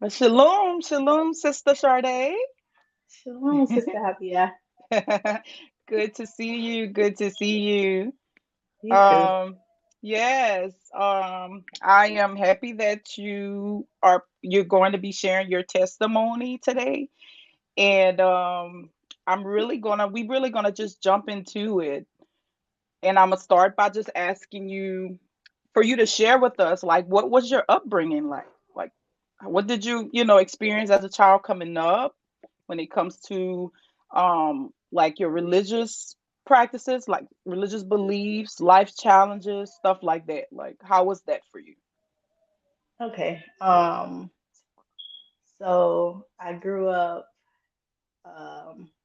Shalom, shalom, Sister Sade. Shalom, Sister Happy. Good to see you. Good to see you. You too. Um, yes. I am happy that you're going to be sharing your testimony today, and we really gonna just jump into it, and I'm gonna start by just asking you for you to share with us, like, what was your upbringing like? Like, what did you experience as a child coming up when it comes to like your religious practices, like religious beliefs, life challenges, stuff like that? Like, how was that for you? Okay. So I grew up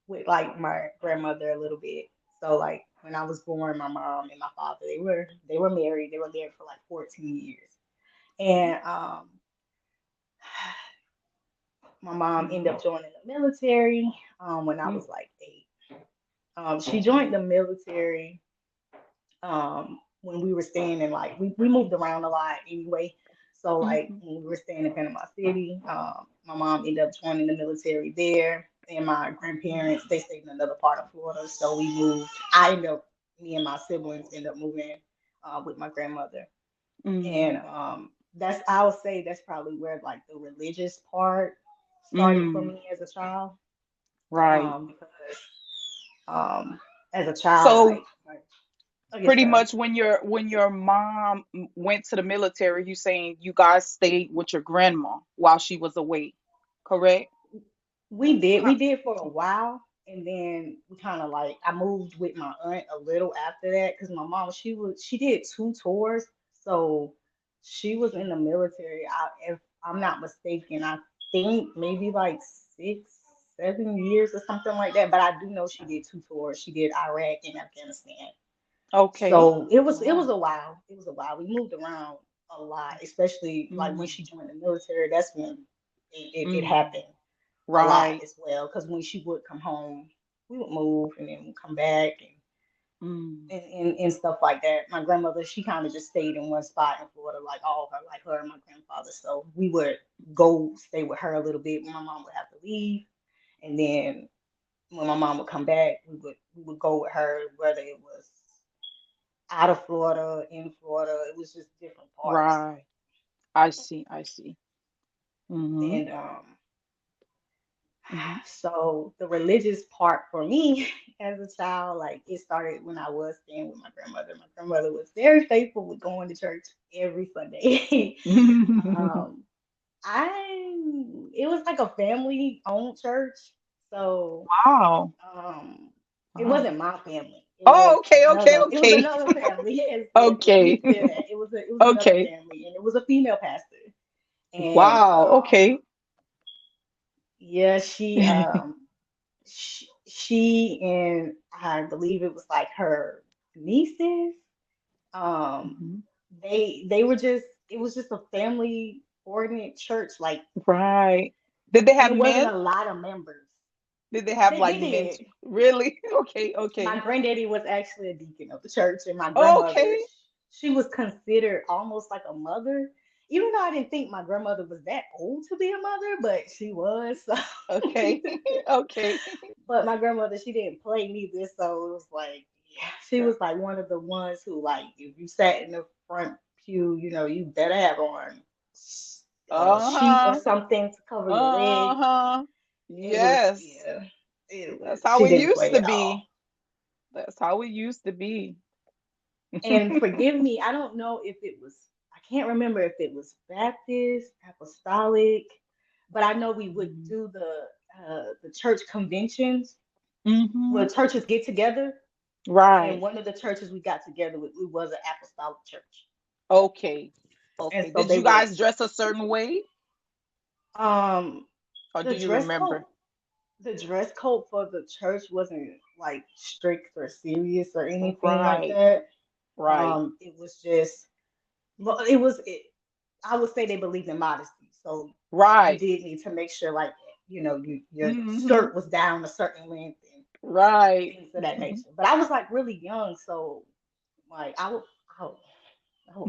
with like my grandmother a little bit. So like when I was born, my mom and my father they were married. They were married for like 14 years. And my mom ended Mhm. up joining the military when I Mm, was like 8. She joined the military when we were staying in like we moved around a lot anyway. So like mhm, when we were staying in Panama City, my mom ended up joining the military there, and my grandparents they stayed in another part of Florida. So we moved. I ended up me and my siblings ended up moving with my grandmother, and mm, that's I would say that's probably where like the religious part started for mm. me as a child, Right. because um, as a child So like oh yes pretty sir. much when your mom went to the military, you saying you guys stayed with your grandma while she was away, correct? We did for a while, and then we kind of like I moved with my aunt a little after that because my mom she did 2 tours, so she was in the military. If I'm not mistaken, I think maybe like 6, 7 years or something like that. But I do know she did 2 tours. She did Iraq and Afghanistan. Okay. So it was Wow. a while. It was a while. We moved around a lot, especially like when Mm, she joined the military. That's when it mm. happened a lot Right. as well. Because when she would come home, we would move and then we'd come back Mm, and stuff like that. My grandmother, she kind of just stayed in one spot in Florida, like all her, like her and my grandfather. So we would go stay with her a little bit when my mom would have to leave, and then when my mom would come back, we would go with her, whether it was out of Florida, in Florida. It was just different parts. right. I see. I see. Mm-hmm. And Mm-hmm. so the religious part for me as a child, like it started when I was staying with my grandmother. My grandmother was very faithful with going to church every Sunday. um, I it was like a family owned church, so Wow. um, it Wow. wasn't my family. It was Oh, okay, okay, another. It was okay. another family. Yes, yes. Let me Okay. clear that. It was another Okay. family, and it was a female pastor. And Wow. Okay. yeah, she and I believe it was like her nieces. Um, Mhm. they were just it was just a family oriented church, like, Right. Did they and have it wasn't men? a lot of members. Did they have They like men? did. Really? Okay, My okay. granddaddy was actually a deacon of the church, and my grandmother, Okay. she was considered almost like a mother. Even though I didn't think my grandmother was that old to be a mother, but she was. So. Okay. Okay. But my grandmother, she didn't play neither, so it was like, yeah, she was like one of the ones who, like, if you sat in the front pew, you better have on a sheet or Uh-huh. something to cover your legs. Uh-huh. It was, Yes. yeah, it That's was. how She it didn't used play to at all. be. That's how it used to be. And forgive me, I don't know if it was, I can't remember if it was Baptist, Apostolic, but I know we would Mhm. do the church conventions where Mhm. churches get together. And Right. one of the churches we got together with, it was an apostolic church. Okay. And Okay. so Did they you would, guys dress a certain way, um, or the do you dress code, remember? the dress code for the church wasn't like strict or serious or anything like Right. that. Right. It was just, well, I would say they believed in modesty. So you Right. did need to make sure, like, your Mhm. skirt was down a certain length and Right. things of that nature. But I was like really young, so like I would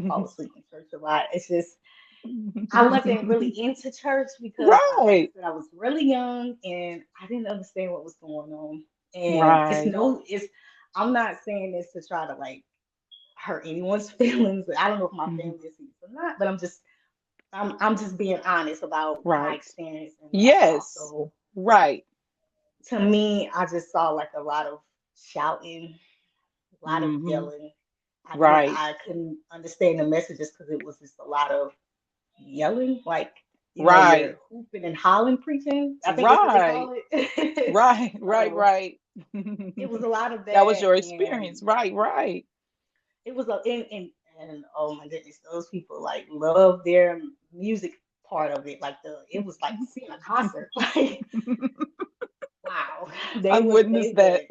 fall asleep in church a lot. It's just I wasn't really into church because, like I Right. said, I was really young and I didn't understand what was going on. And Right. I'm not saying this to try to like hurt anyone's feelings. I don't know if my Mhm. family is or not, but I'm just being honest about my Right. experience and what I saw. Yes. So Right. to me, I just saw like a lot of shouting, a lot of Hmm. yelling. Right. I couldn't understand the messages because it was just a lot of yelling, like Right. you're hooping and hollering preaching. I think that's what they Right. call it. Right. Right. So Right. it was a lot of That was that, your and experience. Right. Right. it was a and oh my goodness, those people like love their music part of it. Like it was like seeing a concert. Like wow, I've witnessed that.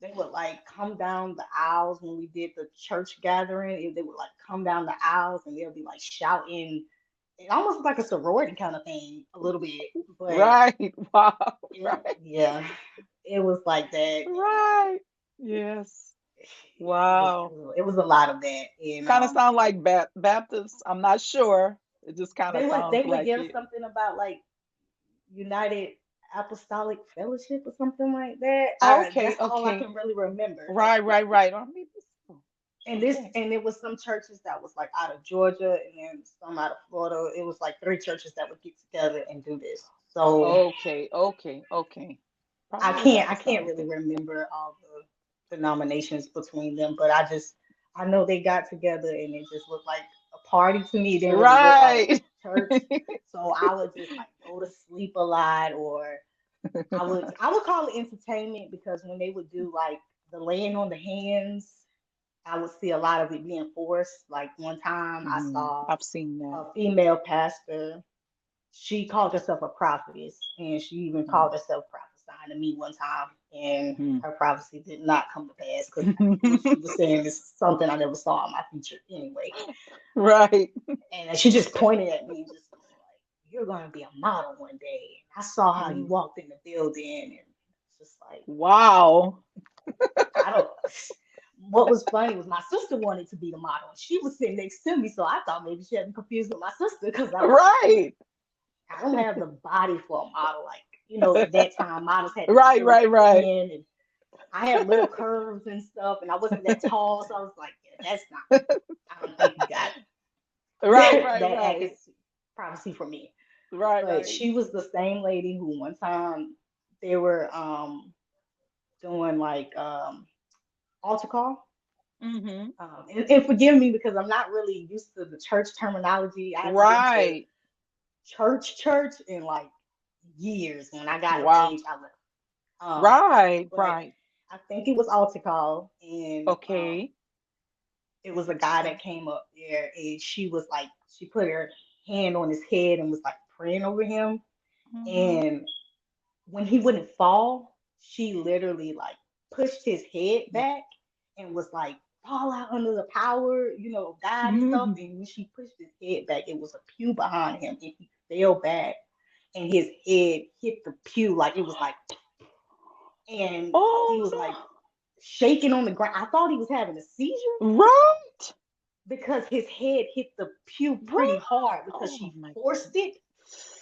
they would like come down the aisles when we did the church gathering. They would like come down the aisles and they'll be like shouting. It almost like a sorority kind of thing, a little bit. But Right. Wow. Right. yeah, it was like that, and Right. Yes. it was Wow. it was a lot of that. And Kind of sound like Baptists. I'm not sure. It just kind of sounds they would like give it. something about like United Apostolic Fellowship or something like that. Okay. That's all I Okay. can really remember. Right. Right. Right. Or maybe. Okay. And it was some churches that was like out of Georgia and then some out of Florida. It was like three churches that would get together and do this. So Okay. Okay. Okay. Probably I that can't sounds really good. remember all the denominations between them, but I know they got together and it just looked like a party to me. It didn't really look like Right. church. So I would just like go to sleep a lot, or I would call it entertainment because when they would do like the laying on the hands, I would see a lot of it being forced. Like one time I saw I've seen that. a female pastor. She called herself a prophetess, and she even called herself prophesying to me one time, and Mm-hmm. her prophecy did not come to pass because what she was saying is something I never saw in my future anyway. Right. And she just pointed at me, just going like, "You're going to be a model one day." And I saw how you Mhm. walked in the building, and it's just like Wow. I don't. What was funny was my sister wanted to be the model, and she was sitting next to me, so I thought maybe she had me confused with my sister because I'm like, Right. I don't have the body for a model. Like, at that time, models had to be Right. really Right. Right. thin, and I had little curves and stuff, and I wasn't that tall, so I was like, yeah, that's not. I don't think you got Right. Right. that Right. accuracy prophecy for me. Right. But Right. she was the same lady who one time they were doing like altar call. Mm-hmm. And forgive me because I'm not really used to the church terminology. I haven't been to Right. church in like years. When I got of Wow. age, I left. Right. But Right. I think it was altar call, and Okay. it was a guy that came up there, and she was like, she put her hand on his head and was like praying over him, Mm-hmm. and when he wouldn't fall, she literally like pushed his head back and was like, fall out under the power, of God and stuff. Mm-hmm. And when she pushed his head back, it was a pew behind him, and he fell back, and his head hit the pew like it was like, and he was like Oh shaking on the ground. I thought he was having a seizure no. Right. because his head hit the pew pretty Right. hard because Oh she my forced goodness. it.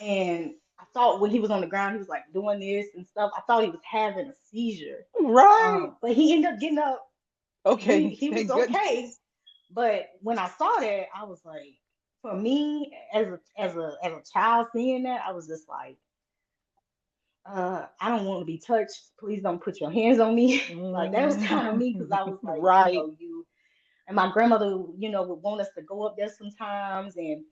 And I thought when he was on the ground, he was like doing this and stuff. I thought he was having a seizure. Right. But he ended up getting up. Okay. He was Thank okay. goodness. But when I saw that, I was like, for me as a child seeing that, I was just like, I don't want to be touched. Please don't put your hands on me. Like that was kind of me because I was like, Right. you and my grandmother, would want us to go up there sometimes and,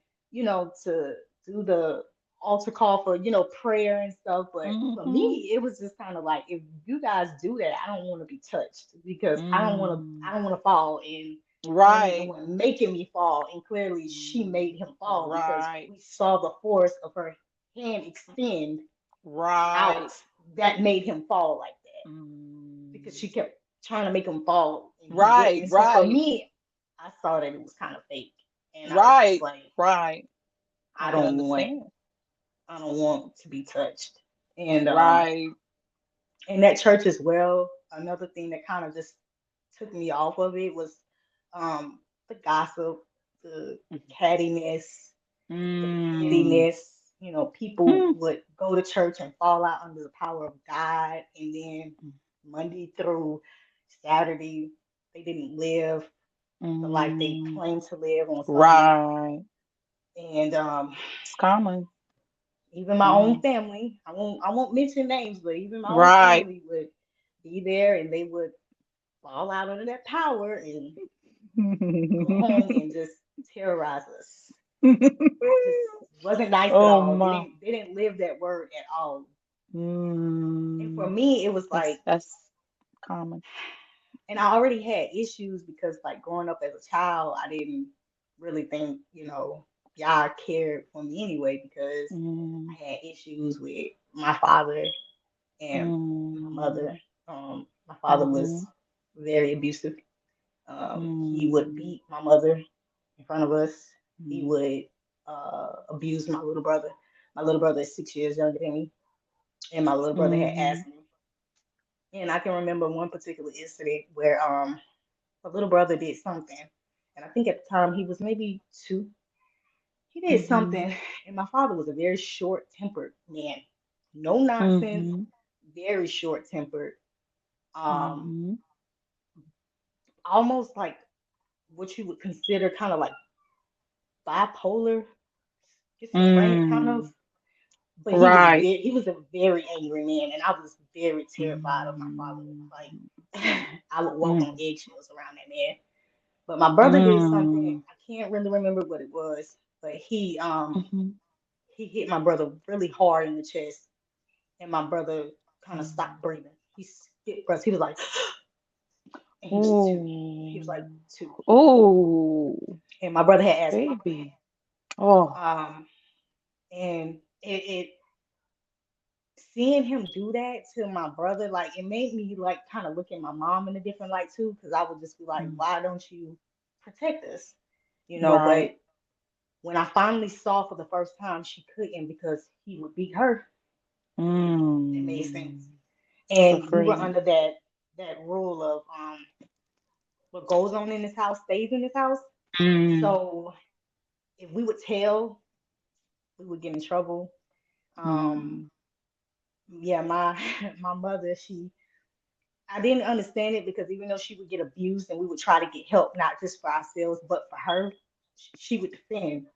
to do the altar call for, prayer and stuff. But for Mm-hmm. me, it was just kind of like, if you guys do that, I don't want to be touched because Mm. I don't want to fall. And I don't need no Right. one making me fall. And clearly she Mm. made him fall because Right. we saw the force of her hand extend out Right. that made him fall like that because Mm. she kept trying to make him fall and he Right. wouldn't. So for Right. me, I saw that it was kind of fake, and I was just Right. like, Right. I I can don't want, understand. I don't want to be touched. And Right. in that church as well, another thing that kind of just took me off of it was the gossip, the cattiness. the Mm. pettiness. People Hmm. would go to church and fall out under the power of God, and then Monday through Saturday, they didn't live the life they Mm. claimed to live on Sunday. Right. And It's common. even my own Mm-hmm. family, I won't mention names, but even my own Right. family would be there, and they would fall out under that power and go home and just terrorize us. Just wasn't nice at Oh all. They my. didn't live that word at all. And for Mm. me, it was like, That's common. and I already had issues because, like, growing up as a child, I didn't really think, y'all cared for me anyway, because Mm. I had issues with my father and my mother. Mm. My father Mm-hmm. was very abusive. He would Mm. beat my mother in front of us. He Mm. would abuse my little brother. My little brother is 6 years younger than me, and my little brother had Mm-hmm. asthma. And I can remember one particular incident where my little brother did something, and I think at the time he was maybe 2. He did Mm-hmm. something, and my father was a very short-tempered man, no nonsense, Mm-hmm. very short-tempered, um, Mm-hmm. almost like what you would consider kind of like bipolar, schizophrenic kind of. Mm. But Right. he was a very angry man, and I was very terrified of my father. Mm. Like I would walk on Mm. eggshells around that man. But my brother did something, Mm. I can't really remember what it was, but Mm-hmm. he hit my brother really hard in the chest, and my brother kind of Mm. stopped breathing. He skipped breath. He was like, and he was 2. He was like Oh. 2, Oh, and my brother had asthma. baby. Oh. Um, and it seeing him do that to my brother, like, it made me like kind of look at my mom in a different light too, because I would just be like, Mm. why don't you protect us? Right. But when I finally saw for the first time she couldn't because he would beat her, it made sense. Mm. So And we were crazy. under that rule of what goes on in this house stays in this house. Mm. So if we would tell, we would get in trouble. Um, Mm. yeah, my my mother, I didn't understand it because even though she would get abused and we would try to get help, not just for ourselves, but for her, she would defend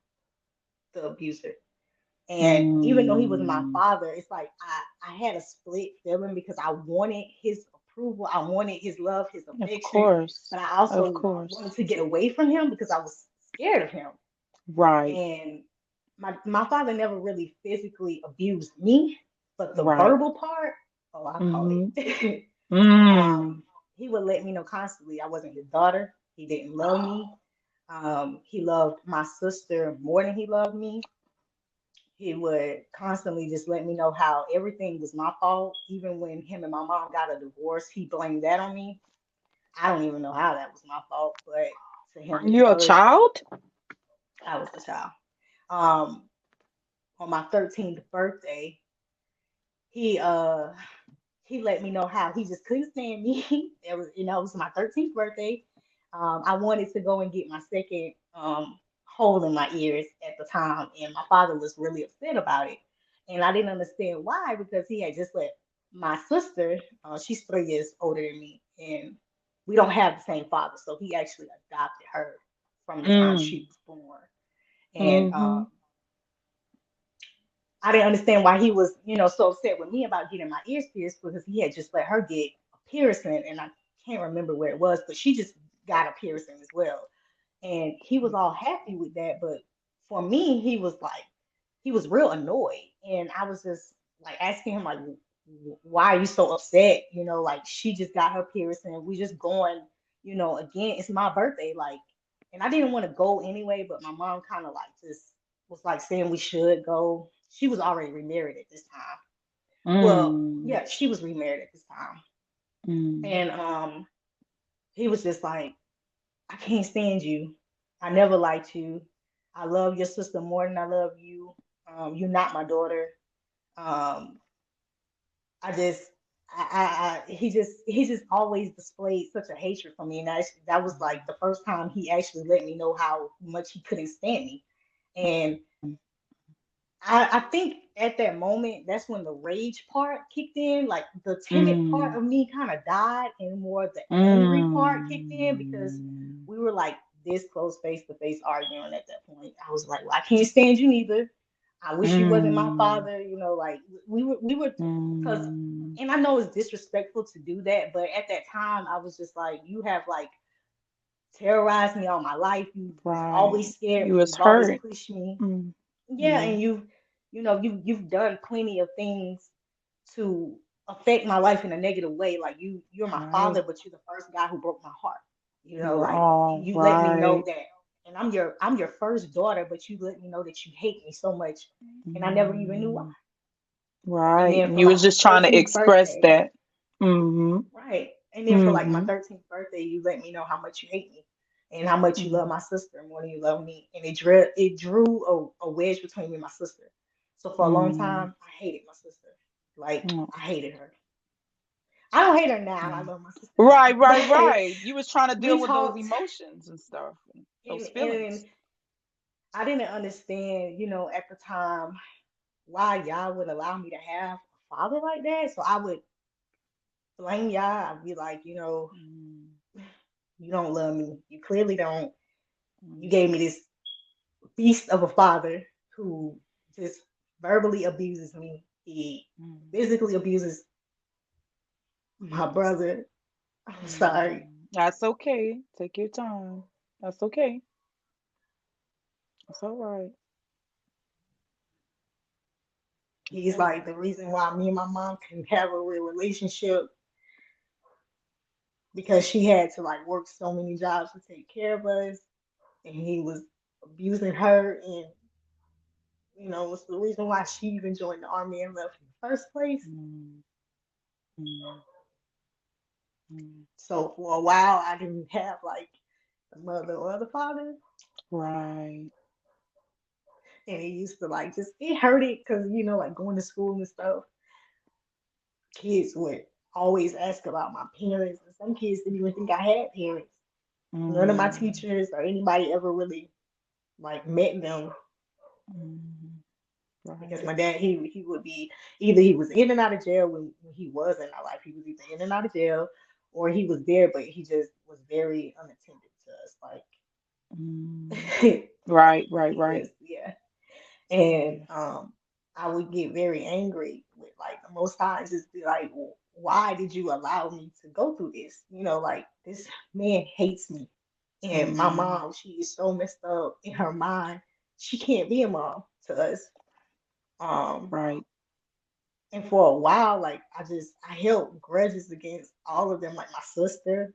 the abuser. And even though he was my Mm. father, it's like I had a split feeling because I wanted his approval, I wanted his love, his Of affection, course. but I Of also wanted course. to get away from him because I was scared of him. Right. And my father never really physically abused me, but the Right. verbal part, oh, I caught Mm-hmm. it. Mm. He would let me know constantly I wasn't his daughter. He didn't love me. He loved my sister more than he loved me. He would constantly just let me know how everything was my fault. Even when him and my mom got a divorce, he blamed that on me. I don't even know how that was my fault, but to him it You a was. child? I was a child. Um, on my 13th birthday, he uh he let me know how he just couldn't stand me. It was my 13th birthday. I wanted to go and get my second hole in my ears at the time, and my father was really upset about it. And I didn't understand why because he had just let my sister, she's 3 years older than me, and we don't have the same father, so he actually adopted her from the time Mm. she was born. And Mm-hmm. I didn't understand why he was, so upset with me about getting my ears pierced because he had just let her get a piercing, and I can't remember where it was, but she just got a piercing as well. And he was all happy with that, but for me, he was real annoyed, and I was just like asking him like, why are you so upset? Like she just got her piercing, we just going, again, it's my birthday, like, and I didn't want to go anyway, but my mom kind of like just was like saying we should go. She was already remarried at this time. Well, Mm. yeah, she was remarried at this time. Mm. And he was just like, I can't stand you. I never liked you. I love your sister more than I love you. You're not my daughter. Um, I just he just always displayed such a hatred for me. And that was like the first time he actually let me know how much he couldn't stand me. And I think at that moment, that's when the rage part kicked in. Like the timid part Mm. of me kind of died, and more the angry part kicked in because Mm. we were like this close face to face arguing at that point. I was like, well, I can't stand you neither. I wish you wasn't my Mm. father. You know, like we were, because, Mm. and I know it's disrespectful to do that, but at that time, I was just like, you have like terrorized me all my life. You was Right. always scared You me. was You've always hurt. pushed me. Mm. Yeah, Yeah. and you've done plenty of things to affect my life in a negative way. Like you're my Right. father, but you're the first guy who broke my heart. Like, and Oh, you let me know right. that. And I'm your first daughter, but you let me know that you hate me so much, and I never even knew why. Mm. And Right. then And for you was like my just trying to 13th express birthday, that. Mm-hmm. right? And then for like my Mm-hmm. 13th birthday, you let me know how much you hate me and how much you love Mm. my sister more than you love me. And it drew a wedge between me and my sister. So for a long Mm. time, I hated my sister. Like Mm. I hated her. I don't hate her now. I Mm. love my sister now. Right, But right, right. You was trying to deal we with those talked, emotions and stuff, and those and feelings. I didn't understand, at the time, why y'all would allow me to have a father like that. So I would blame y'all. I'd be like, Mm. you don't love me. You clearly don't. You Mm. gave me this beast of a father who just verbally abuses me. He Mm. physically abuses my brother. I'm sorry. That's okay. Take your time. That's okay. That's all right. That's He's all like right. the reason why me and my mom can have a real relationship because she had to like work so many jobs to take care of us, and he was abusing her, and it's the reason why she even joined the army and left in the first place. Mm. Mm. Mm. So for a while, I didn't have like the mother or the father, Right. and it used to like just it hurted because like going to school and stuff, kids would always ask about my parents, and some kids didn't even think I had parents. None of my Mm. teachers or anybody ever really like met them Mm. because Right. my dad he would be either he was in and out of jail when he was in our life. He was either in and out of jail or he was there, but he just was very unattended to us. Mm. Like Right, right, he right. just yeah. And Mm. I would get very angry with like the most times just be like, "Well, why did you allow me to go through this? Like this man hates me. And my Mm. mom, she is so messed up in her mind. She can't be a mom to us. Um, Right. and for a while, like I held grudges against all of them, like my sister,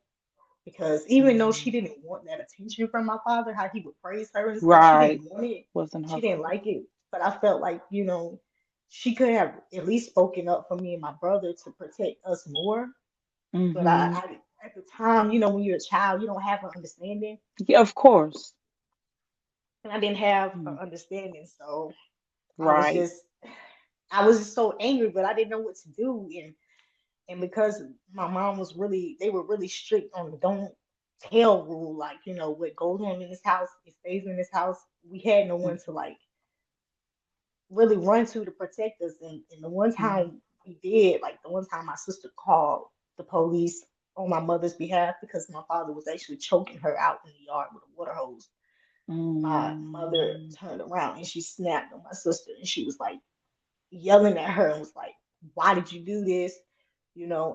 because even though she Mm. didn't want that attention from my father, how he would praise her and stuff, she Right. didn't want it. Wasn't She her didn't fault. like it. But I felt like, she could have at least spoken up for me and my brother to protect us more. But Mm-hmm. I at the time, when you're a child, you don't have an understanding. Yeah, of course. And I didn't have an Mm. understanding. So I was Right. just I was just so angry, but I didn't know what to do. And because my mom was really, they were really strict on the don't tell rule, like, what goes on in this house, it stays in this house. We had no one to like really run to protect us. And the one Mm-hmm. time we did, like the one time my sister called the police on my mother's behalf because my father was actually choking her out in the yard with a water hose. My mother Mm. turned around and she snapped on my sister and she was like yelling at her and was like, "Why did you do this?"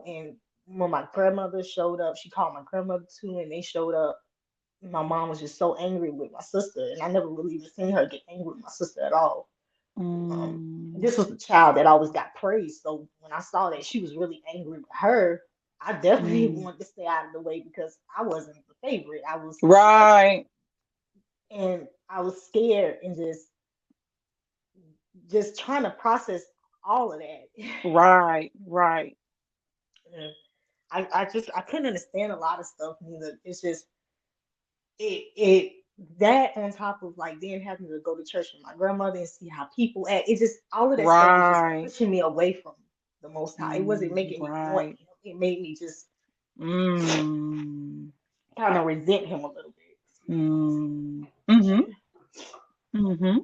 And when my grandmother showed up, she called my grandmother too, and they showed up. My mom was just so angry with my sister, and I never really even seen her get angry with my sister at all. Mm. This was the child that always got praised, so when I saw that she was really angry with her, I definitely Mm. wanted to stay out of the way because I wasn't the favorite. I was the second, Right. and I was scared and just trying to process all of that. Right. Right. And I couldn't understand a lot of stuff neither. It's just it that on top of like then having to go to church with my grandmother and see how people act. It just all of that stuff was just Right. pushing me away from the Most High. It wasn't Mm. making me want Right. him. It made me just Mm. kind of resent him a little bit. Excuse me. Mm. Mm-hmm. Mm-hmm.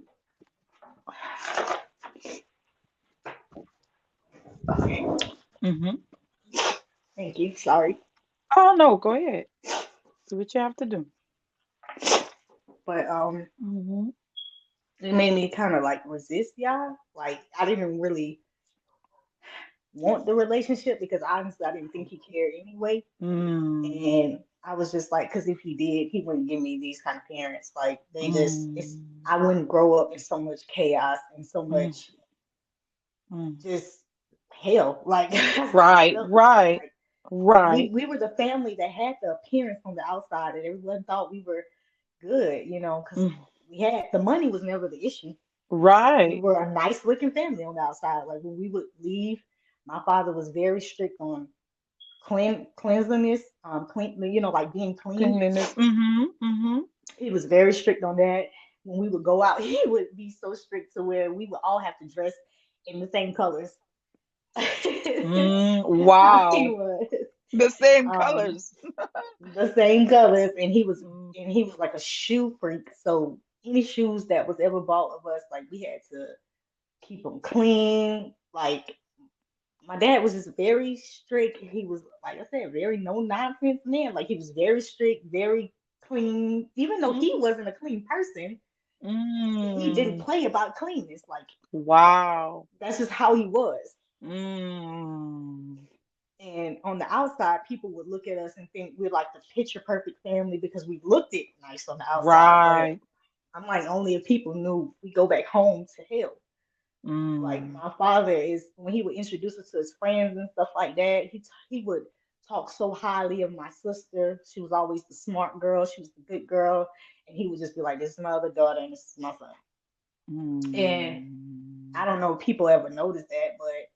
Okay. Mm-hmm. Thank you. Sorry. Oh no, go ahead. Do what you have to do. But Mm-hmm. it made me kind of like resist y'all. Like I didn't really want the relationship because honestly I didn't think he cared anyway. Mm. And I was just like, because if he did, he wouldn't give me these kind of parents. Like they just, it's Mm. I wouldn't grow up in so much chaos and so Mm. much Mm. just hell. Like that's how I Right, felt it was. right, Like we right. we were the family that had the appearance on the outside, and everyone thought we were good, because Mm. we had the money was never the issue. We Right. were a nice looking family on the outside. Like when we would leave, my father was very strict on cleanliness, like being clean. Cleanliness. Mm-hmm. Mm-hmm. He was very strict on that. When we would go out, he would be so strict to where we would all have to dress in the same colors. Mm. That's how he Wow. was. The same Um, colors. the same colors, and he was Mm. and he was like a shoe freak. So any shoes that was ever bought of us, like we had to keep them clean. Like my dad was just very strict. He was, like I said, very no nonsense man. Like he was very strict, very clean. Even though he Mm. wasn't a clean person, he didn't Mm. play about cleanness. Like Wow. that's just how he was. Mm. And on the outside, people would look at us and think we're like the picture perfect family because we looked it nice on the outside. But Right. I'm like, only if people knew we go back home to hell. Like Mm. my father is when he would introduce us to his friends and stuff like that, he would talk so highly of my sister. She was always the smart girl, she was the good girl, and he would just be like, "This is my other daughter, and this is my son." And I Mm. don't know if people ever noticed that, but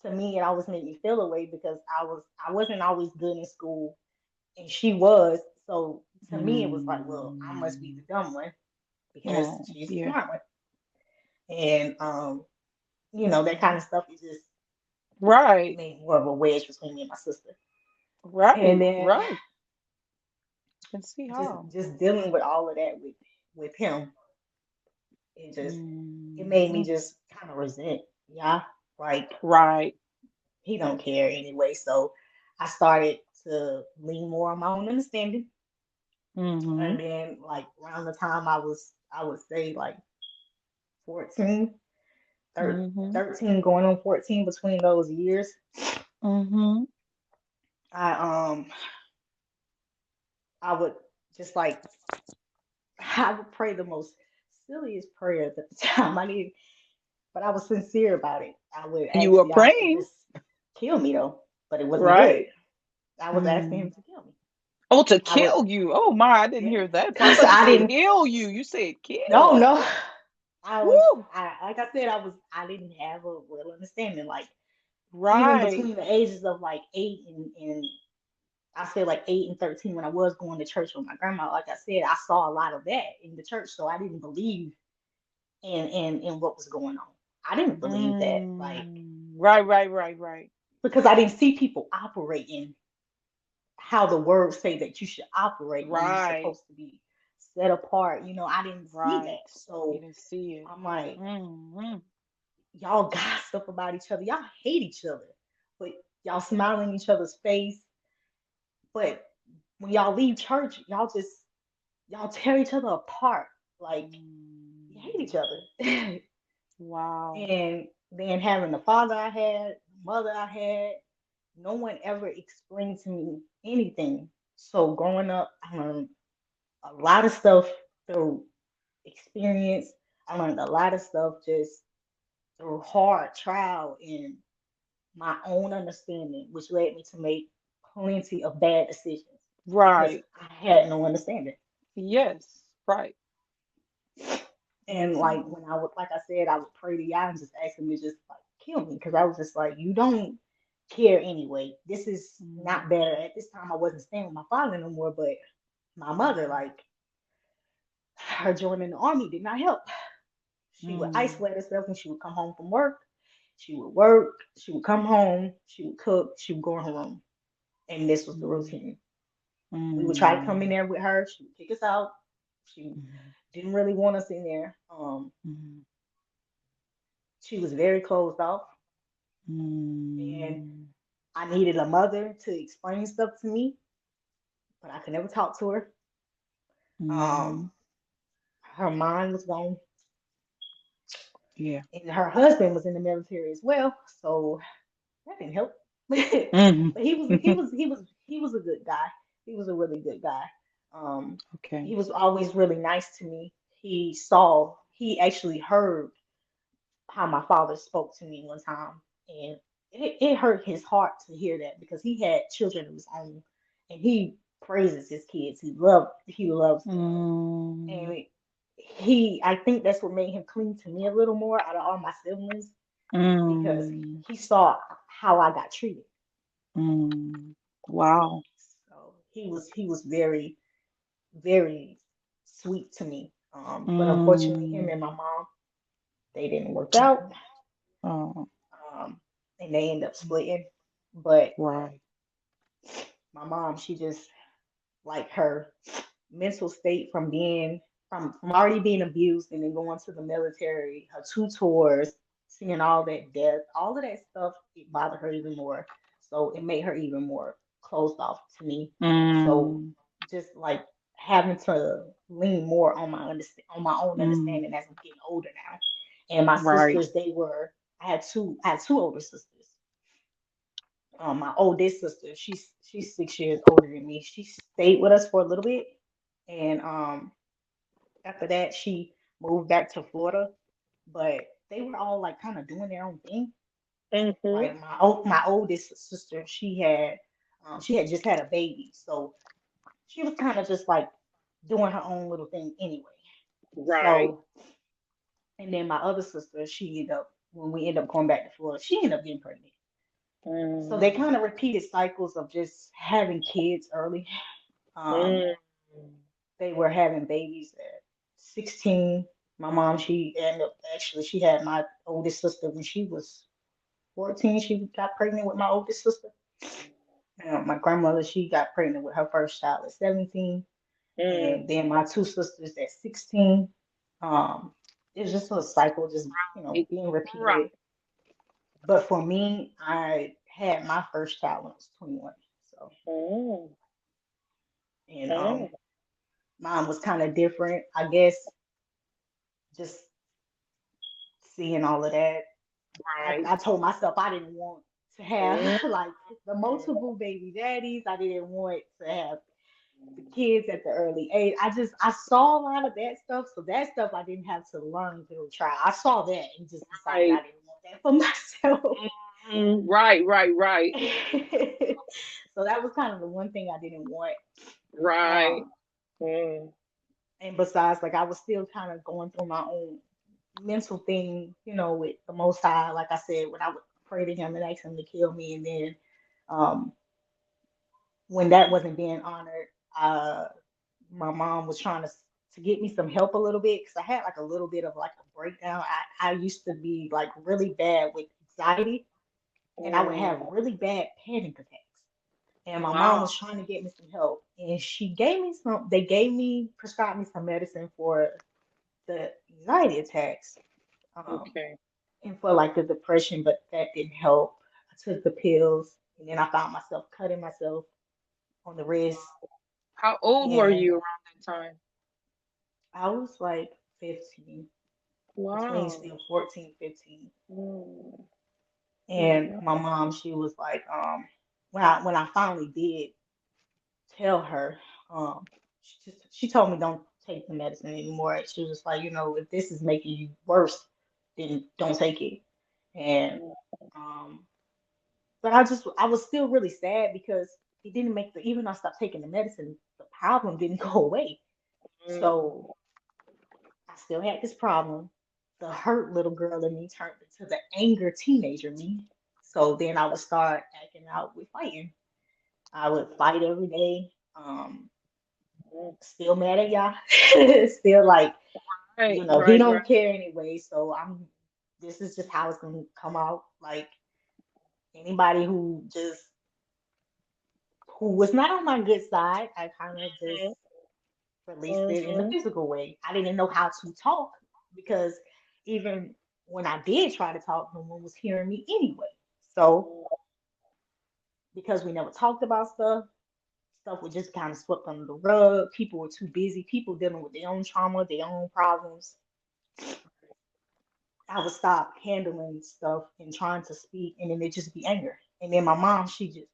to me, it always made me feel away because I wasn't always good in school, and she was. So to me, it was like, well, I must be Mm. the dumb one because Oh, she's the yeah. smart one, and that kind of stuff is just it Right. made more of a wedge between me and my sister. And Right. then Right. Can see just how. just dealing with all of that with him, it made me Mm. just kind of resent. Yeah, like Right. he don't care anyway. So I started to lean more on my own understanding. Mm-hmm. And then like around the time I would say like 14, Mm-hmm. 13 going on 14 between those years, Mm-hmm. I I would just like I would pray the most silliest prayers at the time. But I was sincere about it. I would You ask were God to praying. just kill me though, but it wasn't good. Right. I was asking Mm. him to kill me. Oh, to I would, kill you. Oh my, I didn't yeah, hear that part. I because thought you I said didn't. heal you. You said No, kill. no, Woo. like I said, I didn't have a real understanding. Like even Right. between the ages of like 8 and I say like 8 and 13, when I was going to church with my grandma, like I said, I saw a lot of that in the church, so I didn't believe in what was going on. I didn't believe that, like Right, right, right, right. because I didn't see people operating how the words say that you should operate when you're Right. supposed to be set apart. I didn't see Right. that. You So didn't see it. I'm like, Mm-hmm. y'all gossip about each other. Y'all hate each other. But y'all smile in each other's face. But when y'all leave church, y'all tear each other apart. Like you hate each Mm. other. Wow. And then having the father I had, mother I had, no one ever explained to me anything. So growing up, I learned a lot of stuff through experience. I learned a lot of stuff just through hard trial and my own understanding, which led me to make plenty of bad decisions because Right. I had no understanding. Yes. Right. And like when I would, like I said, I would pray to y'all and just ask him to just like kill me because I was just like, you don't care anyway. This is not Mm-hmm. better. At this time, I wasn't staying with my father no more, but my mother, like her joining the army did not help. She would Mm-hmm. isolate herself when she would come home from work. She would work, she would come home, she would cook, she would go in her room. And this was the routine. We would try to come in Mm-hmm. there with her, she would kick us out. She Mhm. didn't really want us in there. Mhm. She was very closed off, and Mm. I needed a mother to explain stuff to me, but I could never talk to her. Um, Mhm. her mind was gone, Yeah. and her husband was in the military as well, so that didn't help. Mhm. But he was a good guy. He was a really good guy. Um, Okay. he was always really nice to me. He actually heard how my father spoke to me one time, and it hurt his heart to hear that because he had children of his own, and he praises his kids. He loves them, Mm. and I think that's what made him cling to me a little more out of all my siblings because Mm. he saw how I got treated. Mm. Wow. So he was very, very sweet to me. But unfortunately, him Mm. and my mom, they didn't work out. Oh. And they ended up splitting. But Right. my mom, she just like her mental state from already being abused and then going to the military, her two tours, seeing all that death, all of that stuff, it bothered her even more. So it made her even more closed off to me. So Mm. just like having to lean more on on my own Mm. understanding as I'm getting older now. And my Right. sisters, I had two older sisters. My oldest sister, she's 6 years older than me. She stayed with us for a little bit, and after that, she moved back to Florida. But they were all like kind of doing their own thing. Mhm. Like my oldest sister, she had just had a baby, so she was kind of just like doing her own little thing anyway. Right. So, and then my other sister, she ended up when we ended up going back to Florida, she ended up getting pregnant. So they Mm. kind of repeated cycles of just having kids early. Um, Mm. they were having babies at 16. My mom, she ended up actually, she had my oldest sister when she was 14. She got pregnant with my oldest sister. My grandmother, she got pregnant with her first child at 17. Mm. And then my two sisters at 16. Um, it was just a cycle, just, Right. being repeated. Right. But for me, I had my first child when I was 21. So, Mm. and Mm. mine was kind of different, I guess, just seeing all of that. I, Right. I told myself I didn't want to have Mm. like the multiple baby daddies. I didn't want to have the kids at the early age. I saw a lot of that stuff. So that stuff I didn't have to learn through trial. I saw that and just decided I Right. didn't want that for myself. Mm. Right. Right. Right. So that was kind of the one thing I didn't want. Right. Um, Mm. and besides, like I was still kind of going through my own mental thing, with the Most High. Like I said, when I would pray to Him and ask Him to kill me, and then um, when that wasn't being honored, uh, my mom was trying to get me some help a little bit because I had like a little bit of like a breakdown. I used to be like really bad with anxiety, and I would Mm. have really bad panic attacks. And my mom Wow. was trying to get me some help, and she gave me some. They prescribed me some medicine for the anxiety attacks. Um, Okay. and for like the depression, but that didn't help. I took the pills, and then I found myself cutting myself on the wrist, How old were and you around that time? I was like 15, between Wow. still 14, 15. Mm. And Mhm. my mom, she was like, when I finally did tell her, she told me don't take the medicine anymore. She was just like, if this is making you worse, then don't take it. And um, But I was still really sad because it didn't make even though I stopped taking the medicine, the problem didn't go away. Mm. So I still had this problem. The hurt little girl in me turned into the anger teenager me. So then I would start acting out with fighting. I would fight every day. Mm. Still mad at y'all. Still like, Right. he Right. Right. don't care anyway. So this is just how it's gonna come out. Like anybody who was not on my good side, I kind of just Mhm. released it in the Mhm. physical way. I didn't know how to talk because even when I did try to talk, no one was hearing me anyway. So because we never talked about stuff was just kind of swept under the rug. People were too busy. People dealing with their own trauma, their own problems. I would stop handling stuff and trying to speak, and then it just be anger. And then my mom, she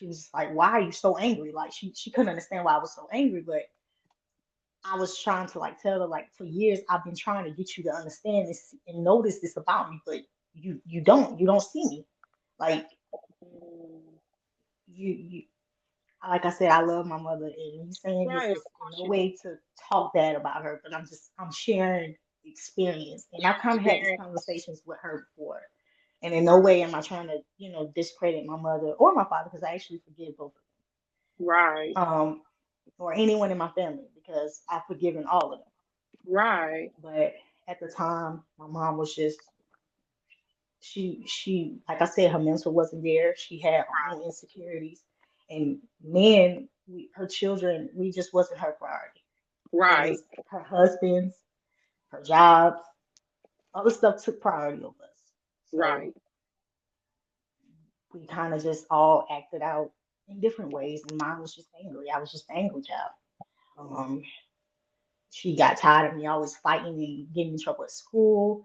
was like, "Why are you so angry?" Like she couldn't understand why I was so angry, but I was trying to like tell her like for years I've been trying to get you to understand this and notice this about me, but you don't see me. Like Mm. you like I said, I love my mother, and me saying this Right, of is in course no you do. way to talk bad about her, but I'm sharing experience, and I've kind of had these Experience. conversations with her before, and in no way am I trying to discredit my mother or my father because I actually forgive both Right. of them, or anyone in my family because I've forgiven all of them. Right. But at the time, my mom was just she like I said, her mental wasn't there. She had her own insecurities, and men, her children, we just wasn't her priority. It Right. was her husband's, her jobs, other stuff took priority over us. So Right. we kind of just all acted out in different ways. And mine was just angry. I was just an angry child. Um, she got tired of me always fighting and getting in trouble at school.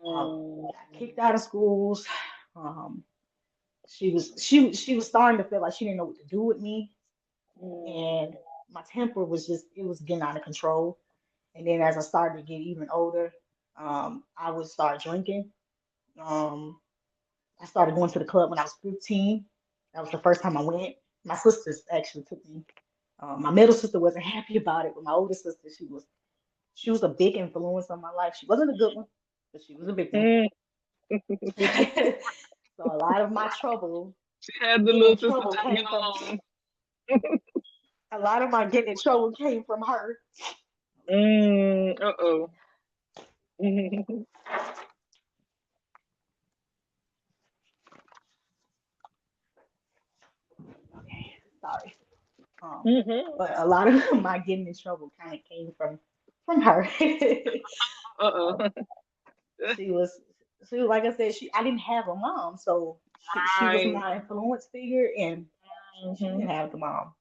Mm. Got kicked out of schools. Um, she was starting to feel like she didn't know what to do with me, and Mm. my temper was just it was getting out of control. And then as I started to get even older, I would start drinking. Um, I started going to the club when I was 15. That was the first time I went. My sisters actually took me. My middle sister wasn't happy about it, but my older sister, she was a big influence on my life. She wasn't a good one, but she was a big one. Mm. So a lot of my trouble, She had the getting in little sister trouble tagging came from along. a lot of my getting in trouble came from her. Mm. Uh-oh. Okay, sorry. Mhm. But a lot of my getting in trouble kind of came from her. Uh-oh. she was she was like I said, I didn't have a mom, so she was Right. my influence figure, and she didn't Mhm. have the mom.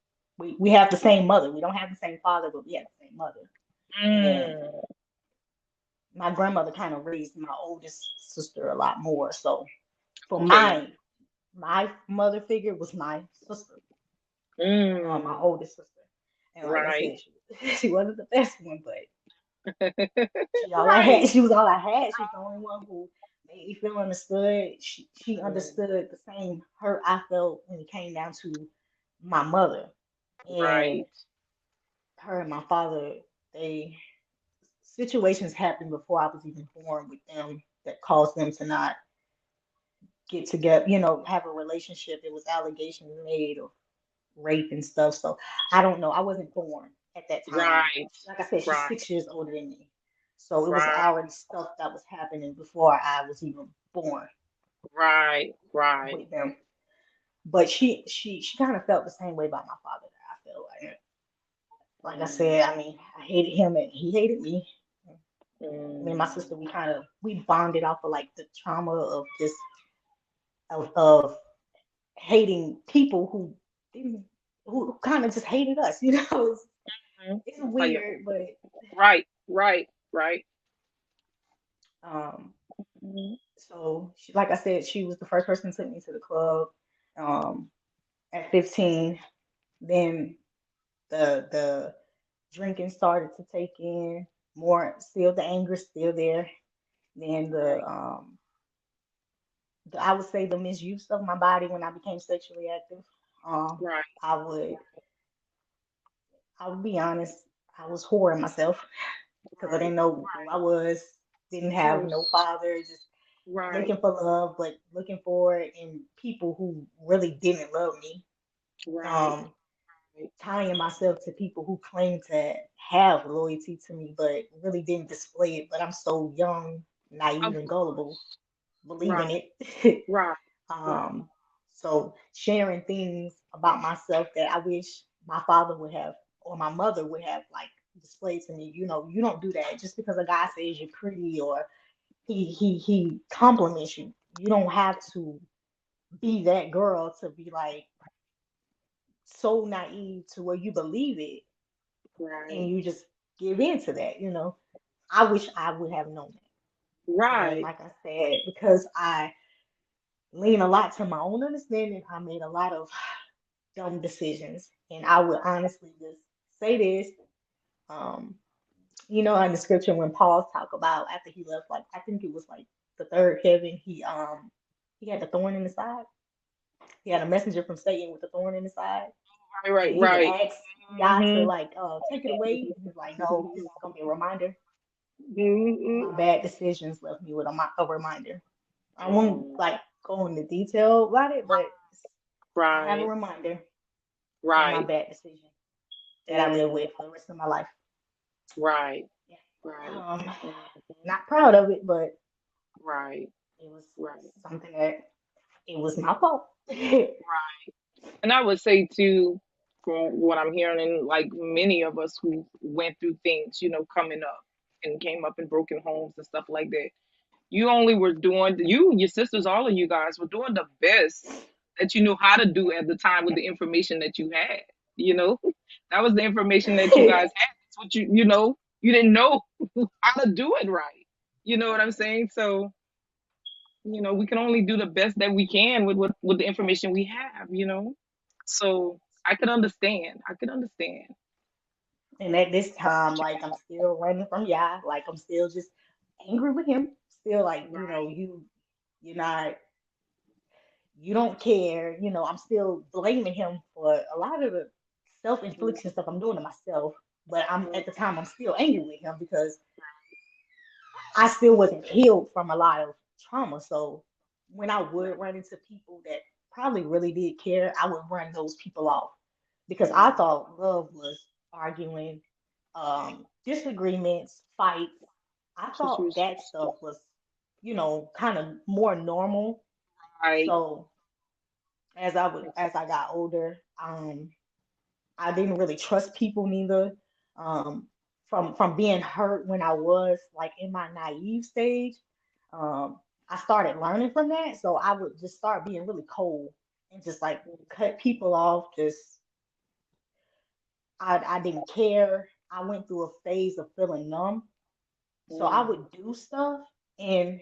We have the same mother. We don't have the same father, but we have the same mother. And Mm. my grandmother kind of raised my oldest sister a lot more. So for Okay. my mother figure was my sister, my Mm. oldest sister. And like I Right. said, she wasn't the best one, but she all I Right. had. She was all I had. She was the only one who made me feel understood. She Mm. understood the same hurt I felt when it came down to my mother. And Right. her and my father, they situations happened before I was even born with them that caused them to not get together, have a relationship. There was allegations made of rape and stuff. So I don't know. I wasn't born at that time. Right. Like I said, she's Right. 6 years older than me. So it was Right. already stuff that was happening before I was even born Right. Right. with them. But she kind of felt the same way about my father that I felt like I Mm. said, I mean, I hated him and he hated me. Me and my Mm. sister, we bonded off of like the trauma of just of hating people who didn't who kind of just hated us. Mhm. It's Like yeah. weird, but Right. Right. Right. um, Mhm. so like I said, she was the first person to take me to the club. Um, at 15, then the drinking started to take in more. Still, the anger still there. Then Right. I would say the misuse of my body when I became sexually active. Right. I would I would be honest, I was whoring myself because I Right. didn't know who I was, didn't Of have no course. father, just Right. looking for love, but looking for it in people who really didn't love me. Right. Um, Right. Tying myself to people who claim to have loyalty to me, but really didn't display it. But I'm so young, naive, Of and gullible, course. believing Right. it. Right. Right. um, so sharing things about myself that I wish my father would have. or my mother would have like displayed to me, you don't do that. Just because a guy says you're pretty or he compliments you, you don't have to be that girl to be like so naive to where you believe it and Right. you just give in to that. I wish I would have known that. And Right. like I said, because I lean a lot to my own understanding, I made a lot of dumb decisions. And I would honestly just say this. Um, in the scripture when Paul talk about after he left, like I think it was like the third heaven, he had the thorn in the side. He had a messenger from Satan with a thorn in his side. Right. Right. And he would Right. ask God to Mhm. like take it away. And he's like, no, this is gonna be a reminder. And Mhm. my bad decisions left me with a reminder. I won't Mm. like go into detail about it, but I have a Right. reminder of my Right. bad decision that I live Mm. with for the rest of my life. Right. Yeah. Right. Um, Mhm. not proud of it, but Right. it was Right. something that it was my fault. Yeah. Right. And I would say too, from what I'm hearing, and like many of us who went through things, coming up and came up in broken homes and stuff like that. You only were doing you, your sisters, all of you guys were doing the best that you knew how to do at the time with the information that you had. You know, that was the information that you guys had. That's what you didn't know how to do it right. You know what I'm saying? So, we can only do the best that we can with the information we have. So I could understand. I could understand. And at this time, like I'm still running from Yah. Like I'm still just angry with him. Still like, you're not you don't care. I'm still blaming him for a lot of the self-infliction stuff I'm doing to myself. But I'm at the time I'm still angry with him because I still wasn't healed from a lot of trauma. So when I would run into people that probably really did care, I would run those people off because I Mm, thought love was arguing, disagreements, fights. I thought that stuff was, kind of more normal. right. So as I got older, I didn't really trust people neither. Um, from being hurt when I was like in my naive stage, I started learning from that. So I would just start being really cold and just like cut people off. Just I didn't care. I went through a phase of feeling numb. So I Mm, would do stuff, and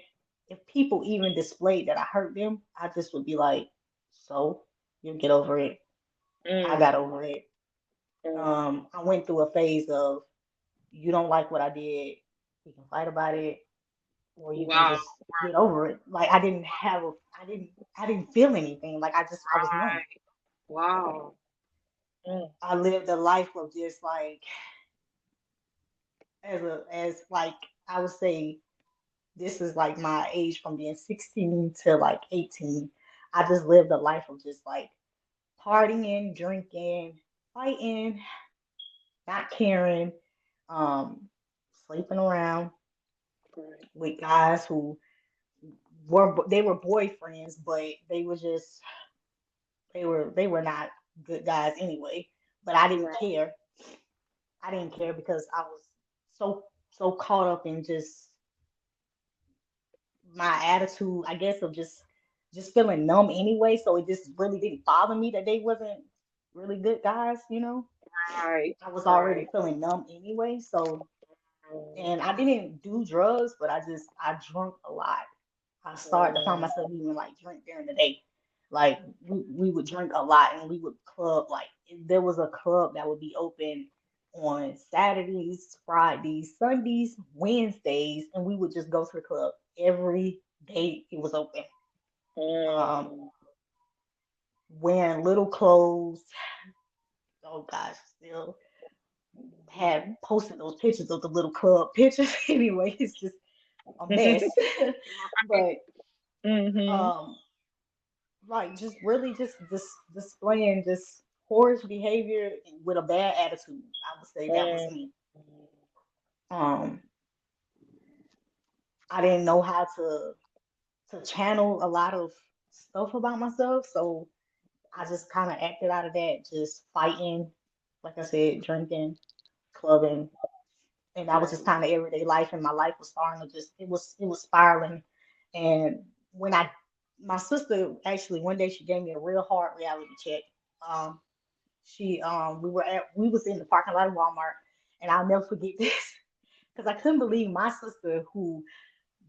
if people even displayed that I hurt them, I just would be like, "So you get over it." I got mm, over it. mm. I went through a phase of you don't like what I did, we can fight about it, or you can Wow. just get over it. Like I didn't feel anything. Like I was numb. Right. Wow. Mm, I lived a life of just like as like I would say this is like my age from being 16 to like 18. I just lived a life of just like partying, drinking, fighting, not caring, um, sleeping around right. with guys who they were boyfriends, but they were not good guys anyway. But I didn't Right. care. I didn't care because I was so caught up in just my attitude, I guess, of just feeling numb anyway. So it just really didn't bother me that they wasn't really good guys. Right. I was already Right. feeling numb anyway. So Mm, and I didn't do drugs, but I drunk a lot. I started to find mm, myself even like drink during the day. Like we would drink a lot and we would club like there was a club that would be open on Saturdays, Fridays, Sundays, Wednesdays, and we would just go to the club every day it was open. Um, mm. wearing little clothes. Oh gosh, still had posted those pictures of the little club pictures. Anyway, it's just a mess. But Mhm. um like just really just displaying just poor behavior with a bad attitude. I would say that was Mm. me. Um, I didn't know how to channel a lot of stuff about myself, so I just kind of acted out of that, just fighting. Like I said, drinking, clubbing, and that was just Right. kind of everyday life. And my life was starting to just it was spiraling. And when I my sister actually one day she gave me a real hard reality check. Um, she we was in the parking lot of Walmart, and I'll never forget this because I couldn't believe my sister who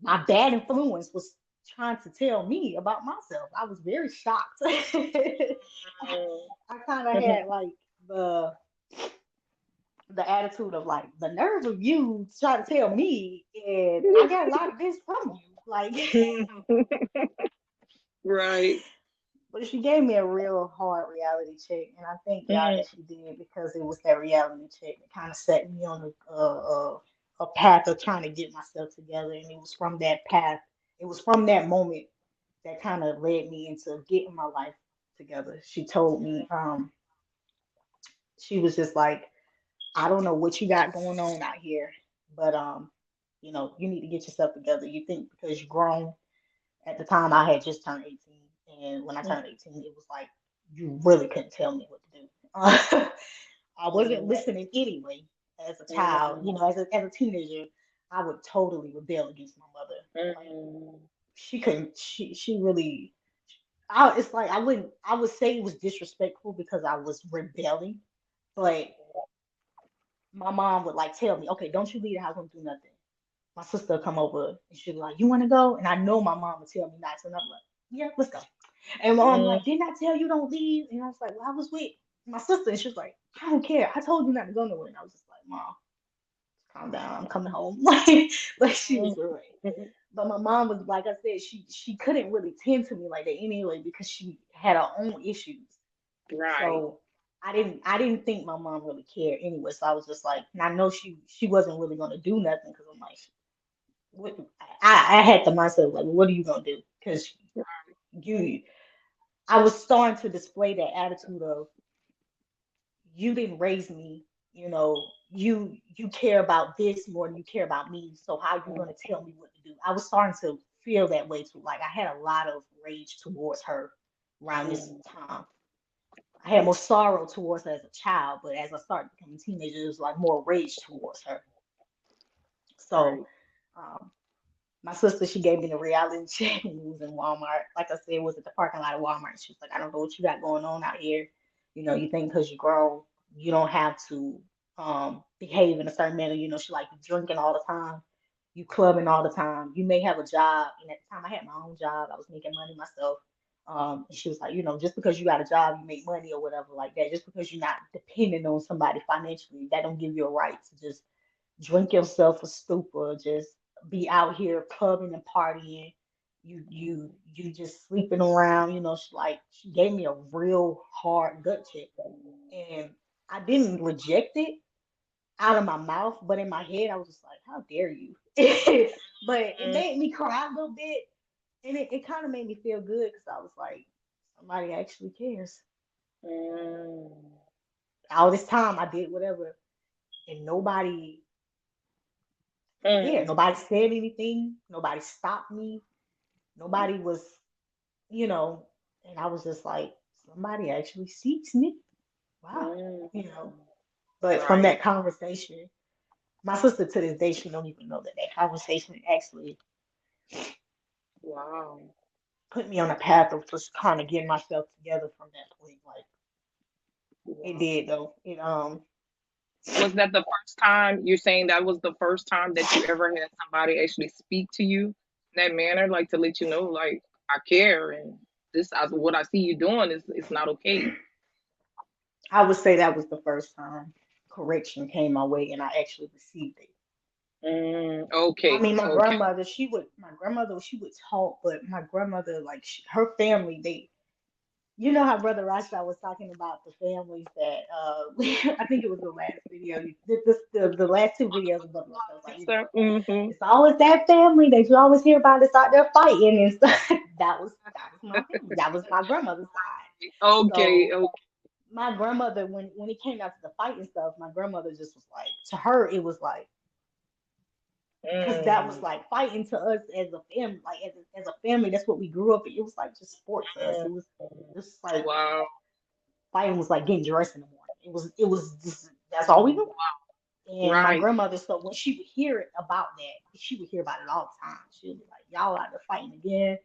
my bad influence was trying to tell me about myself. I was very shocked. I kind of Mm. had like the the attitude of like the nerve of you trying to tell me, and I got a lot of this from you. Like, Right. but she gave me a real hard reality check, and I thank God Mm. that she did because it was that reality check that kind of set me on a path of trying to get myself together, and it was from that path, it was from that moment that kind of led me into getting my life together. She told me, she was just like, I don't know what you got going on out here, but you need to get yourself together. You think because you're grown. At the time, I had just turned 18, and when I turned 18, it was like you really couldn't tell me what to do. I wasn't Mm. listening anyway. As a child, Mm. as a teenager, I would totally rebel against my mother. Like Mm. she couldn't. She really. It's like I would say it was disrespectful because I was rebelling, but my mom would like tell me, okay, don't you leave the house, don't do nothing. My sister would come over and she'd be like, you want to go? And I know my mom would tell me not to. And I'm like, yeah, let's go. And my mom Mm. like, didn't I tell you don't leave? And I was like, well, I was with my sister. And she was like, I don't care. I told you not to go nowhere. And I was just like, Mom, calm down. I'm coming home. Like she was right. Mm. But my mom was like I said, she couldn't really tend to me like that anyway because she had her own issues. Right. So I didn't think my mom really cared anyway. So I was just like, and I know she wasn't really gonna do nothing because I'm like, what, I had the mindset like, what are you gonna do? Because you, I was starting to display that attitude of you didn't raise me, you care about this more than you care about me. So how you gonna tell me what to do? I was starting to feel that way too. Like I had a lot of rage towards her around this Mm. time. I had more sorrow towards her as a child, but as I started becoming a teenager, it was like more rage towards her. So Right. um, my sister, she gave me the reality check when we was in Walmart. Like I said, it was at the parking lot of Walmart. She was like, I don't know what you got going on out here. You think because you're grown, you don't have to behave in a certain manner. She like you drinking all the time, you clubbing all the time. You may have a job, and at the time I had my own job. I was making money myself. And she was like, just because you got a job, you make money or whatever like that. Just because you're not dependent on somebody financially, that don't give you a right to just drink yourself a stupor, just be out here clubbing and partying. You just sleeping around, she gave me a real hard gut check. And I didn't reject it out of my mouth, but in my head I was just like, how dare you? But it Mm. made me cry a little bit and it kind of made me feel good because I was like, somebody actually cares. Mm. All this time I did whatever and nobody cared. Mm. Nobody said anything. Nobody stopped me. Nobody was, you know, and I was just like, somebody actually seeks me. Wow, Mm. you know. But from Right. that conversation, my sister to this day, she don't even know that that conversation actually Wow. put me on a path of just kind of getting myself together from that point. Like it Wow. did though. Was that the first time you're saying that was the first time that you ever had somebody actually speak to you in that manner, like to let you know, like, I care and what I see you doing is it's not okay. I would say that was the first time correction came my way and I actually received it. Mm. I Okay. mean, Okay. she would talk, but my grandmother, like her family, how Brother Rasha was talking about the families that, I think it was the last video, the last two videos of Brother Rasha was like, Sister. Mm-hmm. it's always that family that you always hear about that's out there fighting and stuff. That was my family. That was my grandmother's side. Okay. So Okay. my grandmother, when it came down to the fighting stuff, my grandmother just was like, to her, it was like, because that was Mm. like fighting to us as a family, like as a family, that's what we grew up in. It was like just sport to us. It was Mm. just like Wow. fighting was like getting dressed in the morning. That's all we knew. And my Right. grandmother, so when she would hear about that, she would hear about it all the time. She would be like, "Y'all out there fighting again."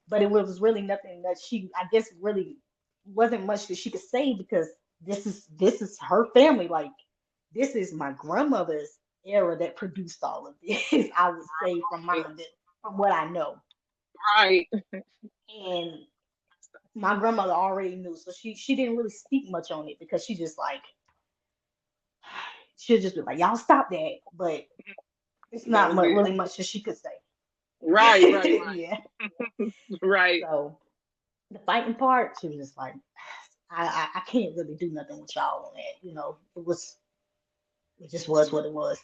But it was really nothing that she, I guess, really wasn't much that she could say because this is her family. Like this is my grandmother's era that produced all of this. I would say from Right. mine, from what I know. Right. And my grandmother already knew, so she didn't really speak much on it because she just like she'll just be like, "Y'all stop that," but it's That not was it. really much that she could say. Right. Right. Yeah. Right. Right. So the fighting part, she was just like, I can't really do nothing with y'all on that. It just was what it was.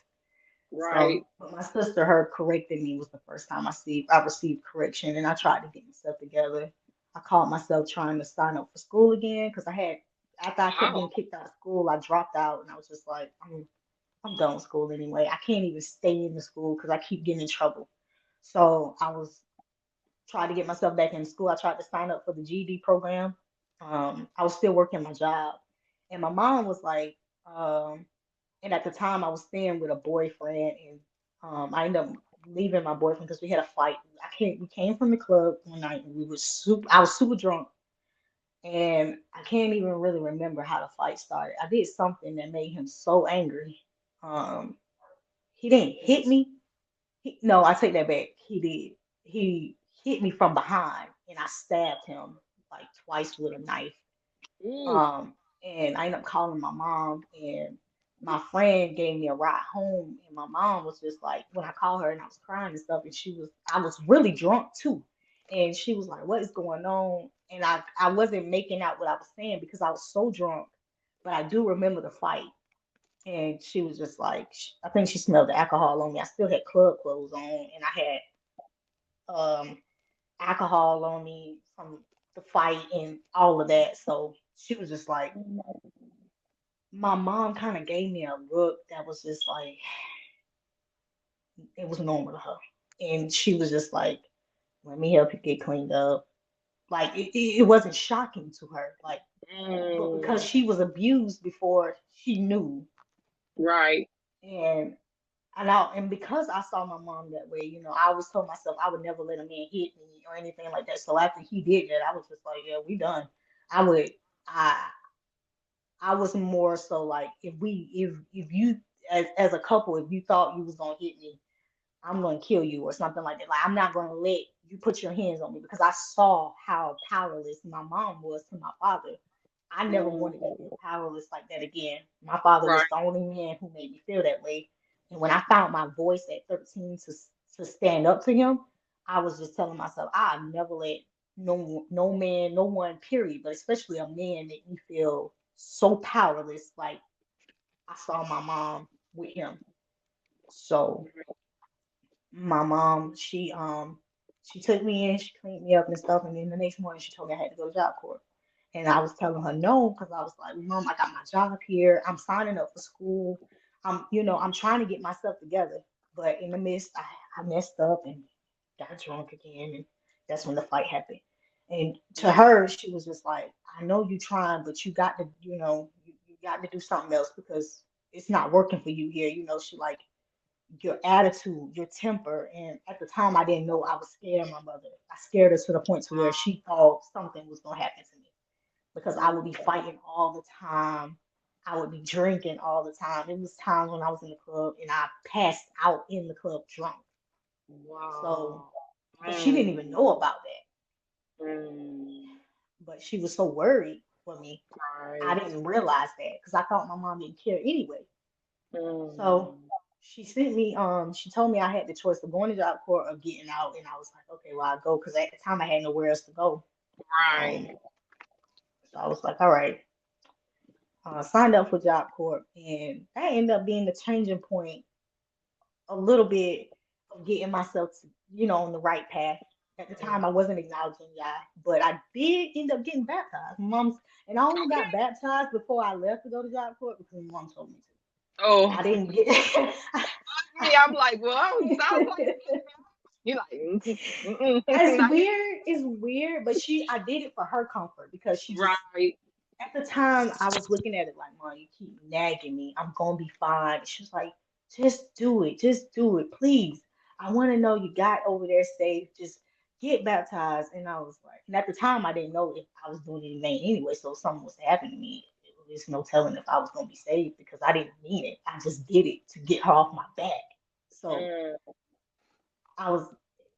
Right. So, but my sister, her correcting me was the first time I received correction, and I tried to get myself together. I caught myself trying to sign up for school again because after I kept Wow. getting kicked out of school, I dropped out, and I was just like, I'm done with school anyway. I can't even stay in the school because I keep getting in trouble. So I was trying to get myself back in school. I tried to sign up for the GED program. I was still working my job, and my mom was like, um, and at the time I was staying with a boyfriend, and I ended up leaving my boyfriend because we had a fight. We came from the club one night, and I was super drunk, and I can't even really remember how the fight started. I did something that made him so angry. Um, he didn't hit me. No, I take that back. He did. He hit me from behind, and I stabbed him like twice with a knife. Ooh. Um, and I ended up calling my mom, and my friend gave me a ride home. And my mom was just like, when I called her and I was crying and stuff, and I was really drunk too. And she was like, "What is going on?" And I wasn't making out what I was saying because I was so drunk, but I do remember the fight. And she was just like, I think she smelled the alcohol on me. I still had club clothes on, and I had um alcohol on me from the fight and all of that. So she was just like, my mom kind of gave me a look that was just like it was normal to her, and she was just like, "Let me help you get cleaned up." Like it wasn't shocking to her, like, but because Mm. she was abused before she knew, Right. and and because I saw my mom that way, I always told myself I would never let a man hit me or anything like that. So after he did that, I was just like, "Yeah, we done." I would, I I was more so like if you as a couple, if you thought you was gonna hit me, I'm gonna kill you or something like that. Like I'm not gonna let you put your hands on me because I saw how powerless my mom was to my father. I never wanted to Mm. feel powerless like that again. My father was Right. the only man who made me feel that way. And when I found my voice at 13 to stand up to him, I was just telling myself, I never let no man, no one, period, but especially a man make me feel so powerless. Like I saw my mom with him. So my mom, she took me in, she cleaned me up and stuff, and then the next morning she told me I had to go to job court. And I was telling her no, because I was like, Mom, I got my job here. I'm signing up for school. I'm trying to get myself together. But in the midst, I messed up and got drunk again, and that's when the fight happened. And to her, she was just like, I know you trying, but you got to, you got to do something else because it's not working for you here. She like your attitude, your temper. And at the time, I didn't know I was scared of my mother. I scared her to the point to where she thought something was gonna happen to me because I would be fighting all the time. I would be drinking all the time. It was times when I was in the club and I passed out in the club drunk. So, Wow. but she didn't Mm. even know about that. Mm. But she was so worried for me. I Right. didn't realize that because I thought my mom didn't care anyway. So Mm. she told me I had the choice of going to job court or getting out. And I was like, okay, well, I'll go because at the time I had nowhere else to go. Um, Right. so I was like, all right, signed up for job court. And that ended up being the changing point a little bit of getting myself to, on the right path. At the time, I wasn't acknowledging Yah, but I did end up getting baptized. And I only got Okay. baptized before I left to go to job court because my mom told me to. Oh, I didn't get. me, I'm like, well, it sounds like you like, It's not yet. weird. It's weird, but I did it for her comfort because she just, Right. At the time, I was looking at it like, Mom, you keep nagging me. I'm gonna be fine. She was like, just do it. Just do it. Please. I want to know you got over there safe. Just get baptized. And I was like, and at the time, I didn't know if I was doing it in vain anyway. So if something was happening to me, there's no telling if I was gonna be saved because I didn't mean it. I just did it to get her off my back. So Mm, I was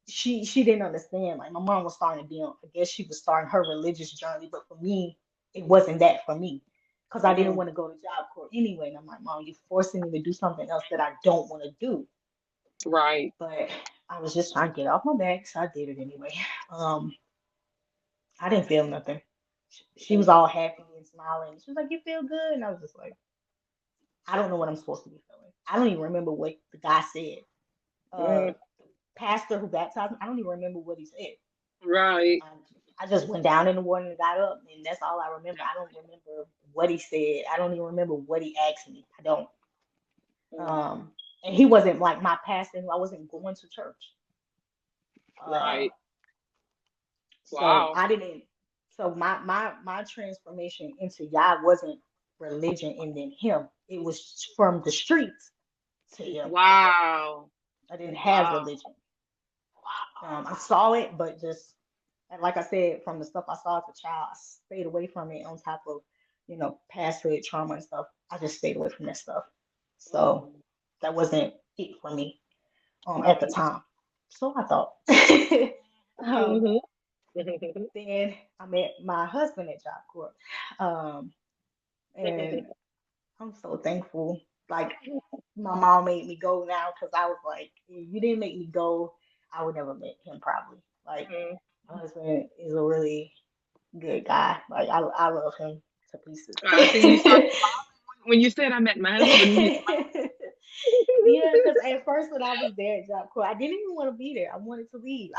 she didn't understand. Like my mom was starting to be on, I guess she was starting her religious journey, but for me, it wasn't that for me. Because I didn't mm, want to go to job corps anyway. And I'm like, Mom, you're forcing me to do something else that I don't want to do. right. But I was just trying to get off my back, so I did it anyway. Um, I didn't feel nothing. She was Mm, all happy and smiling. She was like, "You feel good?" And I was just like, I don't know what I'm supposed to be feeling. I don't even remember what the guy said. Uh, mm, pastor who baptized me, I don't even remember what he said. right. I, I just went down in the water and got up, and that's all I remember. I don't remember what he said. I don't even remember what he asked me. I don't. Mm, Um, and he wasn't like my pastor. I wasn't going to church. Uh, right. so Wow. I didn't. So my transformation into Yah wasn't religion and then him. It was from the streets to him. Wow. I didn't have Wow. religion. I saw it, but just and like I said, from the stuff I saw as a child, I stayed away from it. On top of, pasthood trauma and stuff, I just stayed away from that stuff. So Mm, that wasn't it for me at the right. time. So I thought. um, Mm-hmm. then I met my husband at Job Corps, and I'm so thankful. Like my mom made me go now because I was like, if you didn't make me go, I would never met him probably. Like my husband is a really good guy. Like I love him to pieces. I see you started when you said I met my husband. You Yeah, because at first when I was there at Job Corps, I didn't even want to be there. I wanted to leave.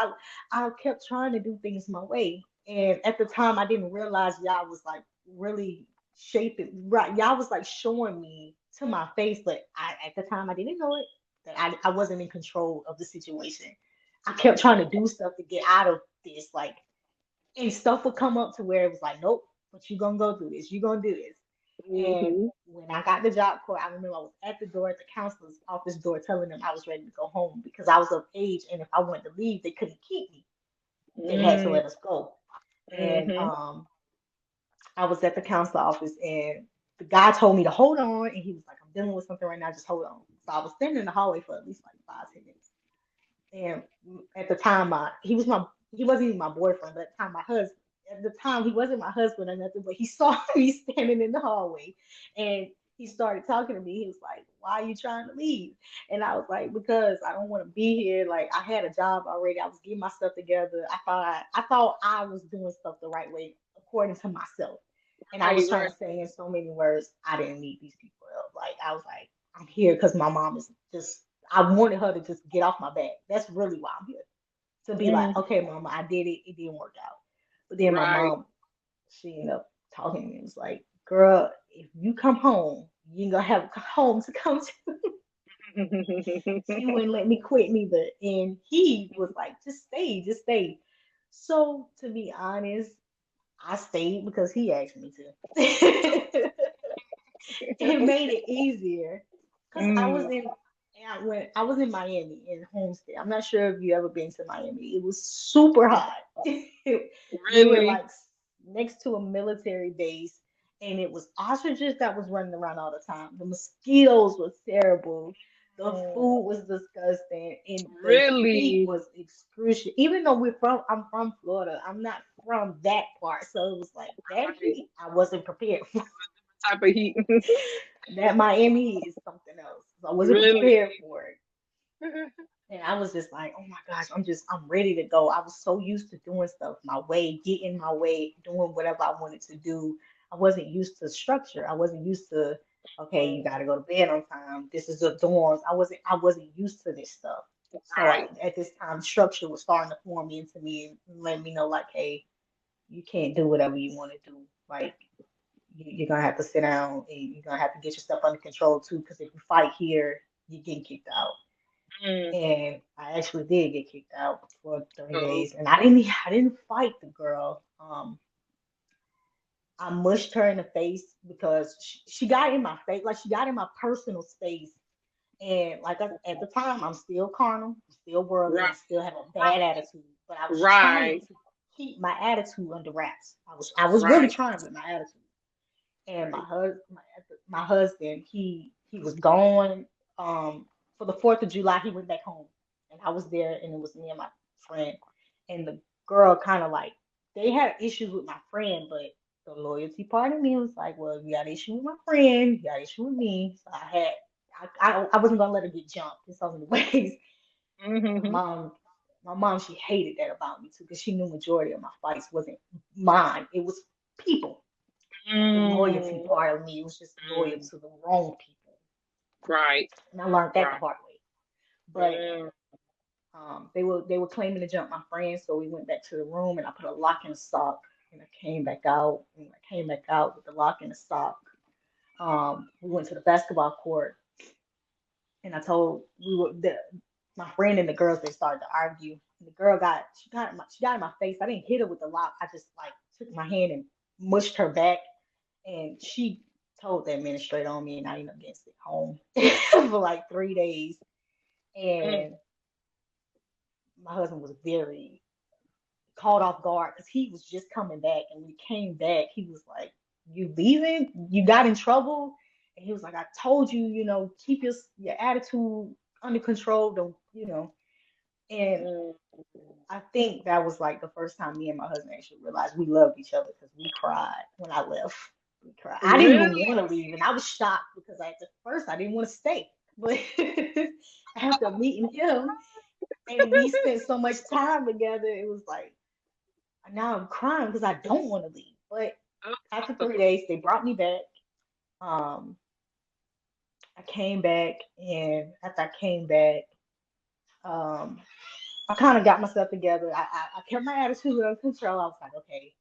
I kept trying to do things my way, and at the time I didn't realize y'all was like really shaping. Right, y'all was like showing me to my face, but at the time I didn't know it. That I wasn't in control of the situation. I kept trying to do stuff to get out of this, like, and stuff would come up to where it was like, nope, but you gonna go through this. You gonna do this. And mm-hmm. when I got the job corps, I remember I was at the door at the counselor's office door telling them I was ready to go home because I was of age, and if I wanted to leave, they couldn't keep me. They had to let us go. And Mm-hmm. I was at the counselor office, and the guy told me to hold on, and he was like, "I'm dealing with something right now. Just hold on." So I was standing in the hallway for at least like 5, 10 minutes. And at the time, he wasn't even my boyfriend, but at the time, my husband. At the time, he wasn't my husband or nothing, but he saw me standing in the hallway, and he started talking to me. He was like, "Why are you trying to leave?" And I was like, "Because I don't want to be here. Like I had a job already. I was getting my stuff together. I thought I was doing stuff the right way according to myself, and I was Right, trying right. to say in so many words, I didn't need these people help. Like I was like, I'm here because my mom is just I wanted her to just get off my back. That's really why I'm here. To be like, Mm, okay, mama, I did it. It didn't work out. But then my right. mom, she ended up talking to me and was like, girl, if you come home, you ain't gonna have a home to come to. She wouldn't let me quit neither. And he was like, just stay, just stay. So to be honest, I stayed because he asked me to. It made it easier because I was Mm, in when I was in Miami in Homestead. I'm not sure if you ever been to Miami. It was super hot. We were really? like next to a military base, and it was ostriches that was running around all the time. The mosquitoes was terrible. The Mm, food was disgusting, and the heat really? was excruciating. Even though I'm from Florida, I'm not from that part, so it was like that Right. heat I wasn't prepared for. Type of heat. That Miami is something else. So I wasn't Really? prepared for it. And I was just like, oh my gosh, I'm ready to go. I was so used to doing stuff my way, getting my way, doing whatever I wanted to do. I wasn't used to structure. I wasn't used to, okay, you gotta go to bed on time. This is the dorms. I wasn't used to this stuff. So Right. at this time, structure was starting to form into me and let me know like, hey, you can't do whatever you want to do. Like you're gonna have to sit down and you're gonna have to get yourself under control too. Because if you fight here, you're getting kicked out. Mm. And I actually did get kicked out for 30 Oh, days, and I didn't fight the girl. I mushed her in the face because she got in my face, like she got in my personal space. And like at the time, I'm still carnal, I'm still worldly, and Right. I still have a bad attitude. But I was trying Right. to keep my attitude under wraps. I was really Right. trying with my attitude. And Right. my husband, he was gone. For the 4th of July, he went back home, and I was there, and it was me and my friend. And the girl kind of like they had issues with my friend, but the loyalty part of me was like, well, you got issue with my friend, you got issue with me. So I wasn't gonna let her get jumped in so many ways. My Mm-hmm. mom, my mom, she hated that about me too, because she knew majority of my fights wasn't mine. It was people. The loyalty Mm, part of me was just loyal mm, to the wrong people, right. and I learned that the Right. hard way. But Mm, they were claiming to jump my friend, so we went back to the room, and I put a lock in the sock, and I came back out, and I came back out with the lock in the sock. We went to the basketball court, and I told we were the my friend and the girls, they started to argue. And the girl she got in my face. I didn't hit her with the lock. I just like took my hand and mushed her back, and she told that man straight on me, and I ended up getting sent home for like 3 days. mm, And my husband was very caught off guard because he was just coming back, and when he came back, he was like, "You leaving? You got in trouble?" And he was like, "I told you, keep your attitude under control. Don't, And mm. I think that was like the first time me and my husband actually realized we loved each other because we cried when I left. We cried. I didn't even Really? want to leave, and I was shocked because at the first I didn't want to stay. But after meeting him and we spent so much time together, it was like now I'm crying because I don't want to leave. But after 3 days, they brought me back. Um, I came back, and after I came back, um, I kind of got myself together. I kept my attitude under control. I was like, okay,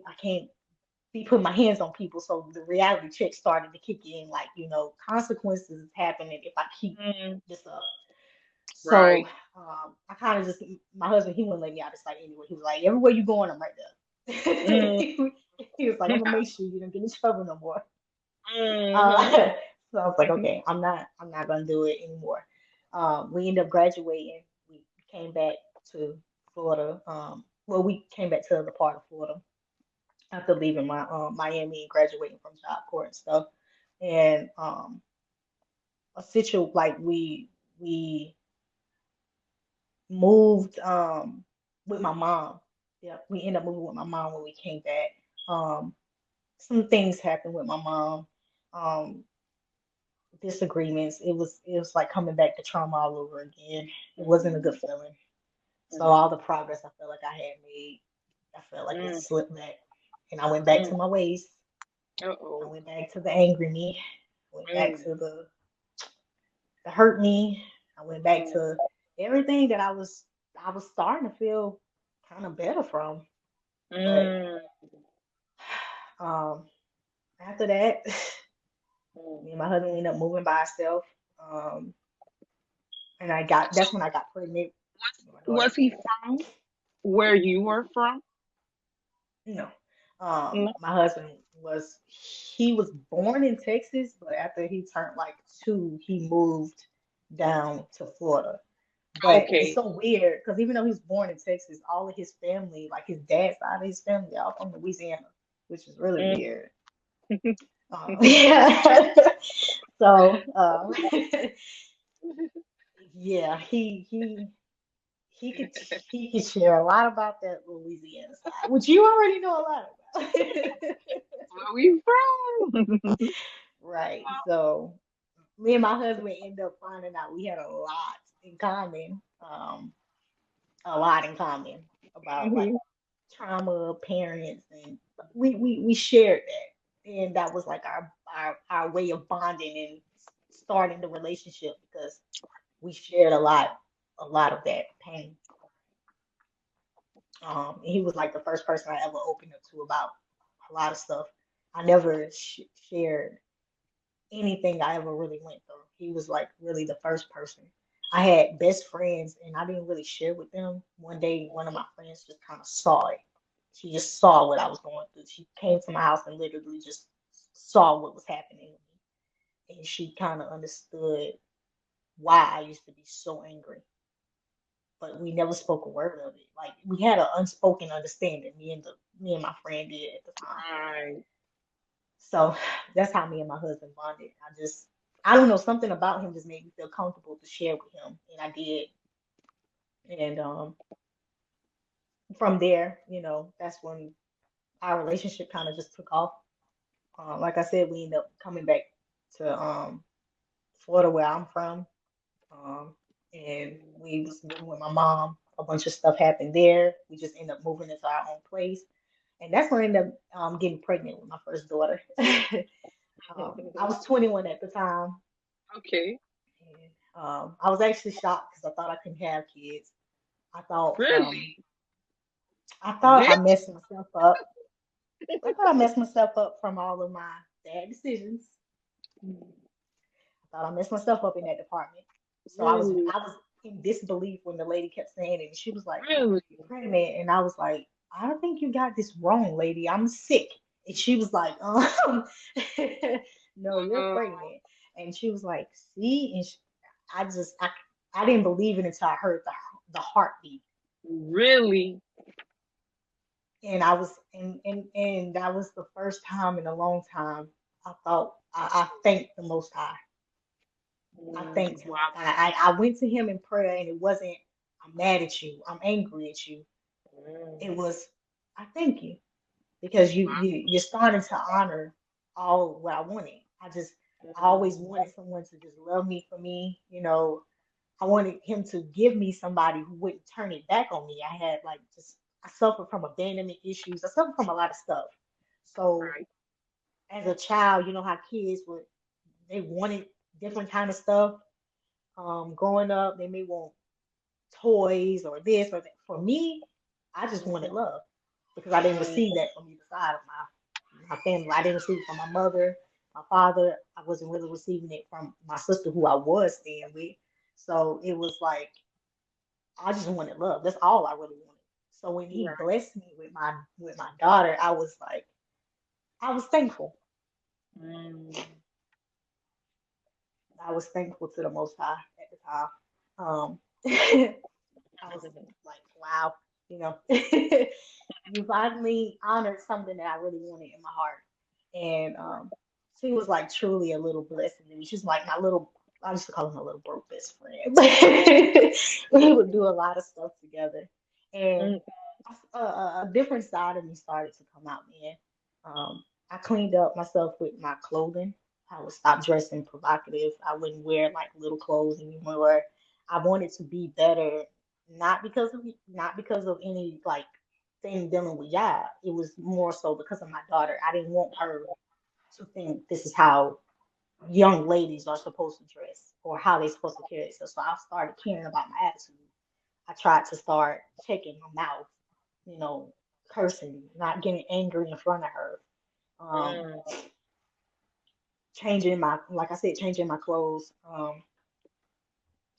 I can't be putting my hands on people. So the reality check started to kick in, like, consequences is happening if I keep Mm, this up. So right. I kind of just my husband, he wouldn't let me out of sight anyway. He was like, everywhere you going, I'm right there. Mm, He was like, I'm gonna make sure you don't get in trouble no more. mm-hmm. Uh, so I was like, okay, I'm not gonna do it anymore. We ended up graduating. We came back to Florida. Well, we came back to the other part of Florida after leaving my Miami and graduating from Job Corps and stuff. And a situation like we moved with my mom. Yeah, we ended up moving with my mom when we came back. Um, some things happened with my mom. Um, Disagreements. It was like coming back to trauma all over again. It wasn't a good feeling. So all the progress I felt like I had made, I felt like it Mm, slipped back, and I went back mm. to my ways. I Uh-oh. went back to the angry me. I went back Mm, to the hurt me. I went back mm, to everything that I was starting to feel kind of better from. But mm, um, after that, mm. me and my husband ended up moving by ourselves. Um, and that's when I got pregnant with my daughter. Was he from where you were from? No. No. My husband he was born in Texas, but after he turned like 2, he moved down to Florida. But it's Okay. so weird because even though he was born in Texas, all of his family, like his dad's side of his family, all from Louisiana, which is really Mm. weird. Yeah. So, yeah, he could he could share a lot about that Louisiana side, which you already know a lot about. Where we from? Right. So me and my husband ended up finding out we had a lot in common. A lot in common about like Mhm. trauma, parents, and we shared that. And that was like our way of bonding and starting the relationship because we shared a lot of that pain. And he was like the first person I ever opened up to about a lot of stuff. I never shared anything I ever really went through. He was like really the first person. I had best friends and I didn't really share with them. One day, one of my friends just kind of saw it. She just saw what I was going through. She came to my house and literally just saw what was happening with me. And she kind of understood why I used to be so angry. But we never spoke a word of it. Like we had an unspoken understanding, me and my friend did at the time. Right. So that's how me and my husband bonded. I don't know, something about him just made me feel comfortable to share with him, and I did. And from there, that's when our relationship kind of just took off. Like I said, we ended up coming back to Florida, where I'm from, um, and we was living with my mom. A bunch of stuff happened there. We just ended up moving into our own place, and that's when I ended up getting pregnant with my first daughter. I was 21 at the time, Okay. and I was actually shocked because I thought I couldn't have kids. I thought um, Really? I thought I Did messed myself up. I thought I messed myself up from all of my bad decisions. you? I thought I messed myself up in that department. So Really? I was in disbelief when the lady kept saying it, and she was like, Really? "You're pregnant," and I was like, "I don't think you got this wrong, lady. I'm sick." And she was like, "No, you're Uh, pregnant." And she was like, "See," and I just I didn't believe it until I heard the heartbeat, really? and I was and that was the first time in a long time I thought I thanked the Most High. I thanked him. Wow. I went to him in prayer, and it wasn't, "I'm mad at you. I'm angry at you." It Mm, was, "I thank you because wow. you're starting to honor all what I wanted." I always Mm, wanted someone to just love me for me. I wanted him to give me somebody who wouldn't turn it back on me. I had like just, I suffered from abandonment issues. I suffered from a lot of stuff. So right. as a child, you know how kids they wanted different kind of stuff. Growing up, they may want toys or this or that. For me, I just wanted love because I didn't Mm, receive that from either side of my family. I didn't receive it from my mother, my father. I wasn't really receiving it from my sister, who I was staying with. So it was like I just wanted love. That's all I really wanted. So when he right. blessed me with my daughter, I was like, I was thankful. Mm, I was thankful to the Most High at the time. I was like, wow, you know, you finally honored something that I really wanted in my heart. And she was like truly a little blessing to me. She's like my little, I used to call her my little broke best friend. We would do a lot of stuff together. And mm, a different side of me started to come out, man. I cleaned up myself with my clothing. I would stop dressing provocative. I wouldn't wear like little clothes anymore. I wanted to be better, not because of any like thing dealing with YAH. It was more so because of my daughter. I didn't want her to think this is how young ladies are supposed to dress or how they're supposed to carry themselves. So I started caring about my attitude. I tried to start checking my mouth, you know, cursing, not getting angry in front of her. Um, mm, like I said, changing my clothes.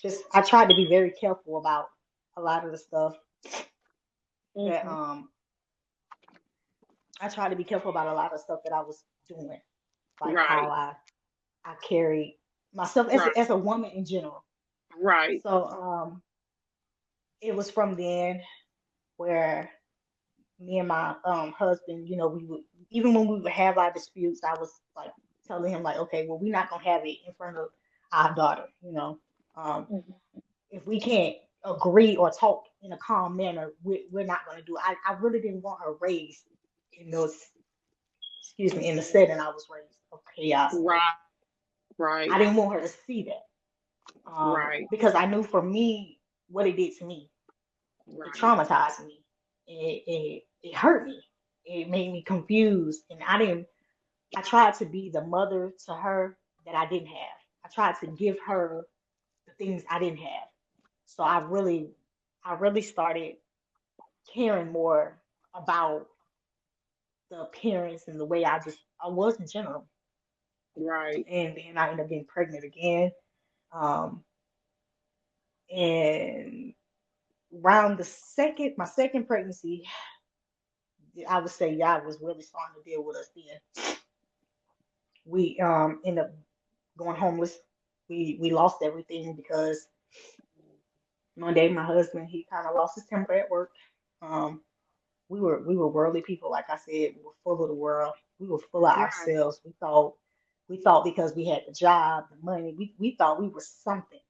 Just I tried to be very careful about a lot of the stuff that mhm. I tried to be careful about a lot of stuff that I was doing, like how Right. I carried myself as Right. a woman in general. Right. So it was from then where me and my husband, we would, even when we would have our disputes, I was like telling him like, okay, well, we're not gonna have it in front of our daughter. Um, Mhm. if we can't agree or talk in a calm manner, we're not gonna do it. I really didn't want her raised in those, excuse me, in the setting I was raised of chaos. Right. I Right. didn't want her to see that Right. because I knew for me what it did to me. It Right. traumatized me. It hurt me. It made me confused, and I didn't. I tried to be the mother to her that I didn't have. I tried to give her the things I didn't have. So I really started caring more about the appearance and the way I was in general. Right. And then I ended up getting pregnant again. Um, and around my second pregnancy, I would say y'all was really starting to deal with us then. We ended up going homeless. We lost everything because one day my husband he kind of lost his temper at work. Um, we were worldly people, like I said, we were full of the world. We were full of Right. ourselves. We thought because we had the job, the money, we thought we were something.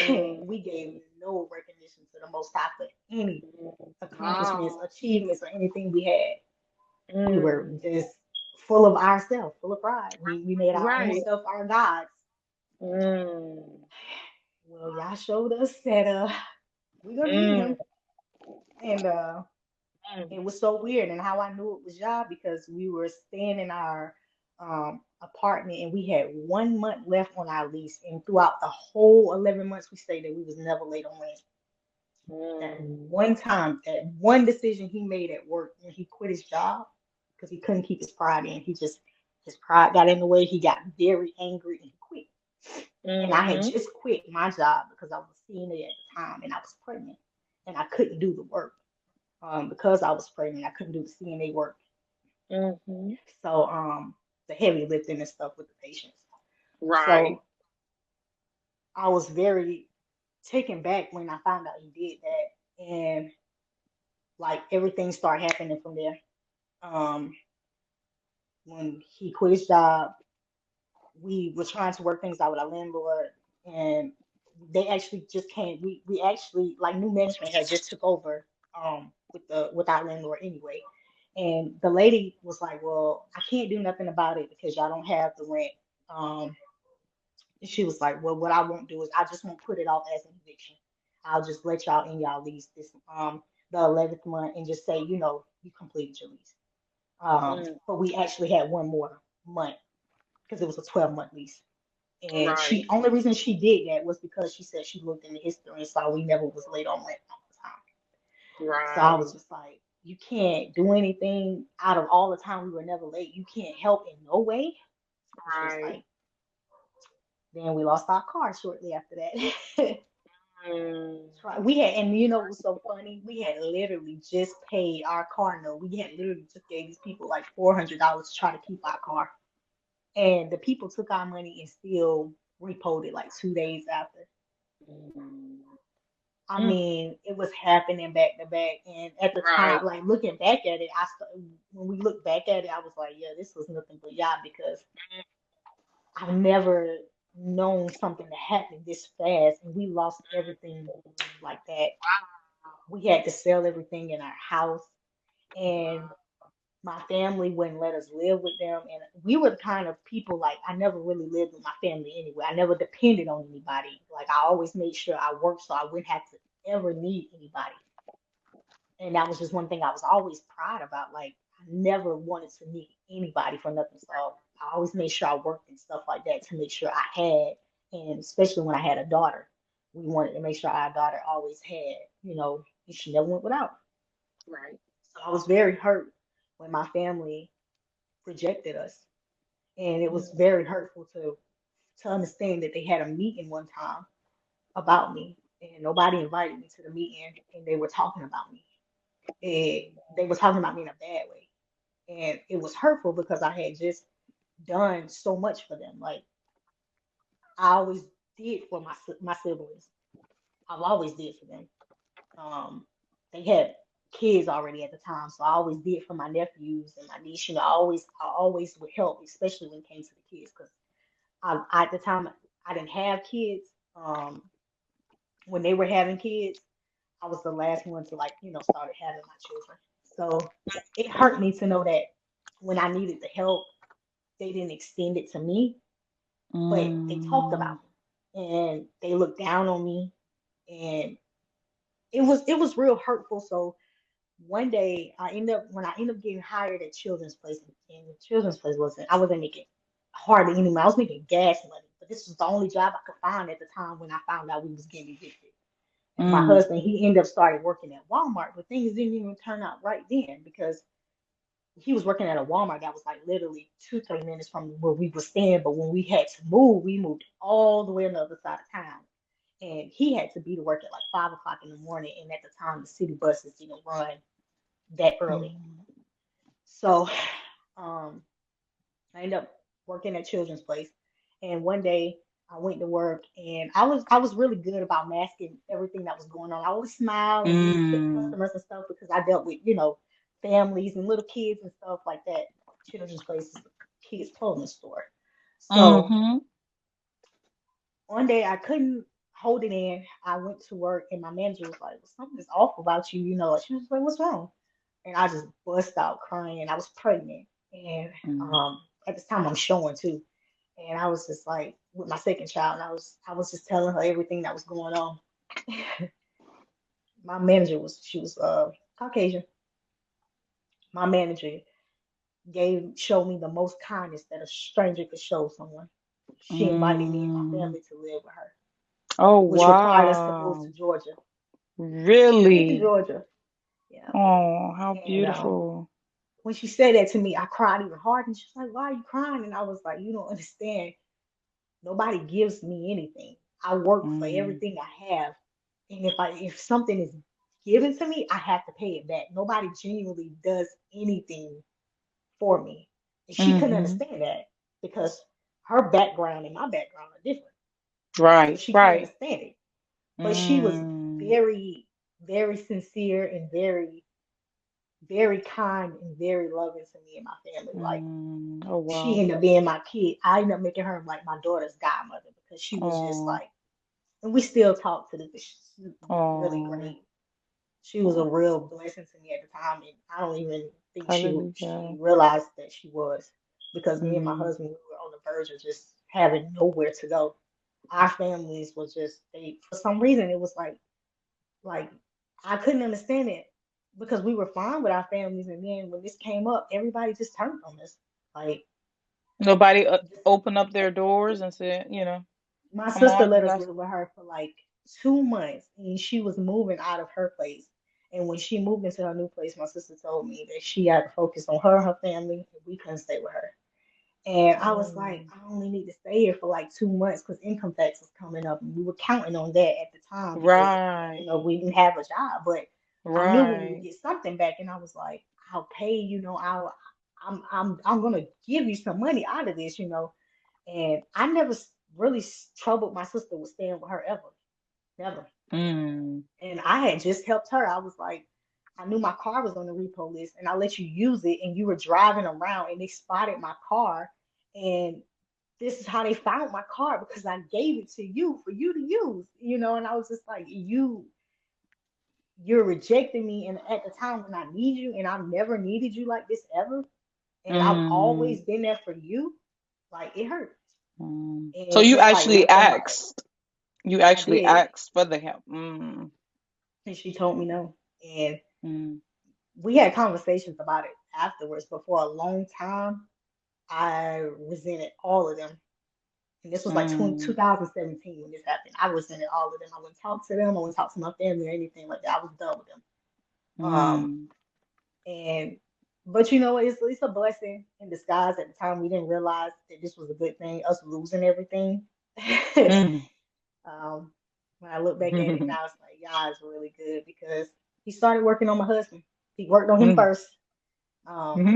Mm, We gave no recognition to the Most High for any mm, accomplishments, wow. achievements, or anything we had. We were Mm, just full of ourselves, full of pride. We made our own right. stuff our gods. Mm, Well, y'all showed us that we're gonna need mm, him, and mm, it was so weird. And how I knew it was y'all because we were staying in our apartment, and we had 1 month left on our lease, and throughout the whole 11 months we stayed there, we was never late on rent. That mm, one time, that one decision he made at work when he quit his job because he couldn't keep his pride in. He just his pride got in the way. He got very angry and he quit. And I had mm-hmm, just quit my job because I was a CNA at the time and I was pregnant and I couldn't do the work. Because I was pregnant, I couldn't do the CNA work. mm-hmm, So the heavy lifting and stuff with the patients. right. So I was very taken back when I found out he did that. And like everything started happening from there. Um, when he quit his job, we were trying to work things out with our landlord, and they actually just came. We actually like new management had just took over with our landlord anyway, and the lady was like, "Well, I can't do nothing about it because y'all don't have the rent." Um, and she was like, "Well, what I won't do is I just won't put it off as an eviction. I'll just let y'all in y'all lease this the 11th month and just say, you completed your lease." Mm, But we actually had one more month because it was a 12-month lease. And right. she only reason she did that was because she said she looked in the history and saw we never was late on rent all the time. So I was Right. just like, you can't do anything out of all the time we were never late. You can't help in no way. And she was Right. like, then we lost our car shortly after that. Mm, We had, and you know what was so funny? We had literally just paid our car note. We had literally just gave these people like $400 to try to keep our car. And the people took our money and still repoed it like 2 days after. mm, I mm, mean, it was happening back to back. And at the right. time, like looking back at it, when we look back at it, I was like, yeah, this was nothing but y'all because I've never known something to happen this fast. And we lost everything like that. We had to sell everything in our house. And my family wouldn't let us live with them. And we were the kind of people like I never really lived with my family anyway. I never depended on anybody. Like I always made sure I worked so I wouldn't have to ever need anybody. And that was just one thing I was always proud about. Like I never wanted to need anybody for nothing. So I always made sure I worked and stuff like that to make sure I had, and especially when I had a daughter, we wanted to make sure our daughter always had, and she never went without. Right. So I was very hurt when my family rejected us. And it was Mm, very hurtful to understand that they had a meeting one time about me and nobody invited me to the meeting and they were talking about me. And they were talking about me in a bad way. And it was hurtful because I had just done so much for them. Like I always did for my siblings. I've always did for them. Um, they had kids already at the time, so I always did for my nephews and my niece. I always would help, especially when it came to the kids, because at the time I didn't have kids. When they were having kids, I was the last one to started having my children. So it hurt me to know that when I needed the help, they didn't extend it to me, but they talked Mm. about me and they looked down on me, and it was real hurtful. So one day when I ended up getting hired at Children's Place, and the Children's Place I wasn't making hardly any money. I was making gas money, but this was the only job I could find at the time when I found out we was getting evicted. And my Mm. husband, he ended up started working at Walmart, but things didn't even turn out right then because he was working at a Walmart that was like literally 2, 3 minutes from where we were staying. But when we had to move, we moved all the way on the other side of town. And he had to be to work at like 5 o'clock in the morning. And at the time, the city buses didn't run that early. So um, I ended up working at Children's Place, and one day I went to work, and I was really good about masking everything that was going on. I always smile and greet the Mm. customers and stuff because I dealt with families and little kids and stuff like that. Children's Place is a kids clothing store, so Mhm. one day I couldn't hold it in. I went to work, and my manager was like, well, "Something's off about you," Like, she was like, "What's wrong?" And I just bust out crying. I was pregnant, and Mm. um, at this time I'm showing too. And I was just like with my second child, and I was just telling her everything that was going on. My manager was she was Caucasian. My manager showed me the most kindness that a stranger could show someone. She invited me and my Mm. family to live with her, Oh which required us to move to wow. Georgia. We moved to Really? Georgia. Yeah. Oh, how And beautiful. when she said that to me, I cried even harder. And she was like, "Why are you crying?" And I was like, "You don't understand. Nobody gives me anything. I work for Mm. everything I have. And if something is given to me, I have to pay it back. Nobody genuinely does anything for me." And she couldn't Mhm. understand that because her background and my background are different. So Right, she couldn't right. understand it. But she was Mm. very, very sincere and very, very kind and very loving to me and my family. Like Mm. Oh she wow. ended up being my kid. I ended up making her like my daughter's godmother because she was just Oh. like, and we still talk to this. She's really Oh. great. She was a real blessing to me at the time, and I don't even think she Hallelujah. realized that she was because me and my Mm. husband we were on the verge of just having nowhere to go. Our families was just they for some reason it was like I couldn't understand it because we were fine with our families, and then when this came up, everybody just turned on us. Like Nobody just opened up their doors and said, my come sister on, let you us guys. live with her for like 2 months, and she was moving out of her place. And when she moved into her new place, my sister told me that she had to focus on her and her family, and we couldn't stay with her. And I was Oh. like, I only need to stay here for like 2 months because income tax was coming up, and we were counting on that at the time because Right, we didn't have a job, but I knew we would right. get something back, and I was like, I'll pay, I'm gonna give you some money out of this. And I never really troubled my sister with staying with her ever, never. Mm. And I had just helped her. I was like, I knew my car was on the repo list, and I let you use it, and you were driving around, and they spotted my car, and this is how they found my car because I gave it to you for you to use. And I was just like, you're rejecting me, and at the time when I need you, and I've never needed you like this ever, and I've Mm. always been there for you, like it hurts. Mm. So And you it's like actually right there, my asked. You I actually did, asked for the help. Mm. and she told me no. And Mm. we had conversations about it afterwards, but for a long time, I resented all of them. And this was like Mm. 2017 when this happened. I resented all of them. I wouldn't talk to them. I wouldn't talk to my family or anything like that. I was done with them. Um, Mm. and but it's a blessing in disguise. At the time, we didn't realize that this was a good thing, us losing everything. Mm. um, when I look back at it now, it's like, yeah, it's really good because he started working on my husband. He worked on him Mm. first. Um,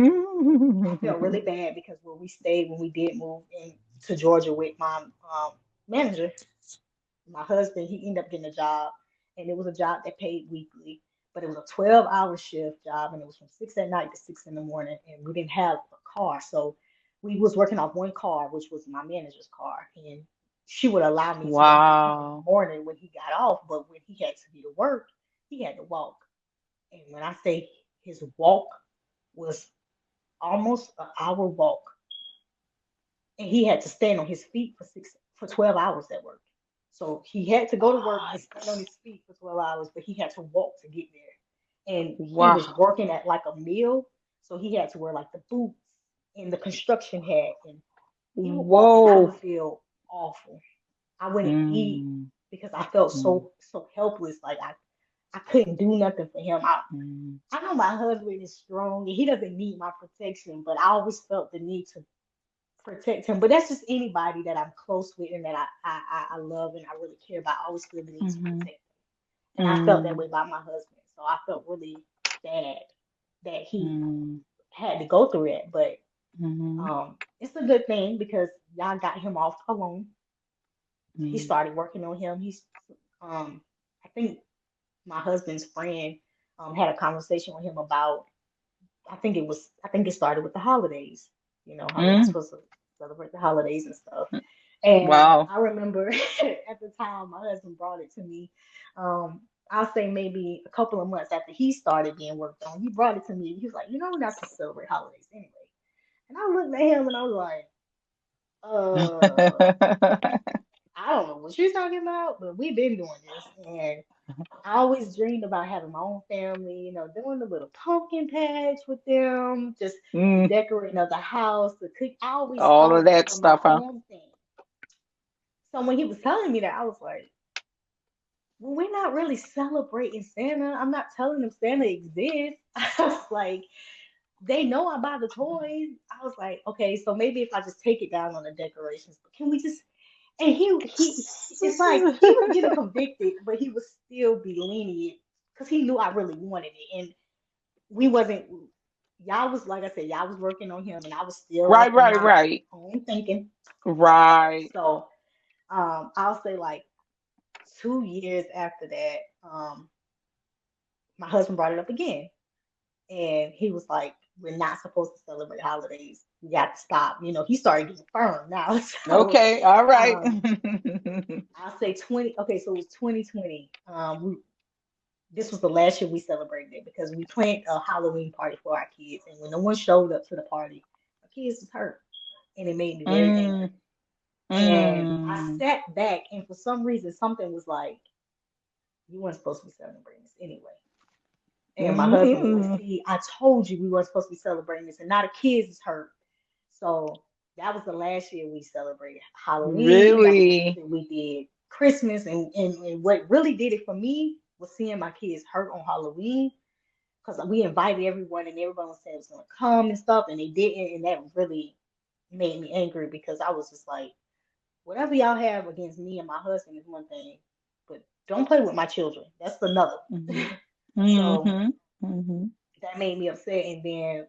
I felt really bad because when we did move into Georgia with my manager, my husband, he ended up getting a job, and it was a job that paid weekly, but it was a 12-hour shift job, and it was from 6 at night to 6 in the morning, and we didn't have a car, so we was working off one car, which was my manager's car, and she would allow me to ride him in the Wow. morning when he got off, but when he had to be to work, he had to walk, and when I say his walk was almost an hour walk, and he had to stand on his feet for 12 hours at work. So he had to go to work and stand on What? his feet for 12 hours, but he had to walk to get there. And he was Wow. working at like a mill, so he had to wear like the boots and the construction hat, and he would walk, and I Whoa. would feel awful. I wouldn't eat Mm. because I felt Mm. so helpless. Like I couldn't do nothing for him. Mm. I know my husband is strong and he doesn't need my protection, but I always felt the need to protect him. But that's just anybody that I'm close with and that I love and I really care about. I always feel the need to Mhm. protect him. And I felt that Mm. way about my husband. So I felt really bad that he Mm. had to go through that. But Mhm. it's a good thing because y'all got him off alone. He Mhm. started working on him. Um, I think my husband's friend had a conversation with him about. I think it started with the holidays. You know how we're not Mm. supposed to celebrate the holidays and stuff. And Wow. I remember at the time my husband brought it to me. Um, I'll say maybe a couple of months after he started being worked on, he brought it to me. He was like, you know, we're not supposed to celebrate holidays anyway. And I looked at him and I was like, uh, I don't know what you're talking about, but we've been doing this. And I always dreamed about having my own family, you know, doing the little pumpkin patch with them, just the Mm. decorating of the house, the cook. I always All of thought that for my stuff, huh? own thing. So when he was telling me that, I was like, well, we're not really celebrating Santa. I'm not telling them Santa exists. I was like, they know I buy the toys. I was like, okay, so maybe if I just take it down on the decorations, but can we just and it's like he was getting convicted, but he would still be lenient because he knew I really wanted it. And we wasn't, y'all was, like I said, y'all was working on him, and I was still Right, up in right, my right. own thinking. Right. So I'll say like 2 years after that, my husband brought it up again. And he was like, we're not supposed to celebrate holidays. We got to stop. You know, he started getting firm now. So Okay, all right. um, I'll say 20. Okay, so it was 2020. This was the last year we celebrated it because we planned a Halloween party for our kids. And when no one showed up to the party, our kids was hurt. And it made me very Mm, angry. And I mm, sat back, and for some reason, something was like, you weren't supposed to be celebrating this anyway. And my husband was like, mm. see, I told you we weren't supposed to be celebrating this, and now the kids is hurt. So that was the last year we celebrated Halloween. That was the last Really? year we did Christmas. And what really did it for me was seeing my kids hurt on Halloween because we invited everyone and everyone said it was going to come and stuff, and they didn't. And that really made me angry because I was just like, whatever y'all have against me and my husband is one thing, but don't play with my children. That's another. Mhm. So Mhm. Mhm. that made me upset. And then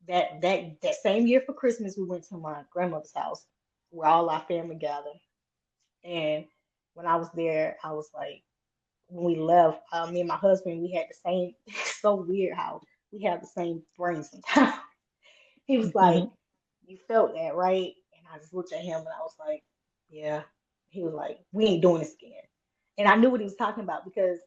that same year for Christmas, we went to my grandmother's house where all our family gathered. And when I was there, I was like, when we left, me and my husband, we had the same. It's so weird how we have the same brain sometimes. He was like, Mhm. "You felt that, right?" And I just looked at him and I was like, "Yeah." He was like, "We ain't doing this again." And I knew what he was talking about because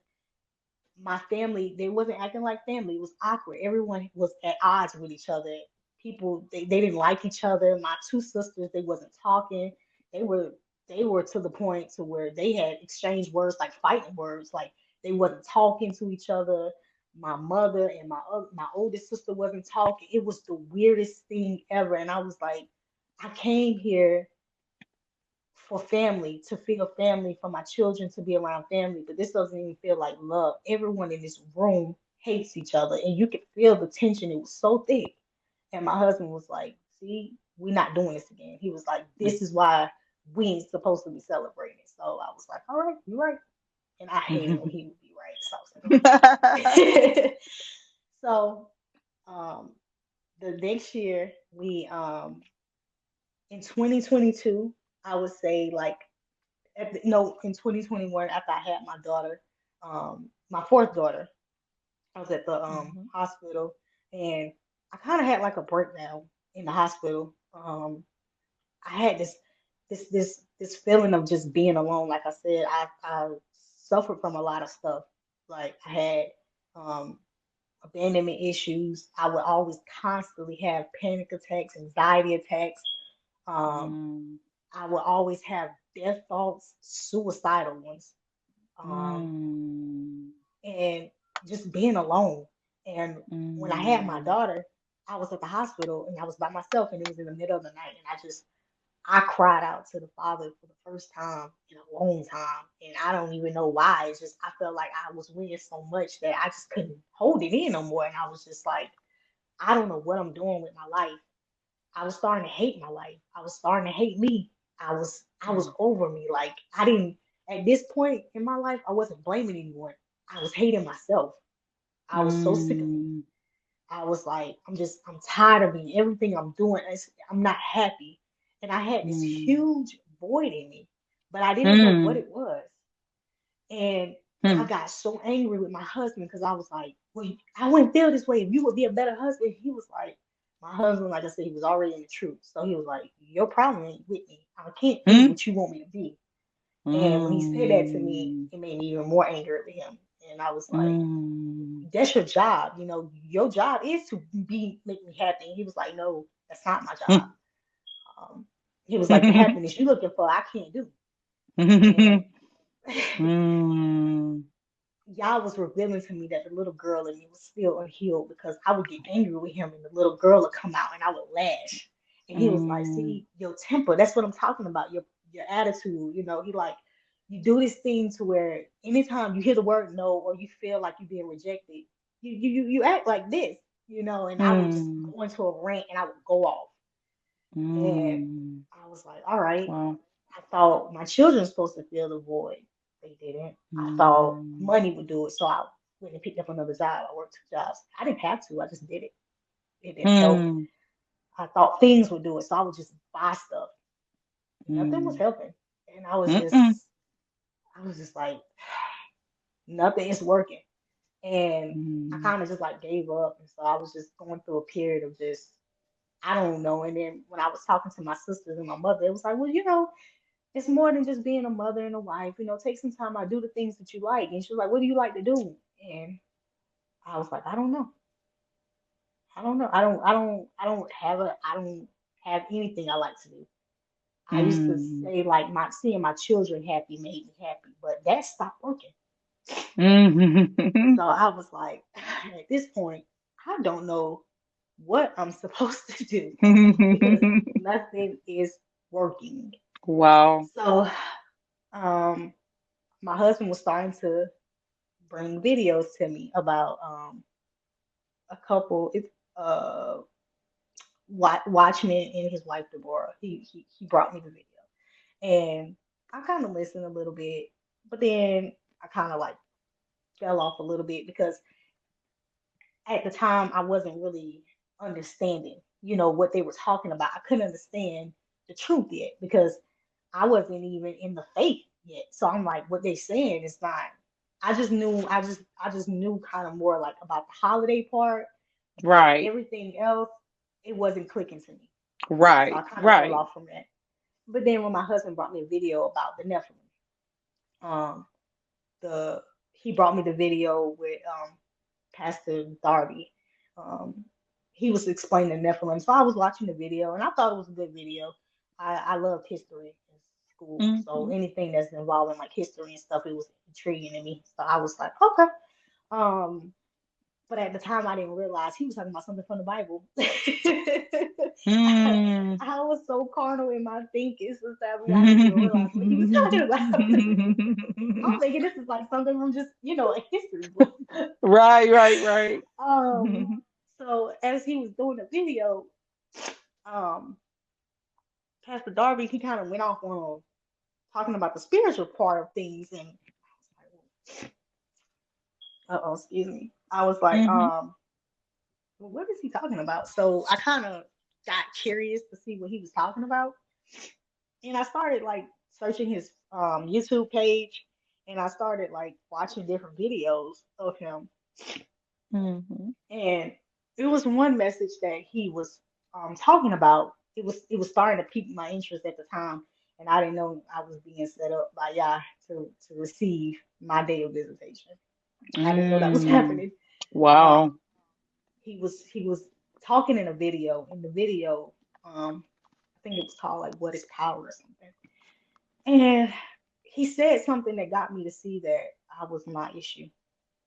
my family, they wasn't acting like family. It was awkward. Everyone was at odds with each other. People, they didn't like each other. My two sisters, they wasn't talking. They were they were to the point to where they had exchanged words like fighting words, like they wasn't talking to each other. My mother and my oldest sister wasn't talking. It was the weirdest thing ever. And I was like, I came here for family, to feel family, for my children to be around family, but this doesn't even feel like love. Everyone in this room hates each other, and you could feel the tension. It was so thick. And my husband was like, see, we're not doing this again. He was like, this is why we ain't supposed to be celebrating. So I was like, all right, you're right. And I hated when he would be right. So I was like, okay. So um the next year we in 2022, I would say like no, in 2021, after I had my daughter, my fourth daughter, I was at the Mhm. hospital, and I kind of had like a breakdown in the hospital. I had this feeling of just being alone. Like I said, I suffered from a lot of stuff. Like I had um, abandonment issues. I would always constantly have panic attacks, anxiety attacks. Um, Mm, I would always have death thoughts, suicidal ones, um, mm, and just being alone. And when I had my mm, daughter, I was at the hospital and I was by myself, and it was in the middle of the night, and I cried out to the Father for the first time in a long time, and I don't even know why. It's just I felt like I was winning so much that I just couldn't hold it in no more, and I was just like, I don't know what I'm doing with my life. I was starting to hate my life. I was starting to hate me. I was mm, over me. Like I didn't at this point in my life, I wasn't blaming anyone. I was hating myself. I was so sick of me. mm. I was like, I'm tired of me. Everything I'm doing, I'm not happy. And I had this Mm. huge void in me, but I didn't know what Mm. it was. And I Mm. got so angry with my husband because I was like, well, I wouldn't feel this way if you would be a better husband. He was like, my husband, like I said, he was already in the truth. So he was like, your problem ain't with me. I can't be Mm. what you want me to be. And when he said that to me, Mm. it made me even more angry with him. And I was like, Mm. that's your job. Your job is to make me happy. And he was like, no, that's not my job. Mm. He was like, the happiness you're looking for, I can't do. And Mm. Yah was revealing to me that the little girl in me was still unhealed because I would get angry with him and the little girl would come out and I would lash. And he was like, Mm. see, your temper, that's what I'm talking about, your attitude. He like, you do this thing to where anytime you hear the word no or you feel like you're being rejected, you act like this. And I would just Mm. go into a rant and I would go off. And Mm. I was like, all right. Wow. I thought my children were supposed to fill the void. They didn't. I thought Mm. money would do it, so I went and picked up another job. I worked 2 jobs. I didn't have to. I just did it. It didn't help. Mm. I thought things would do it, so I would just buy stuff. Nothing was Mm. helping, and Mm-mm. I was just like, nothing is working. And I Mm. kind of just like gave up, and so I was just going through a period of just I don't know. And then when I was talking to my sisters and my mother, it was like, well, it's more than just being a mother and a wife. Take some time out, do the things that you like. And she was like, what do you like to do? And I was like, I don't know. I don't know. I don't have anything I like to do. I used to Mm. say like my seeing my children happy made me happy, but that stopped working. Mm. So I was like, at this point, I don't know what I'm supposed to do because nothing is working. Wow. So um my husband was starting to bring videos to me about a couple, Watchmen and his wife Deborah. He brought me the video, and I kind of listened a little bit, but then I kind of like fell off a little bit because at the time I wasn't really understanding, what they were talking about. I couldn't understand the truth yet because I wasn't even in the faith yet. So I'm like, what they saying is not. I just knew kind of more like about the holiday part, but Right. everything else, it wasn't clicking to me. So I Right. kind of fell Right. off from that. But then when my husband brought me a video about the Nephilim, um, the he brought me the video with Pastor Darby. Um, he was explaining Nephilim, so I was watching the video and I thought it was a good video. I loved history in school, so Mm-hmm. anything that's involving like history and stuff, it was intriguing to me. So I was like, okay. Um, but at the time, I didn't realize he was talking about something from the Bible. I, Mm. I was so carnal in my thinking, Sister Abby, I didn't even realize what he was talking about. I'm thinking this is like something from just, a history book. Right, right, right. um, so as he was doing the video, um, Pastor Darby, he kind of went off on talking about the spiritual part of things, and excuse me. I was like, Mm-hmm. well, what is he talking about? So I kind of got curious to see what he was talking about. And I started like searching his YouTube page and I started like watching different videos of him. Mm-hmm. And it was one message that he was talking about. It was starting to pique my interest at the time. And I didn't know I was being set up by Yah to receive my day of visitation. I didn't know that was Mm. happening. Wow. Um, he was talking in a video. In the video, I think it was called like "What Is Power" or something. And he said something that got me to see that I was my issue.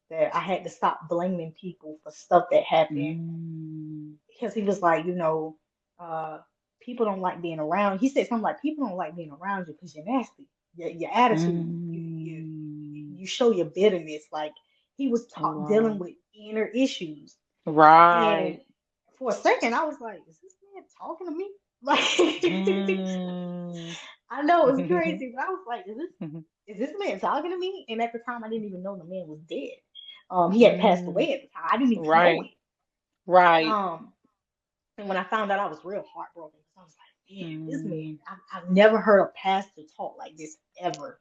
That I had to stop blaming people for stuff that happened Mm. because he was like, uh, people don't like being around. He said something like, people don't like being around you because you're nasty. Your attitude, Mm. you show your bitterness. Like he was dealing Wow. with inner issues. And Right. for a second, I was like, is this man talking to me? Like, Mm. I know it's crazy, but I was like, is this man talking to me? And at the time, I didn't even know the man was dead. He had passed Mm. away at the time. I didn't even know Right. it. Right. Um, and when I found out, I was real heartbroken because I was like, man, this man, Mm. I've never heard a pastor talk like this ever.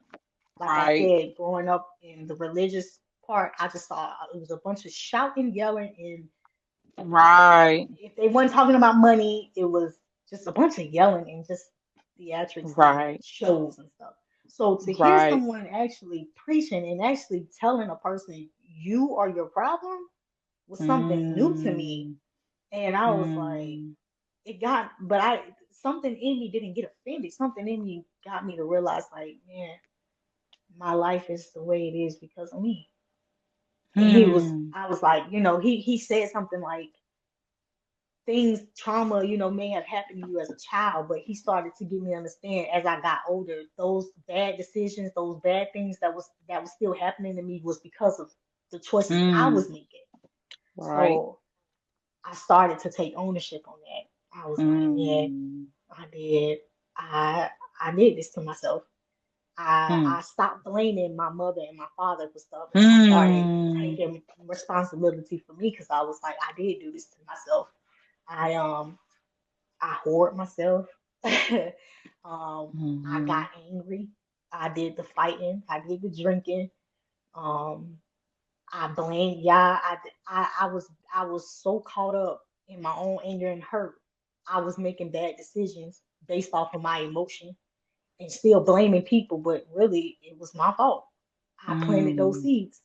Like I Right. said, growing up in the religious part, I just saw it was a bunch of shouting, yelling, and Right. if they weren't talking about money, it was just a bunch of yelling and just theatrics and Right. shows and stuff. So to hear Right. someone actually preaching and actually telling a person you are your problem was something new to me. Mm. And I was like, Mm. it got, but I, something in me didn't get offended. Something in me got me to realize, like, man, my life is the way it is because of me. And Hmm. I was like, he said something like, things, trauma, may have happened to you as a child, but he started to get me to understand as I got older, those bad decisions, those bad things that was still happening to me was because of the choices I Mm. was making. Right. So I started to take ownership on that. I was like, yeah, Mm. I did. I I did this to myself. Mm. I stopped blaming my mother and my father for stuff, and I started Mm. taking responsibility for me because I was like, I did do this to myself. I I hoard myself. I got Mhm. angry. I did the fighting. I did the drinking. Um, I blamed Yah. I was so caught up in my own anger and hurt. I was making bad decisions based off of my emotion and still blaming people, but really it was my fault. I planted those Mm. seeds,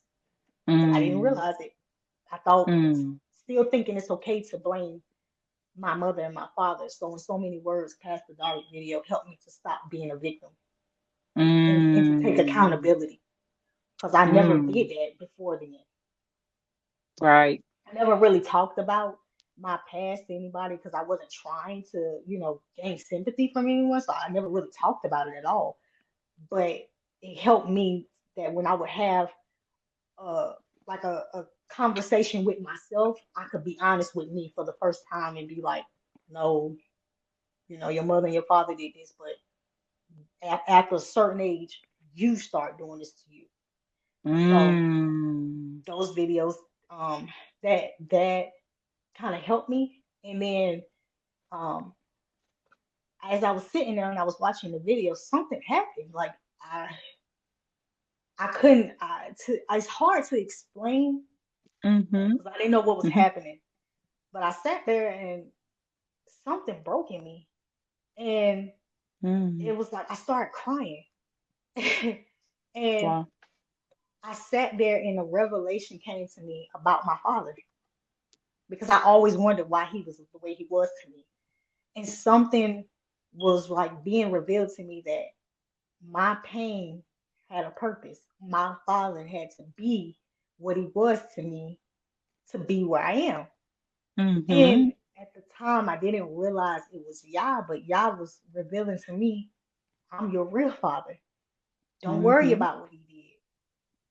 but I didn't Mm. realize it. I thought Mm. still thinking it's okay to blame my mother and my father. So in so many words, Pastor Dark video helped me to stop being a victim and to take Mm. accountability because I never did Mm. that before then. Right. I never really talked about my past to anybody because I wasn't trying to, gain sympathy from anyone. So I never really talked about it at all. But it helped me that when I would have uh like a conversation with myself, I could be honest with me for the first time and be like, no, your mother and your father did this, but after a certain age, you start doing this to you. So Mm. those videos, um, that kind of helped me. And then um, as I was sitting there and I was watching the video, something happened. Like I, I couldn't. It's hard to explain Mhm. because I didn't know what was Mhm. happening. But I sat there and something broke in me, and it Mm. was like I started crying, and Wow. I sat there and a revelation came to me about my father because I always wondered why he was the way he was to me. And something was like being revealed to me that my pain had a purpose. My father had to be what he was to me to be where I am. And Mhm. at the time, I didn't realize it was Yah, but Yah was revealing to me, I'm your real father. Don't worry Mhm. about what he did.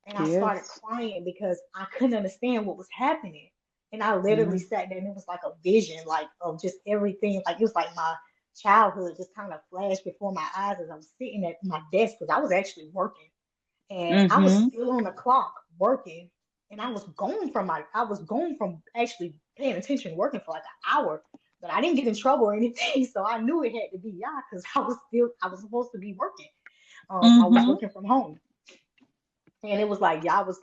And I started Yes. crying because I couldn't understand what was happening. And I literally Mm. sat there and it was like a vision, like of just everything. Like it was like my childhood just kind of flashed before my eyes as I was sitting at my desk because I was actually working and I was Mhm. still on the clock working. And I was gone from actually paying attention working for like an hour, but I didn't get in trouble or anything. So I knew it had to be Yah because I was supposed to be working. I was Mhm. working from home. And it was like Yah was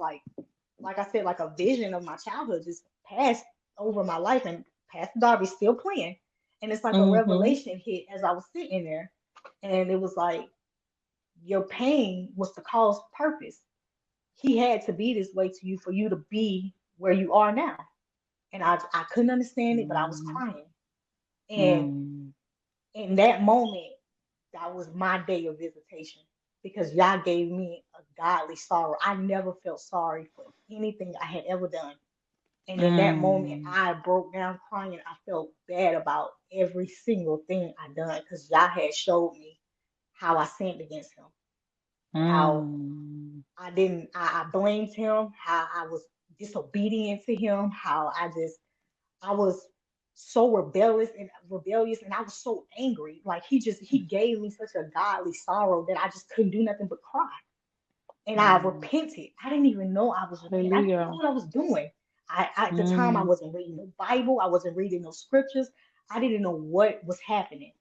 like I said, like a vision of my childhood just passed over my life, and Pastor Darby's still playing. And it's like a Mhm. revelation hit as I was sitting there, and it was like your pain was to cause purpose. He had to be this way to you for you to be where you are now. And I couldn't understand it, but I was Mhm. crying. And Mm. in that moment, that was my day of visitation because Yah gave me a godly sorrow. I never felt sorry for anything I had ever done. And in that moment, Mm. I broke down crying. I felt bad about every single thing I done because Yah had showed me how I sinned against him, how Mm. I blamed him, how I was disobedient to him, how I was so rebellious and I was so angry. Like he gave me such a godly sorrow that I just couldn't do nothing but cry. And I Mm. repented. I didn't even know I was repenting. I didn't know Hallelujah. what I was doing. I at the time I Mm. wasn't reading the Bible, I wasn't reading no scriptures. I didn't know what was happening.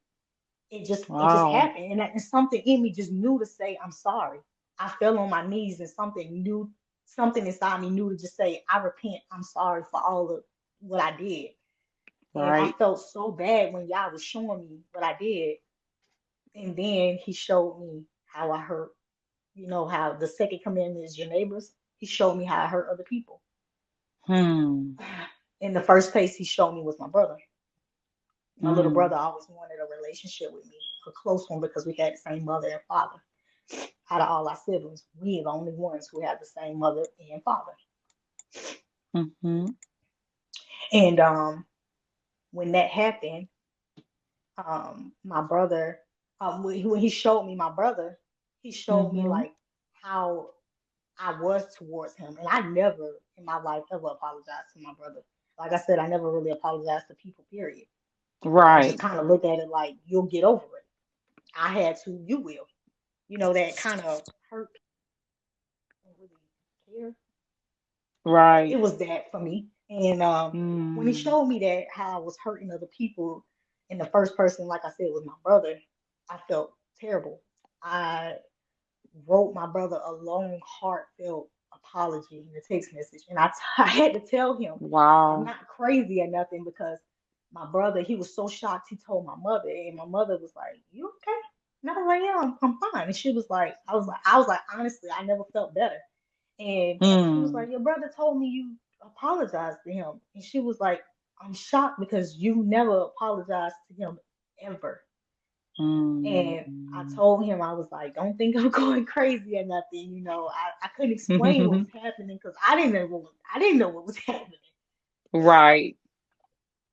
It just Wow. happened, and something in me just knew to say I'm sorry. I fell on my knees, and something inside me knew to just say I repent. I'm sorry for all of what I did, and I Right. felt so bad when Yah was showing me what I did, and then He showed me how I hurt. You know how the second commandment is your neighbors. He showed me how I hurt other people. Hmm. In the first place, He showed me was my brother. My little Mm. brother always wanted a relationship with me, a close one, because we had the same mother and father. Out of all our siblings, we are the only ones who have the same mother and father. Mm-hmm. And when that happened, my brother, when he showed me my brother, he showed me Mm-hmm. like how I was towards him. And I never in my life ever apologized to my brother. Like I said, I never really apologized to people, period. I just Right. kind of looked at it like, you'll get over it. I had to, you will. That kind of hurt people don't really care. It Right. was that for me. And when he Mm. showed me that how I was hurting other people, and the first person, like I said, was my brother, I felt terrible. I wrote my brother a long, heartfelt apology in a text message, and I had to tell him I'm Wow. not crazy or nothing, because my brother, he was so shocked. He told my mother, and my mother was like, "You okay?" And I was like, "Yeah, I'm fine." And she was like, I was like, honestly, I never felt better. And she was Mm. like, "Your brother told me you apologized to him." And she was like, "I'm shocked because you never apologized to him ever." And I Mm. told him, I was like, "Don't think I'm going crazy or nothing. I couldn't explain what was happening because I didn't know what was happening. Right.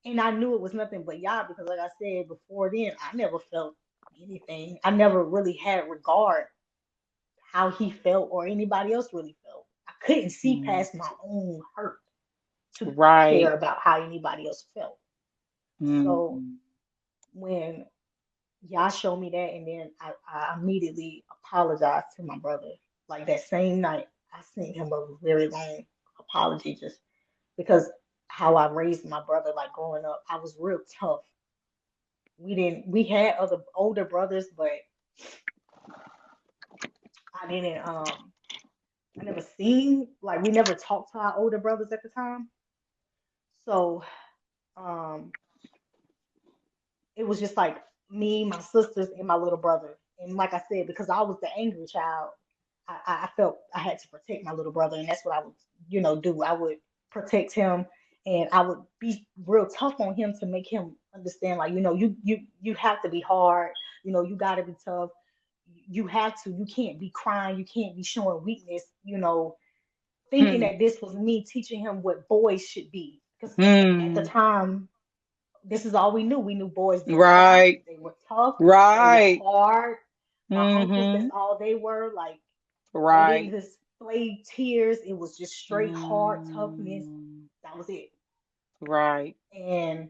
And I knew it was nothing but Yah, because like I said before then, I never felt anything. I never really had regard how he felt or anybody else really felt. I couldn't see Mm. past my own hurt to care Right. about how anybody else felt. So Mm. when Y'all showed me that, and then I immediately apologized to my brother. Like that same night, I sent him a very long apology, just because how I raised my brother, like growing up, I was real tough. We had other older brothers, but I didn't, I never seen, like, we never talked to our older brothers at the time. So, um, it was just like me, my sisters, and my little brother. And like I said, because I was the angry child, I felt I had to protect my little brother, and that's what I would, do. I would protect him, and I would be real tough on him to make him understand, like, you have to be hard. You got to be tough. You have to. You can't be crying. You can't be showing weakness. Thinking Hmm. that this was me teaching him what boys should be, because at the Hmm. time this is all we knew. We knew boys didn't cry. Right. They were tough. They were Right. hard. My uncles, that's Mm-hmm. all they were. Like, they didn't Right. display tears. It was just straight hard toughness. Mm. That was it. Right. And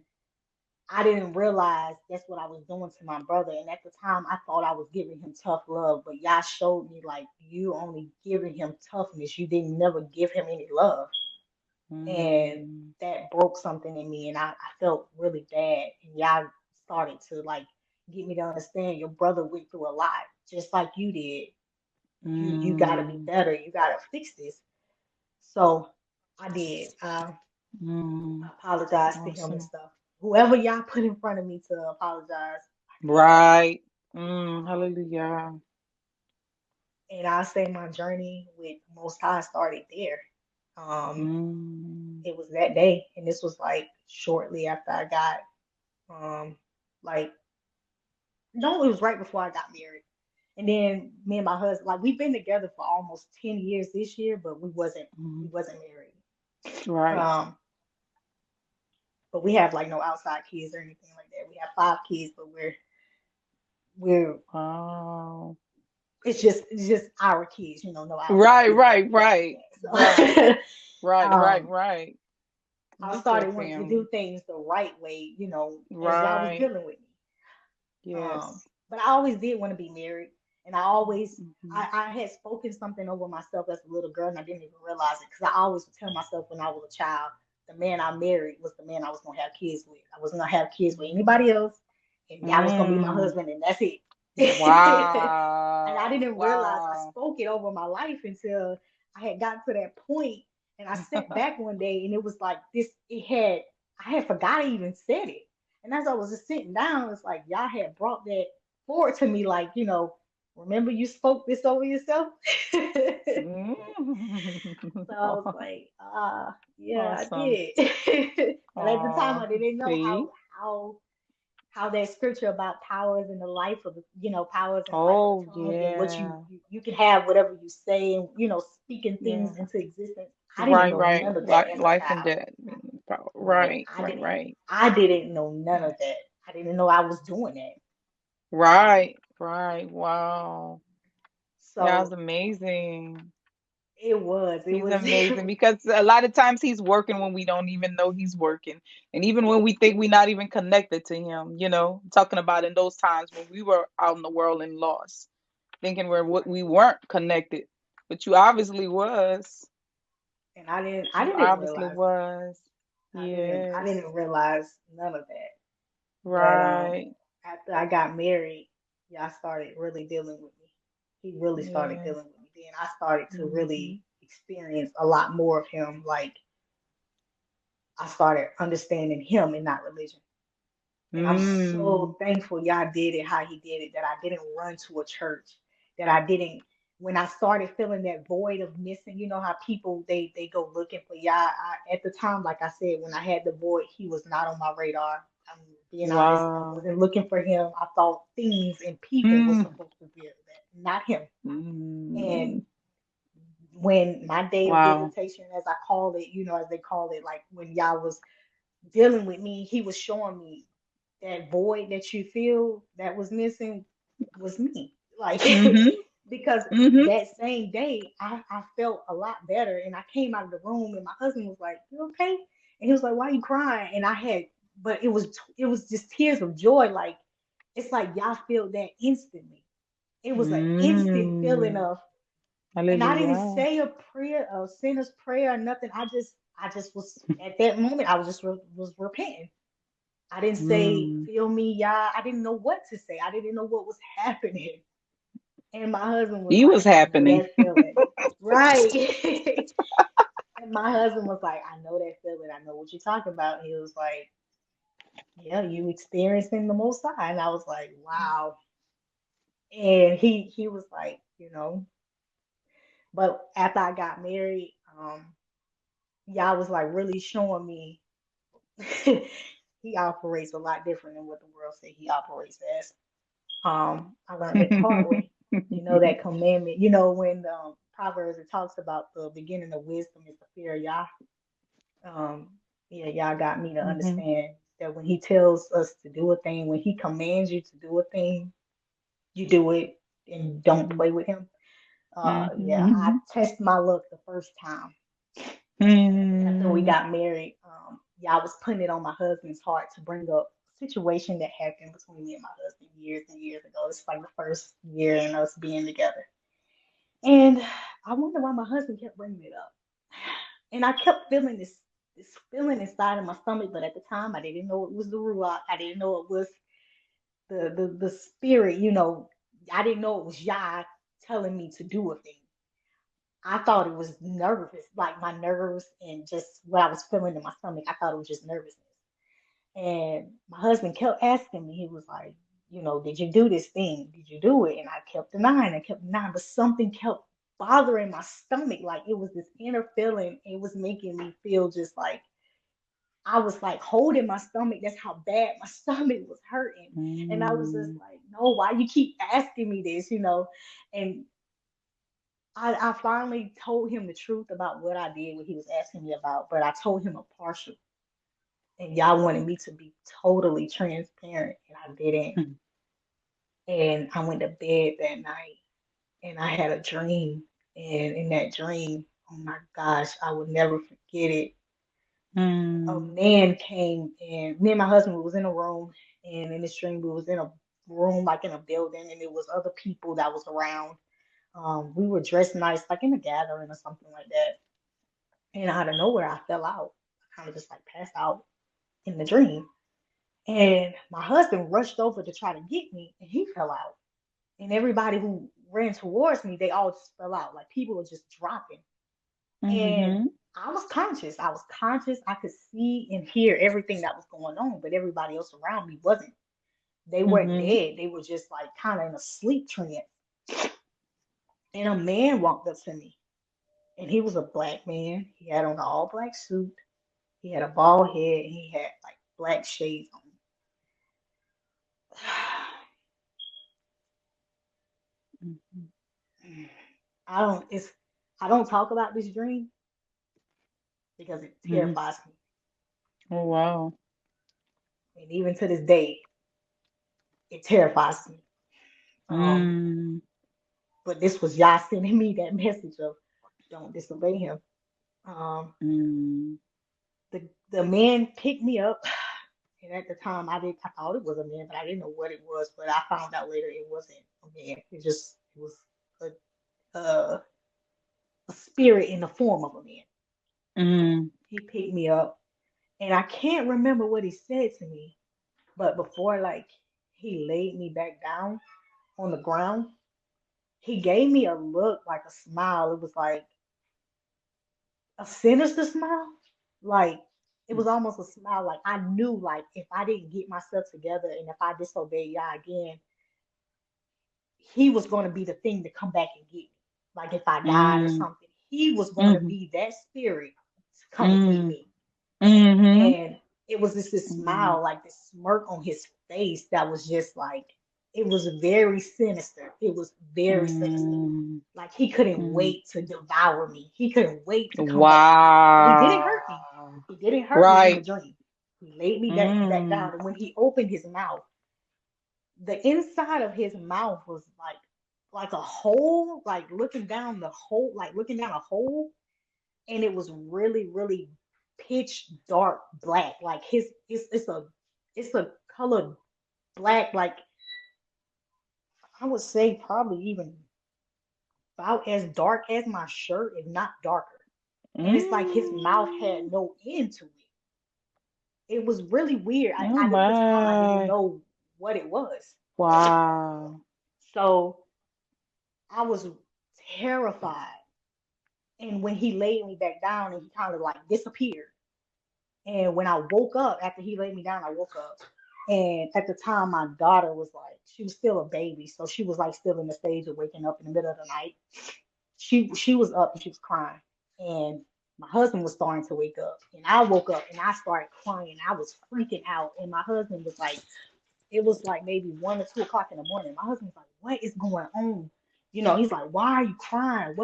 I didn't realize that's what I was doing to my brother. And at the time, I thought I was giving him tough love. But y'all showed me, like, you only giving him toughness. You didn't never give him any love. And Mm. that broke something in me, and I felt really bad. And y'all started to, like, get me to understand your brother went through a lot, just like you did. You gotta be Mm. better. You gotta fix this. So I did. Mm. I apologized to him and Awesome. stuff. Whoever y'all put in front of me to apologize, I did that. Right. Mm. Um, Hallelujah. and I say my journey with Most High started there. Um, Mm. it was that day, and this was like shortly after I got like, no, it was right before I got married. And then me and my husband, like, we've been together for almost 10 years this year, but we Mm. wasn't married. Right. Um, but we have like no outside kids or anything like that. We have 5 kids, but we're Wow. it's just our kids, no outside Right. kids or Right. anything Right. like Right. that. So Right. Right. Right. I Look at started wanting to do family. things the right way, as y'all was Right. dealing with me. Yes. But I always did want to be married. And I always, Mhm. I had spoken something over myself as a little girl, and I didn't even realize it because I always would tell myself when I was a child, the man I married was the man I was gonna have kids with. I wasn't gonna have kids with anybody else, and y'all was gonna be my Mm. husband, and that's it. And I Wow. didn't realize I Wow. spoke it over my life until I had gotten to that point, and I sat back one day, and it was like this. It had I had forgot I even said it, and as I was just sitting down, it's like y'all had brought that forward to me, like remember you spoke this over yourself. So I was Mm. like, yeah, I Awesome. did. And at the time, Oh, I didn't know see? how how that scripture about powers in the life of powers in the life of the Oh, tongue, and what yeah. you can have whatever you say, and speaking things Yeah. into existence. I didn't Right, know right. none of that as a Life and child. death. Right. Right, right, right. I didn't know none of that. I didn't know I was doing that. Right, right. Wow. God's So amazing. it He's was amazing because a lot of times he's working when we don't even know he's working. And even when we think we're not even connected to him, talking about in those times when we were out in the world and lost, thinking we weren't connected. But you obviously was. and I You didn't obviously realize it. was. I Yes. didn't realize none of that. But Right. after I got married, y'all started really dealing with me. He really started Yes. dealing with me. Then I started to Hmm. really experience a lot more of him. Like I started understanding him and not religion. And I'm Mm. so thankful y'all did it how he did it, that I didn't run to a church, that I didn't when I started feeling that void of missing, how people they go looking for y'all. At the time, like I said, when I had the void, he was not on my radar. I'm being honest, I Wow. wasn't looking for him. I thought things and people were Mm. supposed to be that, not him. And Mm. when my day of Wow. visitation, as I call it, as they call it, like when y'all was dealing with me, he was showing me that void that you feel that was missing was me. Like Hmm. because Hmm. that same day I felt a lot better, and I came out of the room and my husband was like, "You okay?" And he was like, "Why are you crying?" And I had but it was just tears of joy. Like it's like y'all feel that instantly. It was an instant feeling Mm. of, and I didn't Hallelujah. say a prayer, a sinner's prayer, or nothing. I just was at that moment. I was just was repenting. I didn't say, Mm. feel me, y'all. I didn't know what to say. I didn't know what was happening. And my husband was He was like, I know happening. that feeling. Right. And my husband was like, I know that feeling. I know what you're talking about. And he was like, yeah, you experiencing the most high. And I was like, wow. And he was like, but after I got married, y'all was like really showing me he operates a lot different than what the world say he operates as. I learned it the hard way. That commandment. When Proverbs it talks about the beginning of wisdom is the fear of Yah. Um, yeah, y'all got me to Hmm. understand that when he tells us to do a thing, when he commands you to do a thing, you do it and don't play with him. Yeah, I Hmm. test my luck the first time after we Hmm. got married. Yeah, I was putting it on my husband's heart to bring up a situation that happened between me and my husband years and years ago. It's like the first year in us being together. And I wonder why my husband kept bringing it up. And I kept feeling this feeling inside of my stomach, but at the time I didn't know it was the ruach. I didn't know it was the spirit, I didn't know it was Yah telling me to do a thing. I thought it was nervous, like my nerves and just what I was feeling in my stomach. I thought it was just nervousness. And my husband kept asking me, he was like, did you do this thing? Did you do it? And I kept denying, but something kept bothering my stomach. Like it was this inner feeling. It was making me feel just like I was like holding my stomach. That's how bad my stomach was hurting. And I was just Mm. like, no, why you keep asking me this? And I finally told him the truth about what I did, what he was asking me about, but I told him a partial. And y'all wanted me to be totally transparent, and I didn't. And I went to bed that night and I had a dream. And in that dream, oh my gosh, I will never forget it. A Mm. man came and me and my husband was in a room, and in this dream we was in a room, like in a building, and it was other people that was around. We were dressed nice, like in a gathering or something like that. And out of nowhere, I fell out. I kind of just like passed out in the dream. And my husband rushed over to try to get me, and he fell out. And everybody who ran towards me, they all just fell out. Like people were just dropping. And Mhm. I was conscious. I was conscious. I could see and hear everything that was going on, but everybody else around me wasn't. They weren't Mhm. dead. They were just like kind of in a sleep trance. And a man walked up to me, and he was a black man. He had on an all black suit. He had a bald head, and he had like black shades on. Mhm. I don't. It's. I don't talk about this dream because it Mhm. terrifies me, Oh wow. and even to this day, it terrifies me. Um, Mm. but this was Yah sending me that message of don't disobey him. Um, Mm. the man picked me up, and at the time I thought it was a man, but I didn't know what it was. But I found out later it wasn't a man. It was a, a, a spirit in the form of a man. Mm. He picked me up, and I can't remember what he said to me, but before like he laid me back down on the ground, he gave me a look, like a smile. It was like a sinister smile. Like it was almost a smile. Like I knew, like if I didn't get myself together and if I disobeyed Yah again, he was going to be the thing to come back and get me. Like if I died or Mm. something, he was going to Mhm. be that spirit to come and get Mm. me. Mhm. And it was just this Mm. smile, like this smirk on his face that was just like, it was very sinister. It was very sinister. Mm. Like he couldn't Mm. wait to devour me. He couldn't wait to come back and get me. But he didn't hurt me. Wow. He didn't hurt me in the Right. dream. He laid me back Mm. down. And when he opened his mouth, the inside of his mouth was like a hole, like looking down the hole, like looking down a hole, and it was really, really pitch dark black. Like his it's a color black, like I would say probably even about as dark as my shirt, if not darker. And it's like his mouth had Mm. no end to it. It was really weird. Oh At the time I didn't my. know what it was. Wow. So I was terrified. And when he laid me back down and he kind of like disappeared. And when I woke up, after he laid me down, I woke up. And at the time, my daughter was like, she was still a baby. So she was like still in the stage of waking up in the middle of the night. She was up and she was crying. And my husband was starting to wake up. And I woke up and I started crying. I was freaking out. And my husband was like, it was like maybe 1 or 2 o'clock in the morning. My husband was like, what is going on? You know, he's like, why are you crying?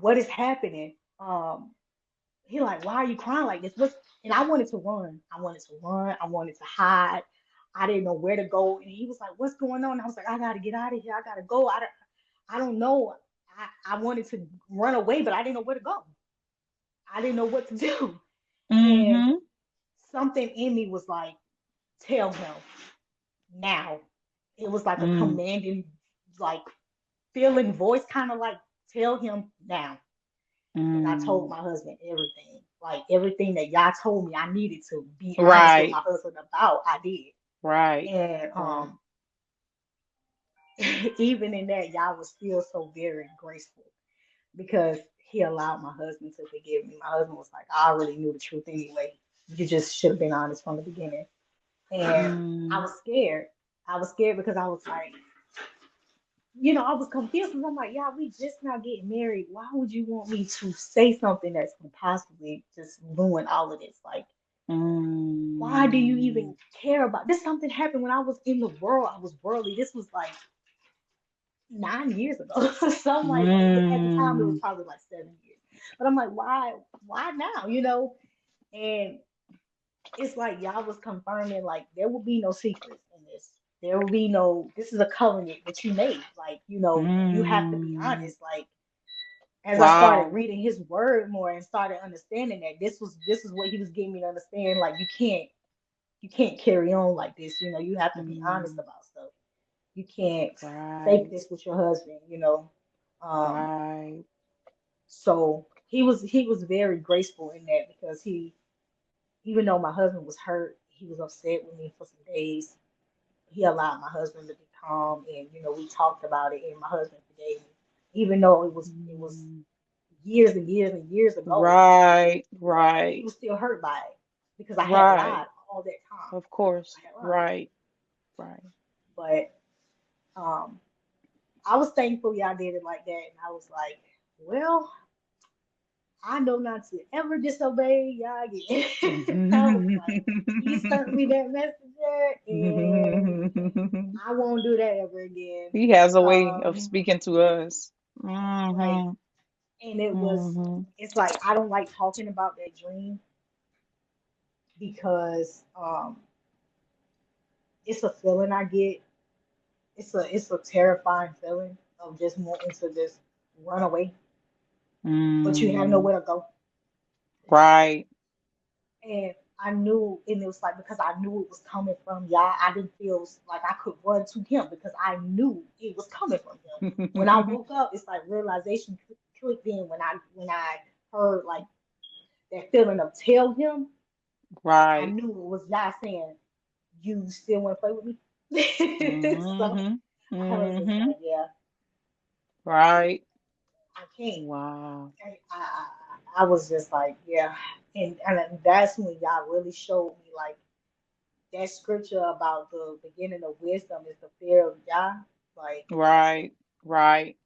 What is happening? He like, why are you crying like this? What's and I wanted to run. I wanted to run. I wanted to hide. I didn't know where to go. And he was like, what's going on? And I was like, I gotta get out of here. I gotta go. I don't know. I wanted to run away, but I didn't know where to go. I didn't know what to do. And Mhm. something in me was like, tell him now. It was like a Mm. commanding, like feeling voice, kind of like, tell him now. And I told Mm. my husband everything, like everything that y'all told me I needed to be honest with Right. my husband about, I did. Right. And Right. even in that, y'all was still so very graceful because he allowed my husband to forgive me. My husband was like, I already knew the truth anyway. You just should have been honest from the beginning. And I Mm. was scared. I was scared because I was like, I was confused because I'm like, yeah, we just now getting married. Why would you want me to say something that's gonna possibly just ruin all of this? Like, why do you Mm. even care about this? Something happened when I was in the world. I was worldly. This was like 9 years ago. Something like at the time it was Mm. probably like 7 years. But I'm like, why now? And it's like y'all was confirming like there will be no secrets in this. There will be no this is a covenant that you made. Like, you have to be Mm. honest. Like as I started Wow. reading his word more and started understanding that this is what he was getting me to understand. Like you can't carry on like this. You have to be honest Mm. about stuff. You can't fake Right. this with your husband, you know. Um, Right. so he was very graceful in that because he, even though my husband was hurt, he was upset with me for some days. He allowed my husband to be calm, and we talked about it, and my husband forgave me, even though it was Mm. years and years and years ago. Right. He Right. was still hurt by it because I had Right. lied all that time. Of course. I had lied, Right. Right. but um, I was thankful y'all did it like that, and I was like, well, I know not to ever disobey y'all again. I was like, he sent me that messenger, and I won't do that ever again. He has a way of Um, speaking to us. right. Mm-hmm. And it was, Mm-hmm. it's like I don't like talking about that dream because it's a feeling I get. It's a terrifying feeling of just wanting to just run away, but you have Mm. nowhere to go. Right. And I knew, and it was like because I knew it was coming from Yah, I didn't feel like I could run to him because I knew it was coming from him. When I woke up, it's like realization clicked in when I heard like that feeling of tell him. I Right. knew it was Yah saying, "You still want to play with me?" So Mm-hmm. I was just Mm-hmm. like, "Yeah, Right. I can't." Wow. I was just like, "Yeah," and that's when Yah really showed me like that scripture about the beginning of wisdom is the fear of Yah. Like Right. Right.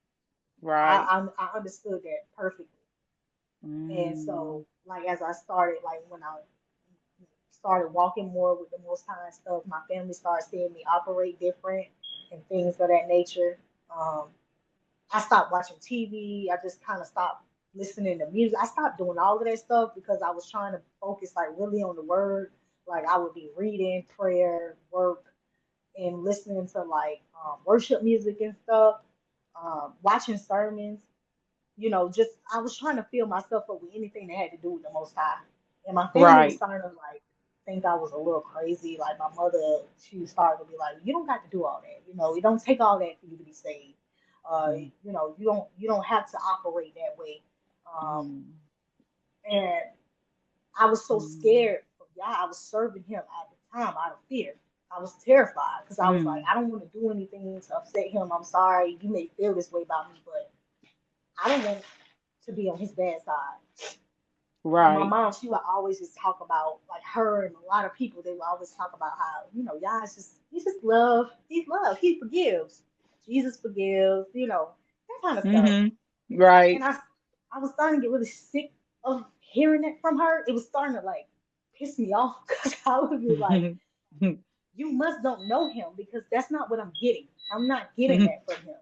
Right. I understood that perfectly. And Mm. so like as I started like when I started walking more with the Most High and stuff, my family started seeing me operate different and things of that nature. Um, I stopped watching TV. I just kind of stopped listening to music. I stopped doing all of that stuff because I was trying to focus like really on the word. Like I would be reading, prayer, work, and listening to like worship music and stuff, watching sermons. Just I was trying to fill myself up with anything that had to do with the Most High. And my family was Right. starting to like think I was a little crazy. Like my mother, she started to be like, "You don't got to do all that. You don't take all that for you to be saved. Mm. You don't have to operate that way." Um, Mm. and I was so Mm. scared of God. I was serving Him at the time out of fear. I was terrified because I was like, Mm. I don't want to do anything to upset Him. I'm sorry. You may feel this way about me, but I don't want to be on His bad side. And my Right. mom, she would always just talk about like her and a lot of people. They would always talk about how y'all is just He's just love. He's love. He forgives. Jesus forgives. That kind of stuff. Mm-hmm. And Right. I was starting to get really sick of hearing it from her. It was starting to like piss me off because I would be like, you must don't know him because that's not what I'm getting. I'm not getting that from him.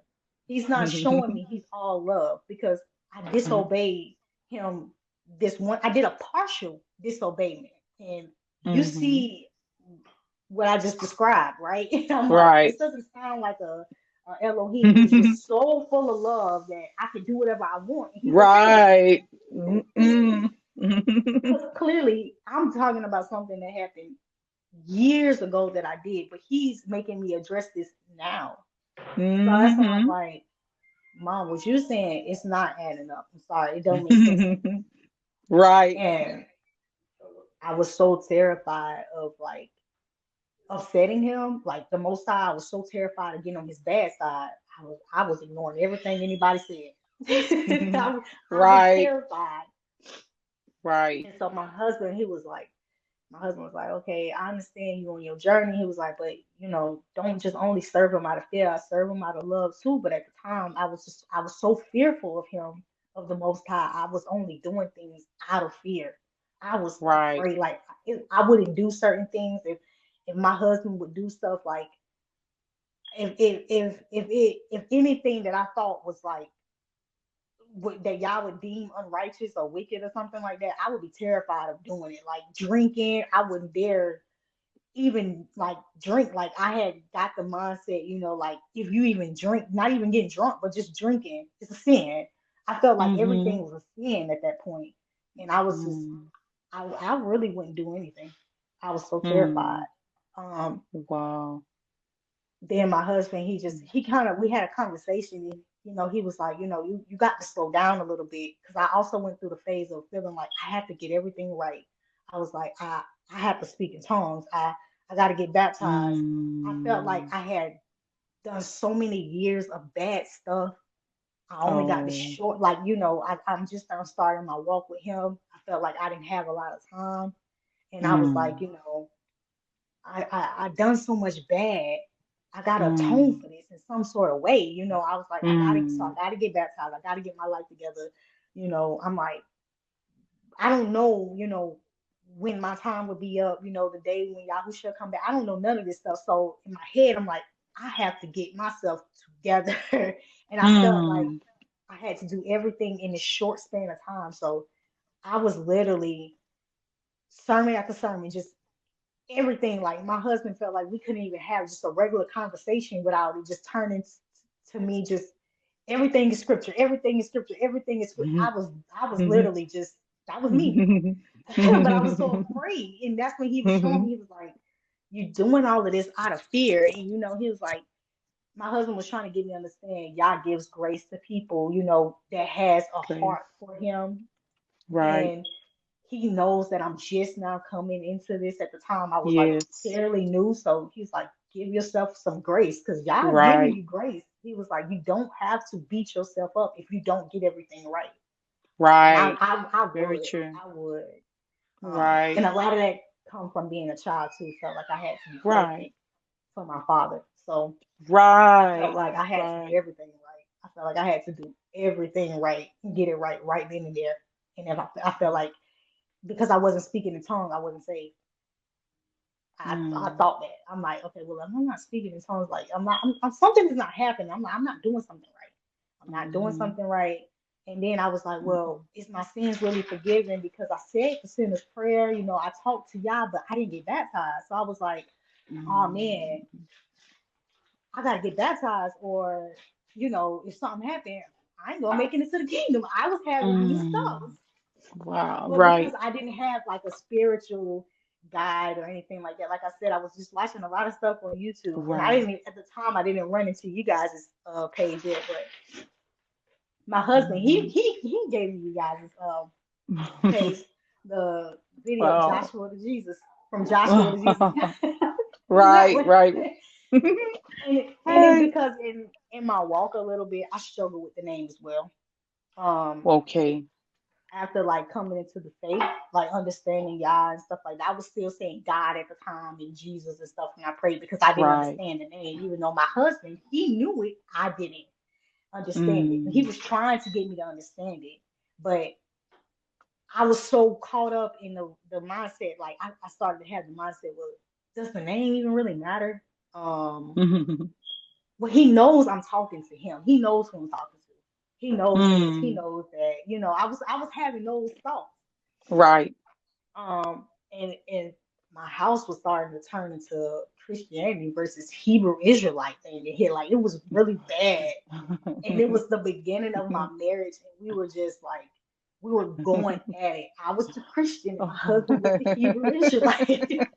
He's not showing me he's all love because I disobeyed him this one. I did a partial disobeyment. And you Mm-hmm. see what I just described, right? And I'm like, this Right. doesn't sound like a Elohim who's just so full of love that I can do whatever I want and he's okay with it. Right. Mm-mm. Because clearly I'm talking about something that happened years ago that I did, but he's making me address this now. So that's why I'm Mm-hmm. like, Mom, what you're saying it's not adding up. I'm sorry, it don't make sense to me. Right. And I was so terrified of like upsetting him. Like the most high, I was so terrified of getting on his bad side. I was ignoring everything anybody said. I was Right. terrified. Right. And so my husband was like, okay, I understand you on your journey. He was like, but don't just only serve him out of fear. I serve him out of love too. But at the time, I was so fearful of him, of the Most High. I was only doing things out of fear. I was Right. afraid. Like I wouldn't do certain things if my husband would do stuff like if anything that I thought was like that y'all would deem unrighteous or wicked or something like that, I would be terrified of doing it. Like drinking, I wouldn't dare even like drink. Like I had got the mindset, like if you even drink, not even getting drunk, but just drinking, it's a sin. I felt like Mm-hmm. everything was a sin at that point, and I was just, Mm. I really wouldn't do anything. I was so terrified. Mm. Um, Wow. then my husband, he kind of, we had a conversation. And, he was like, you got to slow down a little bit, because I also went through the phase of feeling like I had to get everything right. I was like, I have to speak in tongues. I got to get baptized. I felt like Mm. I had done so many years of bad stuff. I only got the Oh. short, like, I'm just now starting my walk with him. I felt like I didn't have a lot of time. And I was like, Mm. I done so much bad. I gotta atone Mm. for this in some sort of way. I was like, I Mm. gotta get baptized. I gotta get my life together. I'm like, I don't know, when my time would be up, the day when Yahushua come back. I don't know none of this stuff. So in my head, I'm like, I have to get myself together. And I felt like Mm. I had to do everything in a short span of time. So I was literally sermon after sermon, just everything. Like my husband felt like we couldn't even have just a regular conversation without it just turning to me just everything is scripture, everything is scripture, everything is scripture. I was literally just that was me. But I was so afraid. And that's when he was showing me, he was like, you're doing all of this out of fear. And he was like, my husband was trying to get me to understand Yah gives grace to people, that has a Grace. heart for him. Right. And he knows that I'm just now coming into this. At the time, I was like Yes. fairly new. So he's like, give yourself some grace, because Yah is giving Right. you grace. He was like, you don't have to beat yourself up if you don't get everything right. And Right. I Very would, true. I would. Right. And a lot of that come from being a child too. Felt like I had to be Right. perfect for my father. So I felt Right. like I had to do Right. everything right. I felt like I had to do everything right and get it right, right then and there. And if I felt like because I wasn't speaking in tongues, I wasn't saved. I Mm. thought that. I'm like, okay, well, if I'm not speaking in tongues, like something is not happening. I'm not doing something right. I'm not doing Mm. something right. And then I was like, well, Mm. is my sins really forgiven? Because I said the sinner's prayer, I talked to Yah, but I didn't get baptized. So I was like, oh man, Mm. I gotta get baptized, or if something happened, I ain't gonna make it into the kingdom. I was having these Mm. thoughts, Wow. but because Right. I didn't have like a spiritual guide or anything like that, like I said, I was just watching a lot of stuff on YouTube, and I Right. didn't at the time I didn't run into you guys' page yet, but my husband Mm. he gave me you guys' page, the video Wow. Joshua to Jesus, from Joshua to Jesus. That Right. one. Right. And it's Right. because in my walk a little bit, I struggle with the name as well. Um, Okay. After like coming into the faith, like understanding Yah and stuff like that, I was still saying God at the time and Jesus and stuff when I prayed, because I didn't Right. understand the name. Even though my husband, he knew it, I didn't understand it. He Mm. was trying to get me to understand it, but I was so caught up in the mindset. Like I started to have the mindset, well, does the name even really matter? Um, well, he knows I'm talking to him. He knows who I'm talking to. He knows this. He Mm. knows that. I was having those thoughts. Right. And my house was starting to turn into Christianity versus Hebrew Israelite thing. And hit like it was really bad. And it was the beginning of my marriage, and we were just like we were going at it. I was the Christian, and my husband was the Hebrew Israelite.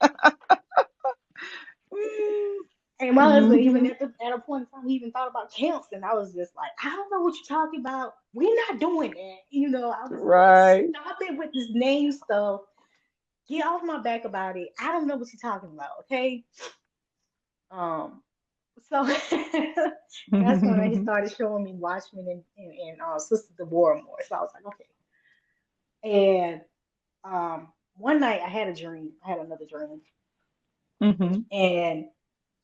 And my husband, even Mhm. at a point in time, he even thought about camps, and I was just like, I don't know what you're talking about. We're not doing that. I was like, Right. stop it with this name stuff. Get off my back about it. I don't know what you're talking about. Okay. Um. So that's when he started showing me Watchmen and Sister Deborah more. So I was like, okay. And one night I had a dream. I had another dream, Mhm. and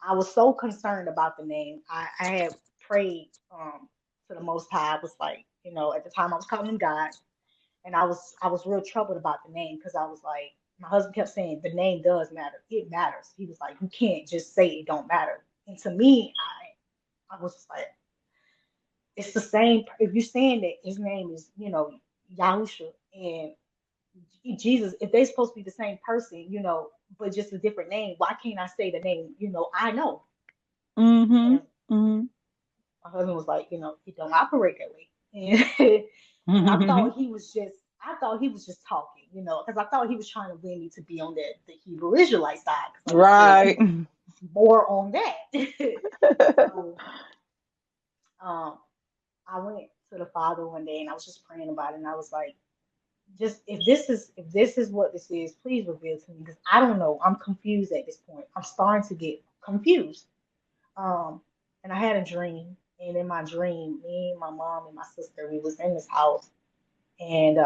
I was so concerned about the name. I had prayed to the Most High. I was like, at the time I was calling him God, and I was real troubled about the name, because I was like, my husband kept saying the name does matter. It matters. He was like, you can't just say it don't matter. And to me, I was just like, it's the same. If you're saying that his name is, Yahusha and Jesus, if they're supposed to be the same person, but just a different name, why can't I say the name? I know. And Mhm. Mhm. my husband was like, it don't operate that way. And I thought he was just talking, because I thought he was trying to win me to be on the Hebrew Israelite side, because like I said, Right. he was more on that. Father one day, and I was just praying about it, and I was like, just if this is what this is, please reveal to me because I don't know. I'm confused at this point. I'm starting to get confused. Um, and I had a dream, and in my dream, me, my mom, and my sister, we was in this house, and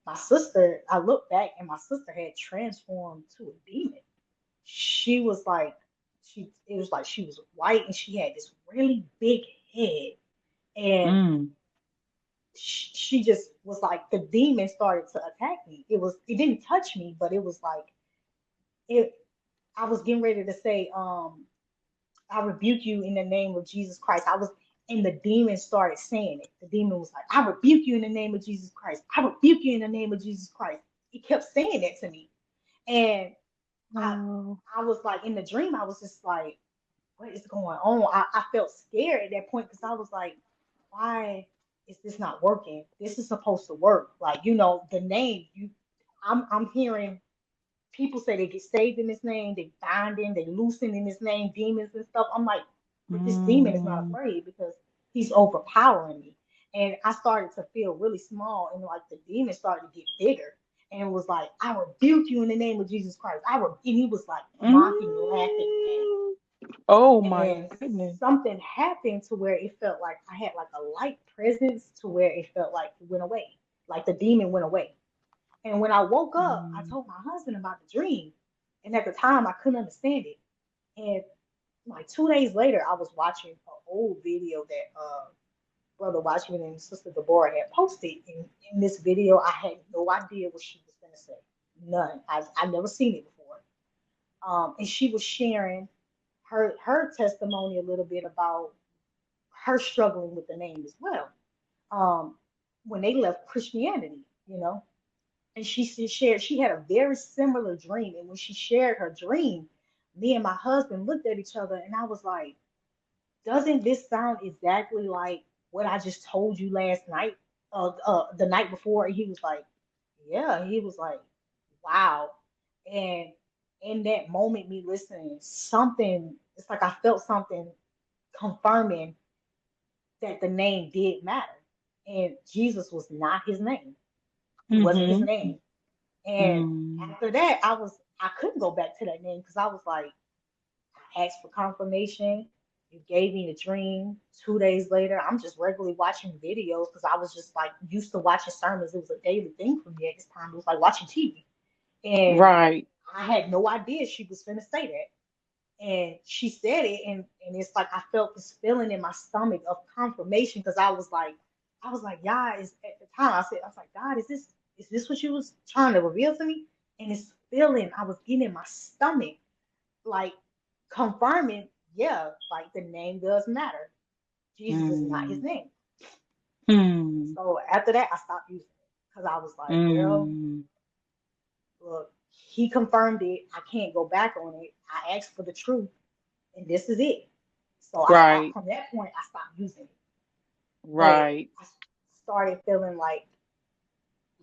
my sister, I looked back, and my sister had transformed to a demon. She was like, it was like she was white, and she had this really big head, and Mm. she just was like the demon started to attack me. It didn't touch me, but it was like it. I was getting ready to say, I rebuke you in the name of Jesus Christ. And the demon started saying it. The demon was like, I rebuke you in the name of Jesus Christ. I rebuke you in the name of Jesus Christ. He kept saying that to me. And I Oh. I was like in the dream, I was just like, what is going on? I felt scared at that point because I was like, why is this not working? This is supposed to work. Like, the name I'm hearing people say they get saved in his name, they bind in, they loosen in his name, demons and stuff. I'm like, but this demon is not Mm. afraid because he's overpowering me. And I started to feel really small, and like the demon started to get bigger. And it was like, I rebuke you in the name of Jesus Christ. And he was like mocking, laughing at it. Mm. Oh my And goodness. something happened to where it felt like I had like a light presence to where it felt like it went away, like the demon went away. And when I woke up, I Mm. told my husband about the dream. And at the time, I couldn't understand it. And like 2 days later, I was watching an old video that Brother Watchman and Sister Deborah had posted. And in this video, I had no idea what she was going to say. None. I've never seen it before. And she was sharing her testimony a little bit about her struggling with the name as well. Um, when they left Christianity, and shared she had a very similar dream. And when she shared her dream, me and my husband looked at each other, and I was like, doesn't this sound exactly like what I just told you last night, the night before? And he was like, yeah. He was like, wow. And in that moment, me listening, something, it's like I felt something confirming that the name did matter. And Jesus was not his name. It wasn't his Mhm. name. And Mm. after that, I couldn't go back to that name because I was like, I asked for confirmation. You gave me the dream. 2 days later, I'm just regularly watching videos because I was just like used to watching sermons. It was a daily thing for me at this time. It was like watching TV. And Right. I had no idea she was gonna say that. And she said it, and it's like I felt this feeling in my stomach of confirmation because I was like, God is at the time I was like, God, is this what you was trying to reveal to me? And this feeling I was getting in my stomach, like confirming, yeah, like the name does matter. Jesus is not his Mm. name. Mm. So after that, I stopped using it because I was like, well, Mm. look, he confirmed it. I can't go back on it. I asked for the truth, and this is it. So I stopped Right. from that point. I stopped using it, but Right. I started feeling like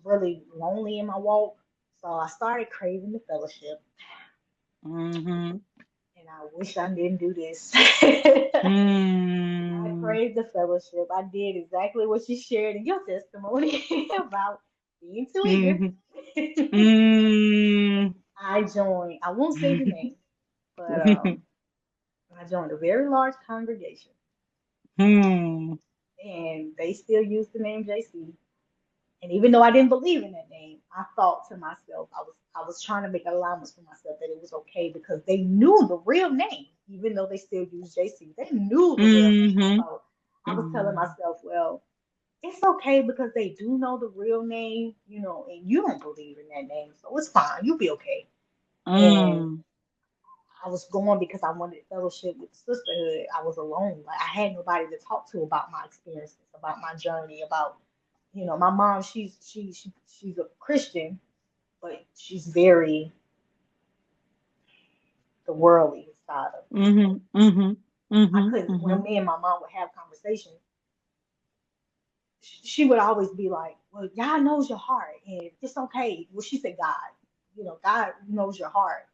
really lonely in my walk. So I started craving the fellowship, Mhm. and I wish I didn't do this. I Mm. craved the fellowship. I did exactly what you shared in your testimony about being too eager. Mhm. Mm. I joined. I won't say the name, but I joined a very large congregation, Hmm. and they still use the name JC. And even though I didn't believe in that name, I thought to myself, I was trying to make allowance for myself that it was okay because they knew the real name, even though they still use JC. They knew the real name. Mhm. So I was telling Mm. myself, well, it's okay because they do know the real name, and you don't believe in that name, so it's fine. You'll be okay. And Mm. I was going because I wanted fellowship with the sisterhood. I was alone. Like I had nobody to talk to about my experiences, about my journey, about my mom. She's a Christian, but she's very the worldly side of it. So Mhm. Mhm. I Mhm. couldn't. When Mhm. me and my mom would have conversations, she would always be like, "Well, God knows your heart, and it's okay." Well, she said, "God, God knows your heart,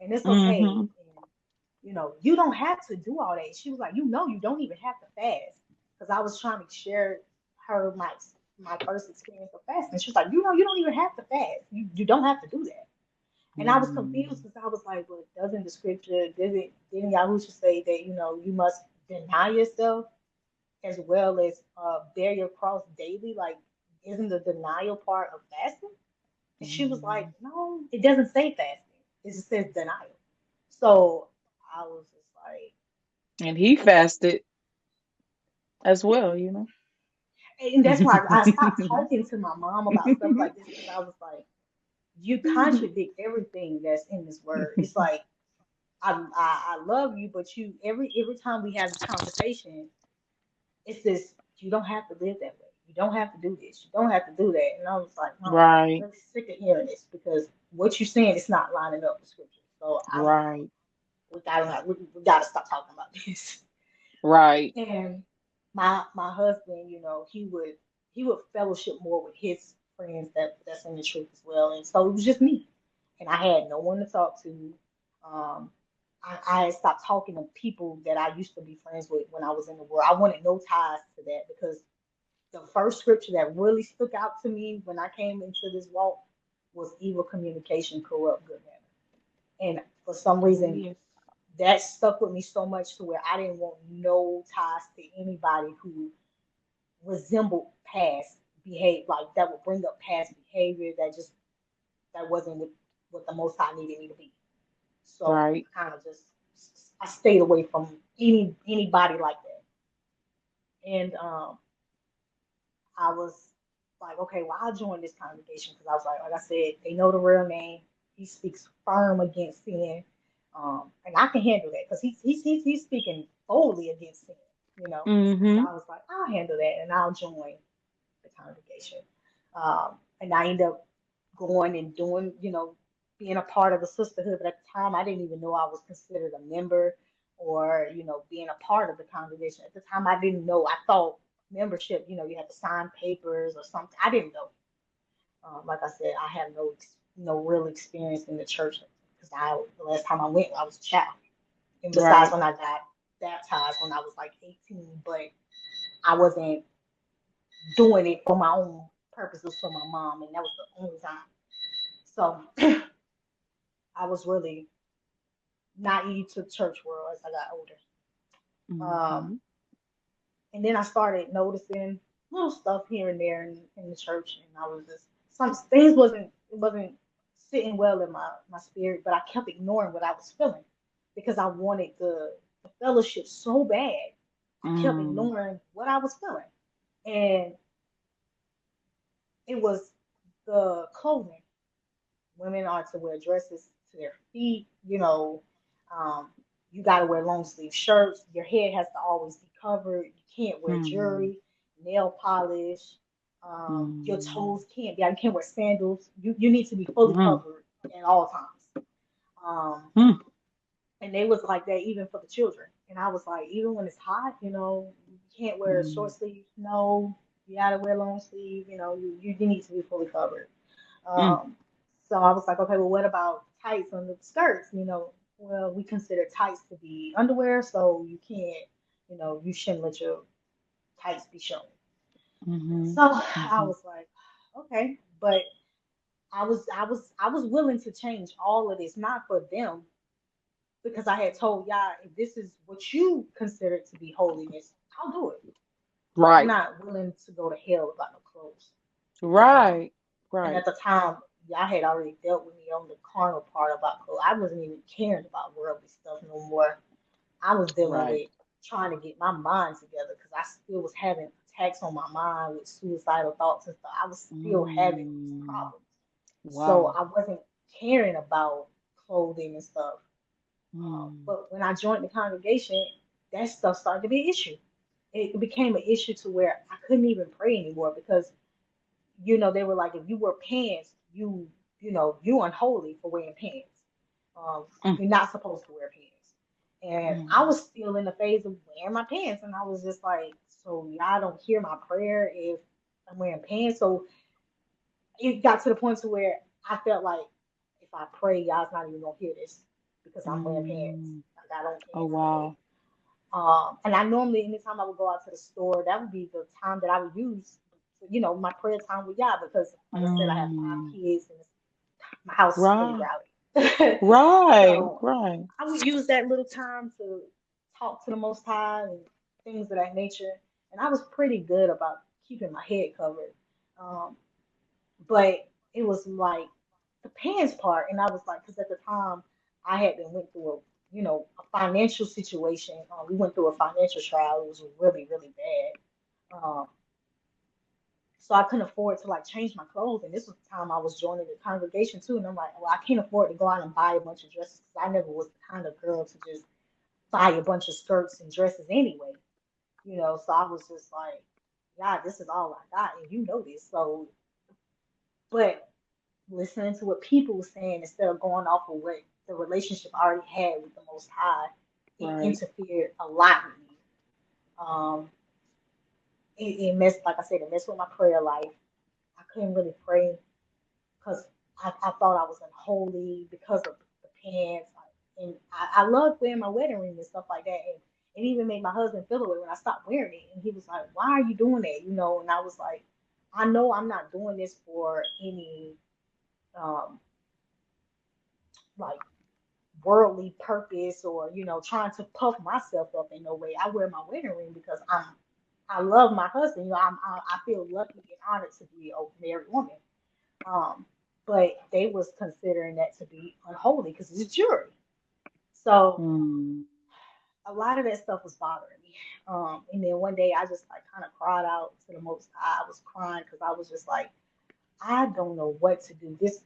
and it's okay." Mhm. And you don't have to do all that. She was like, "You don't even have to fast," because I was trying to share her my first experience of fasting. She was like, you don't even have to fast. You don't have to do that. And I was confused Mm. because I was like, well, doesn't the scripture, didn't Yahushua say that, you must deny yourself as well as bear your cross daily? Like, isn't the denial part of fasting? And she was like, Mm. no, it doesn't say fasting. It just says denial. So I was just like, And he fasted as well, you know. and that's why I stopped talking to my mom about stuff like this because I was like, you contradict everything that's in this word. It's like I love you, but you every time we have this conversation, it's this you don't have to live that way. You don't have to do this. You don't have to do that. And I was like, Mom, I'm Right, really sick of hearing this because what you're saying is not lining up with scripture. So right, we gotta stop talking about this. right, And my husband, he would fellowship more with his friends that's in the truth as well. And so it was just me. And I had no one to talk to. Um, I had stopped talking to people that I used to be friends with when I was in the world. I wanted no ties to that because the first scripture that really stuck out to me when I came into this walk was evil communication corrupt good manner. And for some oh reason, yes, that stuck with me so much to where I didn't want no ties to anybody who resembled past behavior, like that would bring up past behavior that wasn't what the Most High needed me to be. So right, I kind of just I stayed away from anybody like that. And I was like, okay, well, I'll join this congregation because I was like I said, they know the real name. He speaks firm against sin, and I can handle that because he's speaking boldly against sin. So mm-hmm, I was like, I'll handle that and I'll join the congregation. And I ended up going and doing, being a part of the sisterhood. But at the time, I didn't even know I was considered a member or, being a part of the congregation. At the time, I didn't know. I thought membership, you had to sign papers or something. I didn't know. Like I said, I have no real experience in the church because the last time I went, I was a child. And besides, right, when I got baptized when I was like 18, but I wasn't doing it for my own purposes for my mom, and that was the only time. So I was really naive to the church world as I got older. Um, mm-hmm, and then I started noticing little stuff here and there in the church, and I was just some things wasn't sitting well in my spirit, but I kept ignoring what I was feeling because I wanted the fellowship so bad. I kept mm, ignoring what I was feeling, and it was the clothing. Women are to wear dresses to their feet. Um, you got to wear long sleeve shirts. Your head has to always be covered. You can't wear mm, jewelry, nail polish. Your mm, toes can't be out. You can't wear sandals. You need to be fully mm, covered at all times. Um, mm, and they was like that even for the children. And I was like, even when it's hot, you can't wear short mm, sleeves. No, you gotta wear long sleeve. You need to be fully covered. mm, Um, so I was like, okay, well, what about tights under the skirts? Well, we consider tights to be underwear, so you can't, you shouldn't let your tights be shown. mm-hmm, So I mm-hmm, was like, okay, but I was willing to change all of this, not for them, because I had told y'all if this is what you consider to be holiness, I'll do it. But I'm right, not willing to go to hell about no clothes. Um, right, And right, at the time, y'all had already dealt with me on the carnal part about clothes. I wasn't even caring about worldly stuff no more. I was dealing right, with trying to get my mind together because I still was having attacks on my mind with suicidal thoughts and stuff. I was still having these mm, problems. So wow, I wasn't caring about clothing and stuff. mm, But when I joined the congregation, that stuff started to be an issue. It became an issue to where I couldn't even pray anymore because they were like, if you wear pants, you unholy for wearing pants. mm, You're not supposed to wear pants. And I mm, was still in the phase of wearing my pants, and I was just like, so y'all don't hear my prayer if I'm wearing pants. So it got to the point to where I felt like if I pray, y'all's not even gonna hear this because I'm wearing pants. mm. Like I don't Oh care anyway. wow, And I normally, anytime I would go out to the store, that would be the time that I would use, my prayer time with Yah because, like I said, I have five Mm. kids and my house is really Right. rowdy. Right. So Right. I would use that little time to talk to the Most High and things of that nature. And I was pretty good about keeping my head covered. Um, but it was like the pants part, and I was like, because at the time I had been went through a financial situation. We went through a financial trial. It was really really bad. So I couldn't afford to like change my clothes, and this was the time I was joining the congregation too. And I'm like, well, I can't afford to go out and buy a bunch of dresses because I never was the kind of girl to just buy a bunch of skirts and dresses anyway. So I was just like, God, this is all I got, and you know this. So, but listening to what people were saying instead of going off of what the relationship I already had with the Most High, it Right. interfered a lot with me. Um, it messed, like I said, it messed with my prayer life. I couldn't really pray because I thought I was unholy because of the pants. And I loved wearing my wedding ring and stuff like that. And it even made my husband feel away when I stopped wearing it. And he was like, "Why are you doing that?" And I was like, "I know I'm not doing this for any um, like worldly purpose or trying to puff myself up in no way. I wear my wedding ring because I love my husband. I feel lucky and honored to be a married woman. Um, but they was considering that to be unholy because it's jewelry. So Mm. a lot of that stuff was bothering me. And then one day I just like kind of cried out to the Most High. I was crying because I was just like, I don't know what to do. This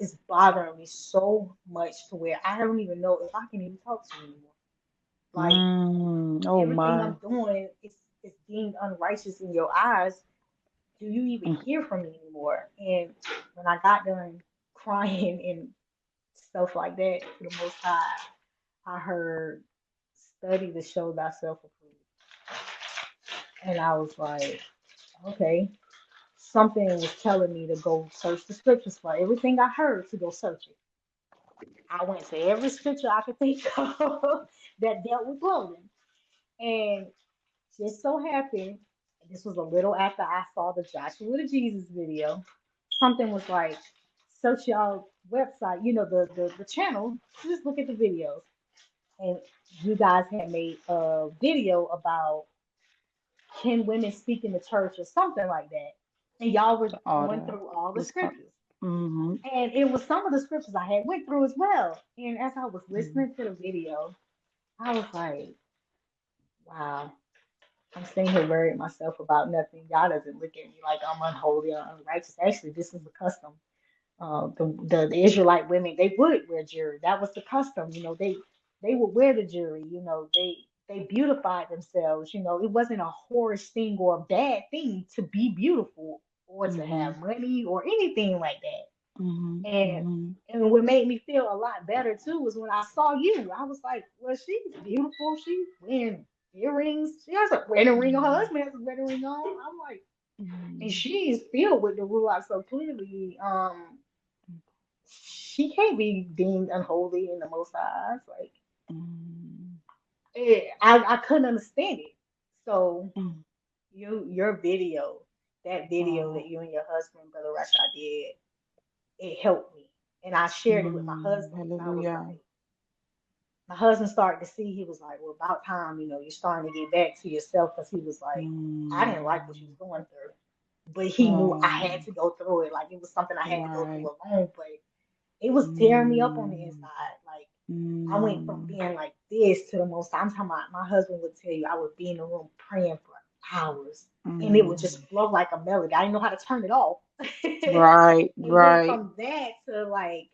is bothering me so much to where I don't even know if I can even talk to you anymore. Like Mm. Oh everything my. I'm doing is deemed unrighteous in your eyes. Do you even Mm. hear from me anymore? And when I got done crying and stuff like that to the Most High, I heard study to show thyself approved. And I was like, okay, something was telling me to go search the scriptures for everything I heard to go search it. I went to every scripture I could think of that dealt with clothing. And just so happened, this was a little after I saw the Joshua to Jesus video. Something was like, search y'all website, the channel, just look at the videos. And you guys had made a video about can women speak in the church or something like that. And y'all were All going that through all the was con. scriptures. Mm-hmm. And it was some of the scriptures I had went through as well. And as I was Mm. listening to the video, I was like, wow, I'm sitting here worrying myself about nothing. God doesn't look at me like I'm unholy or unrighteous. Actually, this is the custom. The Israelite women, they would wear jewelry. That was the custom. They would wear the jewelry. They beautified themselves. It wasn't a whorish thing or a bad thing to be beautiful or to Mm-hmm. have money or anything like that. Mm-hmm. And Mm-hmm. and what made me feel a lot better too was when I saw you. I was like, well, she's beautiful. She's wearing earrings. She has a wedding ring on. Her husband has a wedding ring on. I'm like, and Mm-hmm. she's filled with the Ruach. So clearly, she can't be deemed unholy in the Most High eyes. Like, Mm-hmm. I couldn't understand it. So Mm. your video, that video that Wow. you and your husband, Brother Rashad did, it helped me. And I shared it with my Mm. husband, and I was Hallelujah. like, my husband started to see, he was like, well, about time, you're starting to get back to yourself because he was like, I didn't like what you Mm. was going through. But he knew I Oh, had to go through it. Like it was something I had to go through right. alone. But it was tearing me up on the Mm. inside. Like I went from Mm. being like this to the most. I'm talking about my husband would tell you I would be in the room praying for hours. And it would Mm. just flow like a melody. I didn't know how to turn it off. Right, It went right. from that to like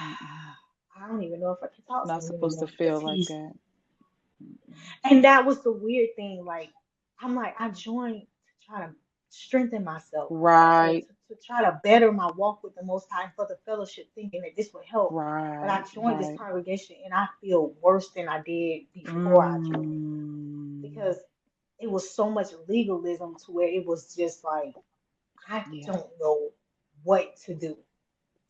Mm-mm. I don't even know if I can talk to Not him supposed to anymore because feel like he's that. Mm-mm. and that was the weird thing. Like I'm like I joined to try to strengthen myself, Right, to try to better my walk with the Most High for the fellowship, thinking that this would help. But I right, joined this right. congregation and I feel worse than I did before I joined Mm. because it was so much legalism to where it was just like I Yeah. don't know what to do. Mm.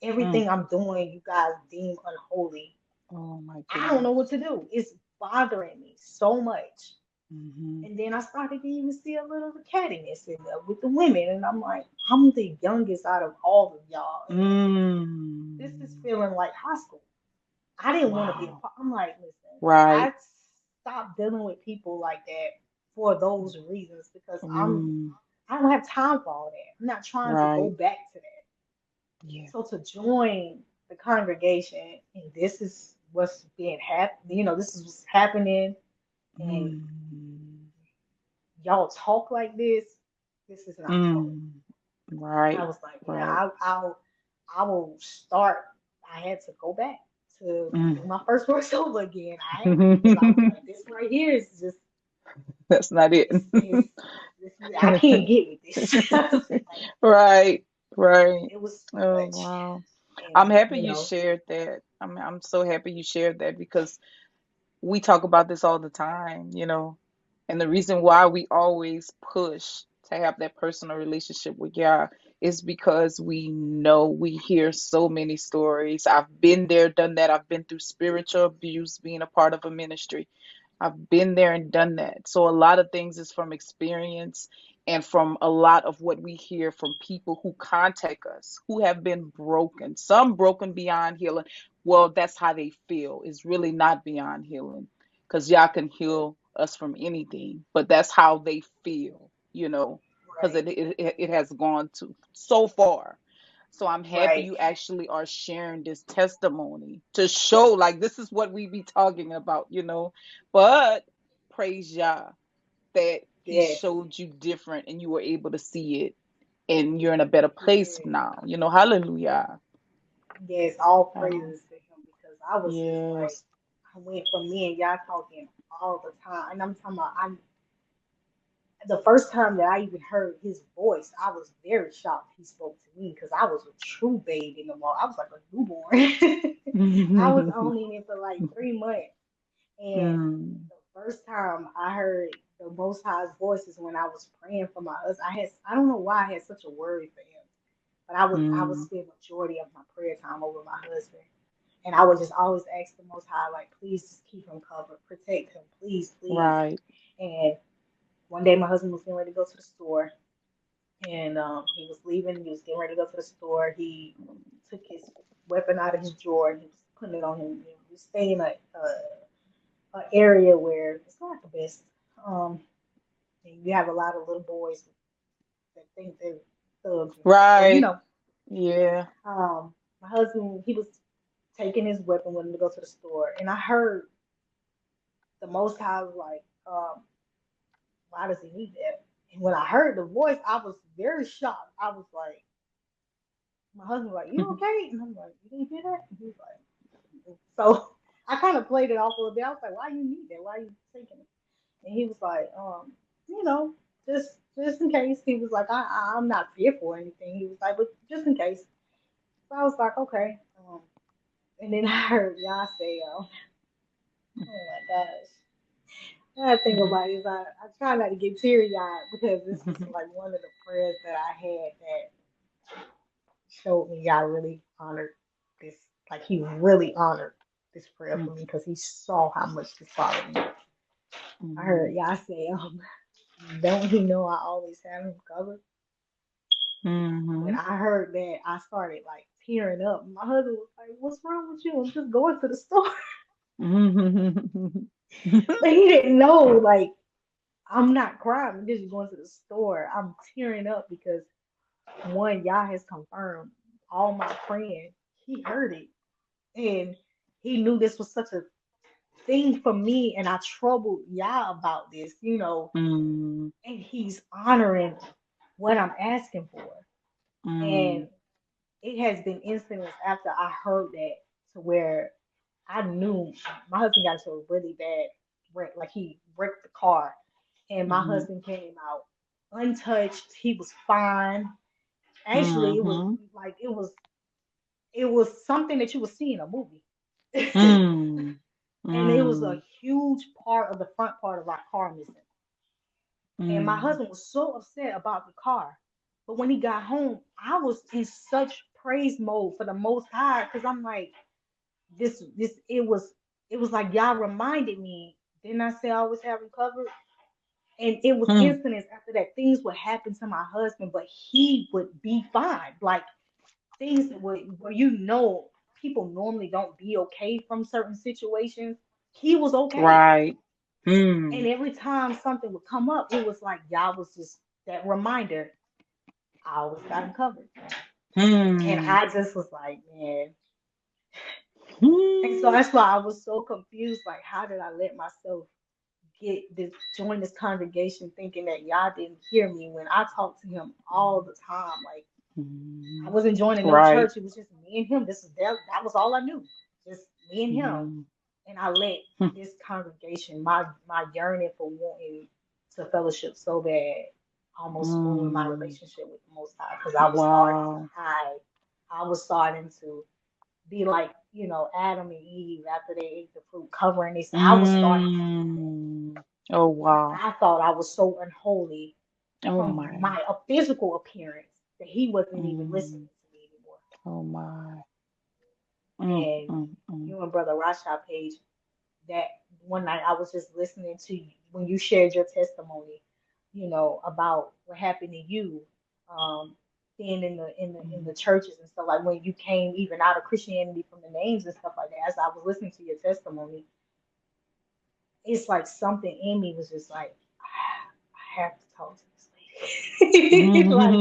Everything I'm doing, you guys deem unholy. Oh my I don't goodness. know what to do. It's bothering me so much. Mhm. And then I started to even see a little of the cattiness in there with the women. And I'm like, I'm the youngest out of all of y'all. And this is Mm. feeling like high school. I didn't want to be a Wow. part. I'm like, listen, Right. I stopped dealing with people like that for those reasons because Mm. I don't have time for all that. I'm not trying to go Right. back to that. Yeah. So to join the congregation and this is what's being happening, this is what's happening, and Mm. y'all talk like this is not for me. Mm. I Right. was like, yeah, Right. I will start. I had to go back to Mm. do my first verse over again. Because I was like, this right here is just That's not it. this, I can't get with this. Like, Right. Right. it was too Oh much, wow. I'm and happy you shared that. I'm so happy you shared that because we talk about this all the time, and the reason why we always push to have that personal relationship with Yah is because we know we hear so many stories. I've been there, done that. I've been through spiritual abuse being a part of a ministry. I've been there and done that. So a lot of things is from experience and from a lot of what we hear from people who contact us who have been broken. Some broken beyond healing. Well, that's how they feel. It's really not beyond healing because Yah can heal us from anything, but that's how they feel, because right, it has gone to so far. So I'm happy right, you actually are sharing this testimony to show like this is what we be talking about, But praise Yah that He yes, showed you different and you were able to see it and you're in a better he place did. now. Hallelujah. Yes, all Oh, praises to him because I was just like, yes. I went from me and y'all talking all the time, and I'm talking about the first time that I even heard his voice, I was very shocked he spoke to me because I was a true babe in the law. I was like a newborn. I was owning it for like 3 months. And Mm, the first time I heard the Most High's voice is when I was praying for my husband. I don't know why I had such a worry for him, but I would mm, spend majority of my prayer time over my husband. And I would just always ask the Most High, like, please just keep him covered, protect him, please, please. right. And one day my husband was getting ready to go to the store, and he was leaving. He was getting ready to go to the store. He took his weapon out of his drawer and he was putting it on him. He was staying in a area where it's not the best. Um, and you have a lot of little boys that think they're thugs and stuff. So Right. Yeah. my husband he was taking his weapon with him to go to the store, and I heard the Most High was like, "Why does he need that?" And when I heard the voice, I was very shocked. I was like, my husband was like, "You okay?" And I'm like, "You didn't hear that?" And he was like, so I kind of played it off a little bit. I was like, "Why you need that? Why you taking it?" And he was like, you know, just in case. He was like, I'm not fearful or anything. He was like, but just in case. So I was like, okay. And then I heard y'all say, oh my gosh. I think about it is I try not to get teary eyed because this was like one of the prayers that I had that showed me God really honored this. Like he really honored this prayer for me because he saw how much this bothered me. I heard Mhm. y'all say, don't he know I always have him covered? When Mhm. I heard that, I started like tearing up. My husband was like, "What's wrong with you? I'm just going to the store." Mhm. But he didn't know, like, I'm not crying. I'm just going to the store. I'm tearing up because one, Yah has confirmed all my praying. He heard it. And he knew this was such a thing for me. And I troubled Yah about this. Mm, And he's honoring what I'm asking for. mm, And it has been incidents after I heard that to where I knew my husband got into a really bad wreck. Like he wrecked the car, and my mhm, husband came out untouched. He was fine. Actually, it was mhm, like it was something that you would see in a movie. mm, And it was a mm, huge part of the front part of our car missing. And my mm, husband was so upset about the car. But when he got home, I was in such praise mode for the Most High because I'm like, this it was it was like y'all reminded me. Didn't I say I always have him covered? And it was Hmm. incidents after that. Things would happen to my husband, but he would be fine. Like things that would where people normally don't be okay from certain situations. He was okay. Right. Hmm. And every time something would come up, it was like y'all was just that reminder. I always got him covered. And Hmm. I just was like, man. And so Hmm. that's why I was so confused. Like, how did I let myself join this congregation thinking that y'all didn't hear me when I talked to him all the time? Like, I Hmm. wasn't joining no Right. church. It was just me and him. That was all I knew. Just me and him. Hmm. And I let this congregation, my yearning for wanting to fellowship so bad, almost ruin my Hmm. relationship with the Most High because I was starting to Wow. hide. I was starting to be like, Adam and Eve after they ate the fruit, covering this. I was starting to do that Hmm. Oh, because wow. I thought I was so unholy Oh, from my. my physical appearance that he wasn't even listening Hmm. to me anymore. Oh, my. And Mm. you and Brother Rasha Page, that one night I was just listening to you when you shared your testimony, about what happened to you, um, being in the Mm. churches and stuff, like when you came even out of Christianity from the names and stuff like that. As I was listening to your testimony, it's like something in me was just like, I have to talk to this lady. Like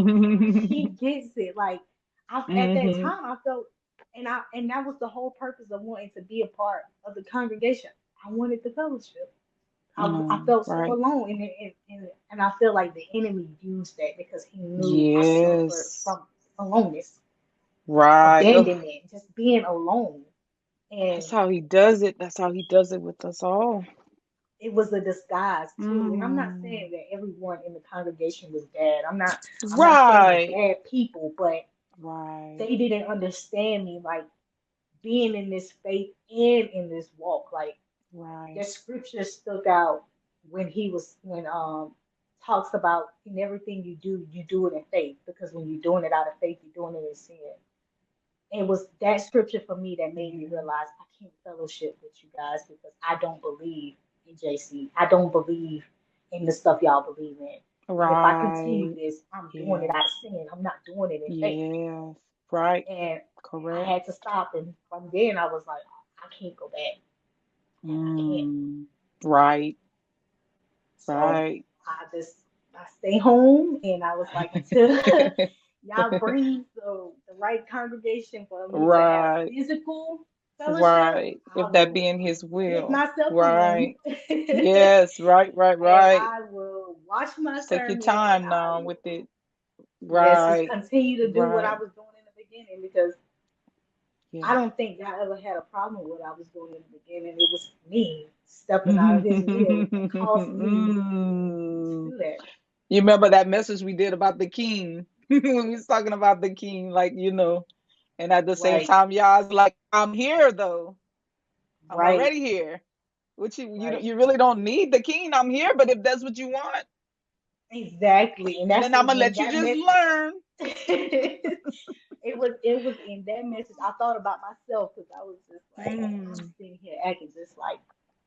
she gets it. Like at that Mhm. time I felt, and that was the whole purpose of wanting to be a part of the congregation. I wanted the fellowship. I felt so Right. alone, and I feel like the enemy used that because he knew I suffered Yes. from aloneness, Right. Oh, abandonment, just being alone. that's And how he does it. That's how he does it with us all. it was a disguise too. And I'm not Mm. saying that everyone in the congregation was bad. I'm not saying they're Right. bad people, but Right. they didn't understand me, like being in this faith and in this walk. Like Right. that scripture stuck out when talks about in everything you do it in faith, because when you're doing it out of faith, you're doing it in sin. It was that scripture for me that made me Yeah. realize I can't fellowship with you guys because I don't believe in JC. I don't believe in the stuff y'all believe in. And if I continue Right. this, I'm doing it Yeah. out of sin. I'm not doing it in faith. Yes. Right. And I Correct. had to stop. And from then I was like, I can't go back. I can't. Mm. Right. So Right. I stay home, and I was like, until y'all bring the right congregation for me to have Right. physical fellowship, Right. I If that will be in his get will. myself a room. Right. Yes. Right. Right. And Right. I will watch my Just take your sermon, and time I now with will, it. yes, just Right. continue to do what I Right. was doing in the beginning, because I Yeah. don't think God ever had a problem with what I was doing in the beginning. It was me stepping out of His will that caused me to Mm. do that. You remember that message we did about the king when we was talking about the king, and at the same Right, time, y'all's like, I'm here though. I'm right, already here. Which right. you really don't need the king. I'm here, but if that's what you want, Exactly. And that's then I'm gonna when let you that just message learn. it was in that message I thought about myself, because I was just like, I'm Mm. sitting here acting just like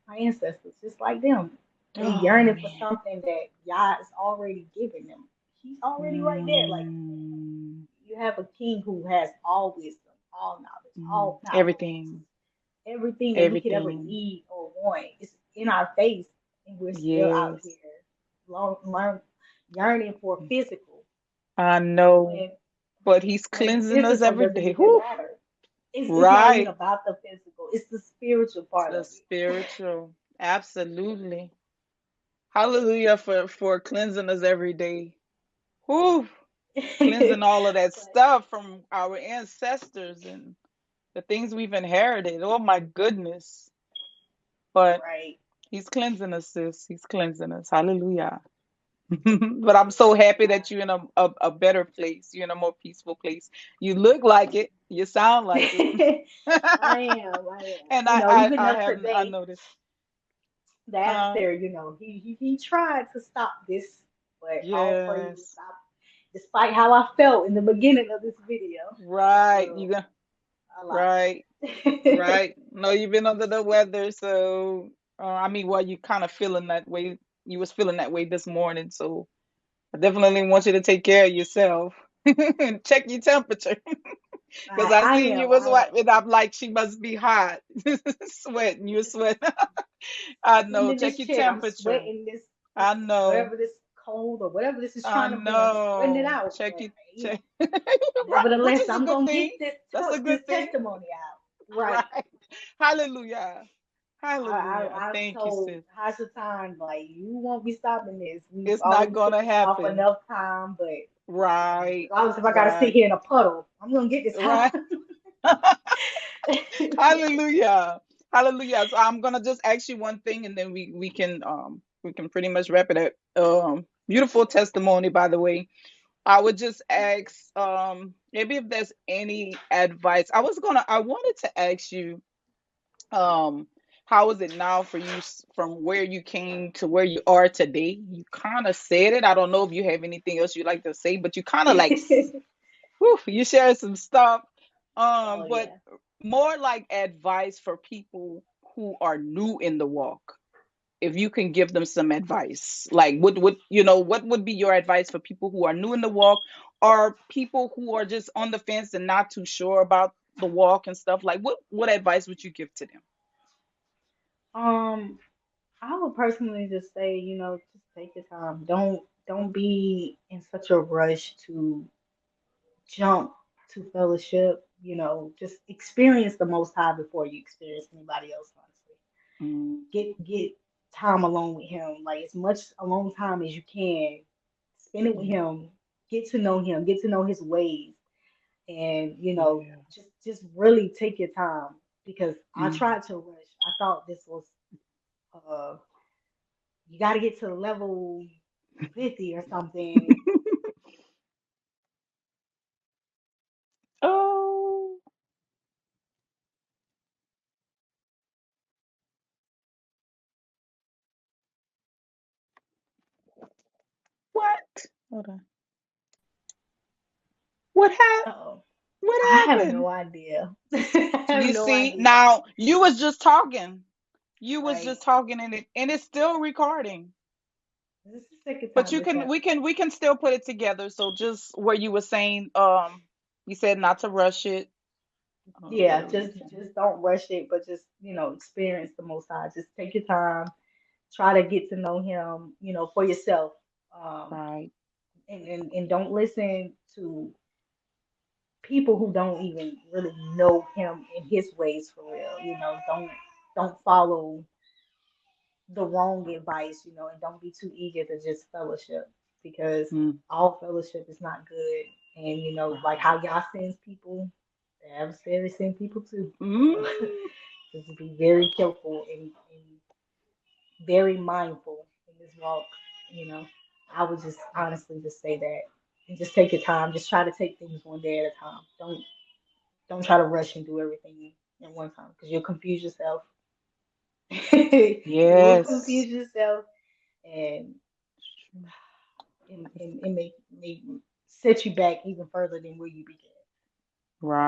my ancestors, just like them. They Oh yearning for man. something that Yah is already giving them. He's already right there. Like, Mm. you have a king who has all wisdom, all knowledge, Mm. all power, Everything. everything that we could ever Everything. need or want is in our face, and we're still out here Yes. learn, yearning for physical, I know. when But he's when the cleansing us physical every doesn't day. even Whew. matter. It's not even Right. about the physical. It's the spiritual part The of spiritual. Absolutely. Hallelujah for cleansing us every day. Whew. Cleansing it. all of that But stuff from our ancestors and the things we've inherited. Oh my goodness. But right. he's cleansing us, sis. He's cleansing us. Hallelujah. But I'm so happy that you're in a better place. You're in a more peaceful place. You look like it. You sound like it. I am. I am. And Even I though have I today noticed. the Huh? adversary, he tried to stop this, but all praises Yes. stop. Despite how I felt in the beginning of this video, Right. um, a lot. Right. Right. No, you've been under the weather, so I mean, well, you kind of feeling that way. You was feeling that way this morning, so I definitely want you to take care of yourself and check your temperature. Because I I seen you am. was I am. what, and I'm like, she must be hot, sweating. You sweat. I Sitting know. in Check this your chair, I'm temperature. sweating this I know. whatever this cold or whatever this is I trying to be. I'm sweating it know. out. Check But it. you Check. know, Right, which nevertheless, is a I'm good gonna get thing. That's a this good thing. testimony out. Right. Right. Hallelujah. Hallelujah. I Thank you, told sis. Hasatan, like, you won't be stopping this. We've It's not already put gonna this off happen. enough time, but Right. regardless if I gotta sit Right. here in a puddle, I'm gonna get this time. Right. Hallelujah. Hallelujah. So I'm gonna just ask you one thing and then we can pretty much wrap it up. Beautiful testimony, by the way. I would just ask maybe if there's any advice. I wanted to ask you um how is it now for you from where you came to where you are today? You kind of said it. I don't know if you have anything else you'd like to say, but you kind of like whew, you shared some stuff. Oh But yeah. more like advice for people who are new in the walk. If you can give them some advice, like what would be your advice for people who are new in the walk, or people who are just on the fence and not too sure about the walk and stuff? Like what advice would you give to them? Um, I would personally just say, just take your time. Don't be in such a rush to jump to fellowship. Just experience the Most High before you experience anybody else. Honestly, Mm, get time alone with Him, like as much alone time as you can. Spend it with yeah, Him. Get to know Him. Get to know His ways, and yeah. just really take your time because I Mm. tried to rush. I thought this was uh you got to get to level 50 or something. Oh, what? Hold on. What happened? Oh, What I have happened? no idea. I have You no see, idea. now you was just talking. You was Right. just talking and it's still recording. This is the second But time this happened. we can still put it together. So just where you were saying, you said not to rush it. Yeah, We can just don't rush it, but just, experience the Most High. Just take your time. Try to get to know Him, for yourself. Um, right. and don't listen to people who don't even really know Him and His ways for real. Don't follow the wrong advice, and don't be too eager to just fellowship because Mm, all fellowship is not good. And like right. how y'all sends people, the adversary send people too. So Mm, just be very careful and very mindful in this walk. You know, I would just honestly just say that and just take your time. Just try to take things one day at a time. Don't try to rush and do everything at one time because you'll confuse yourself. You will yes. confuse yourself and and may set you back even further than where you began.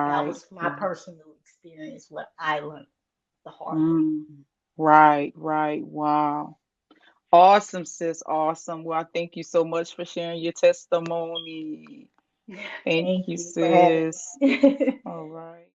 That Right. was my Right. personal experience, what I learned the hard way. Mm, right. Right. Wow. Awesome, sis. Awesome. Well, thank you so much for sharing your testimony. Thank Thank you, you for having sis. me. All right.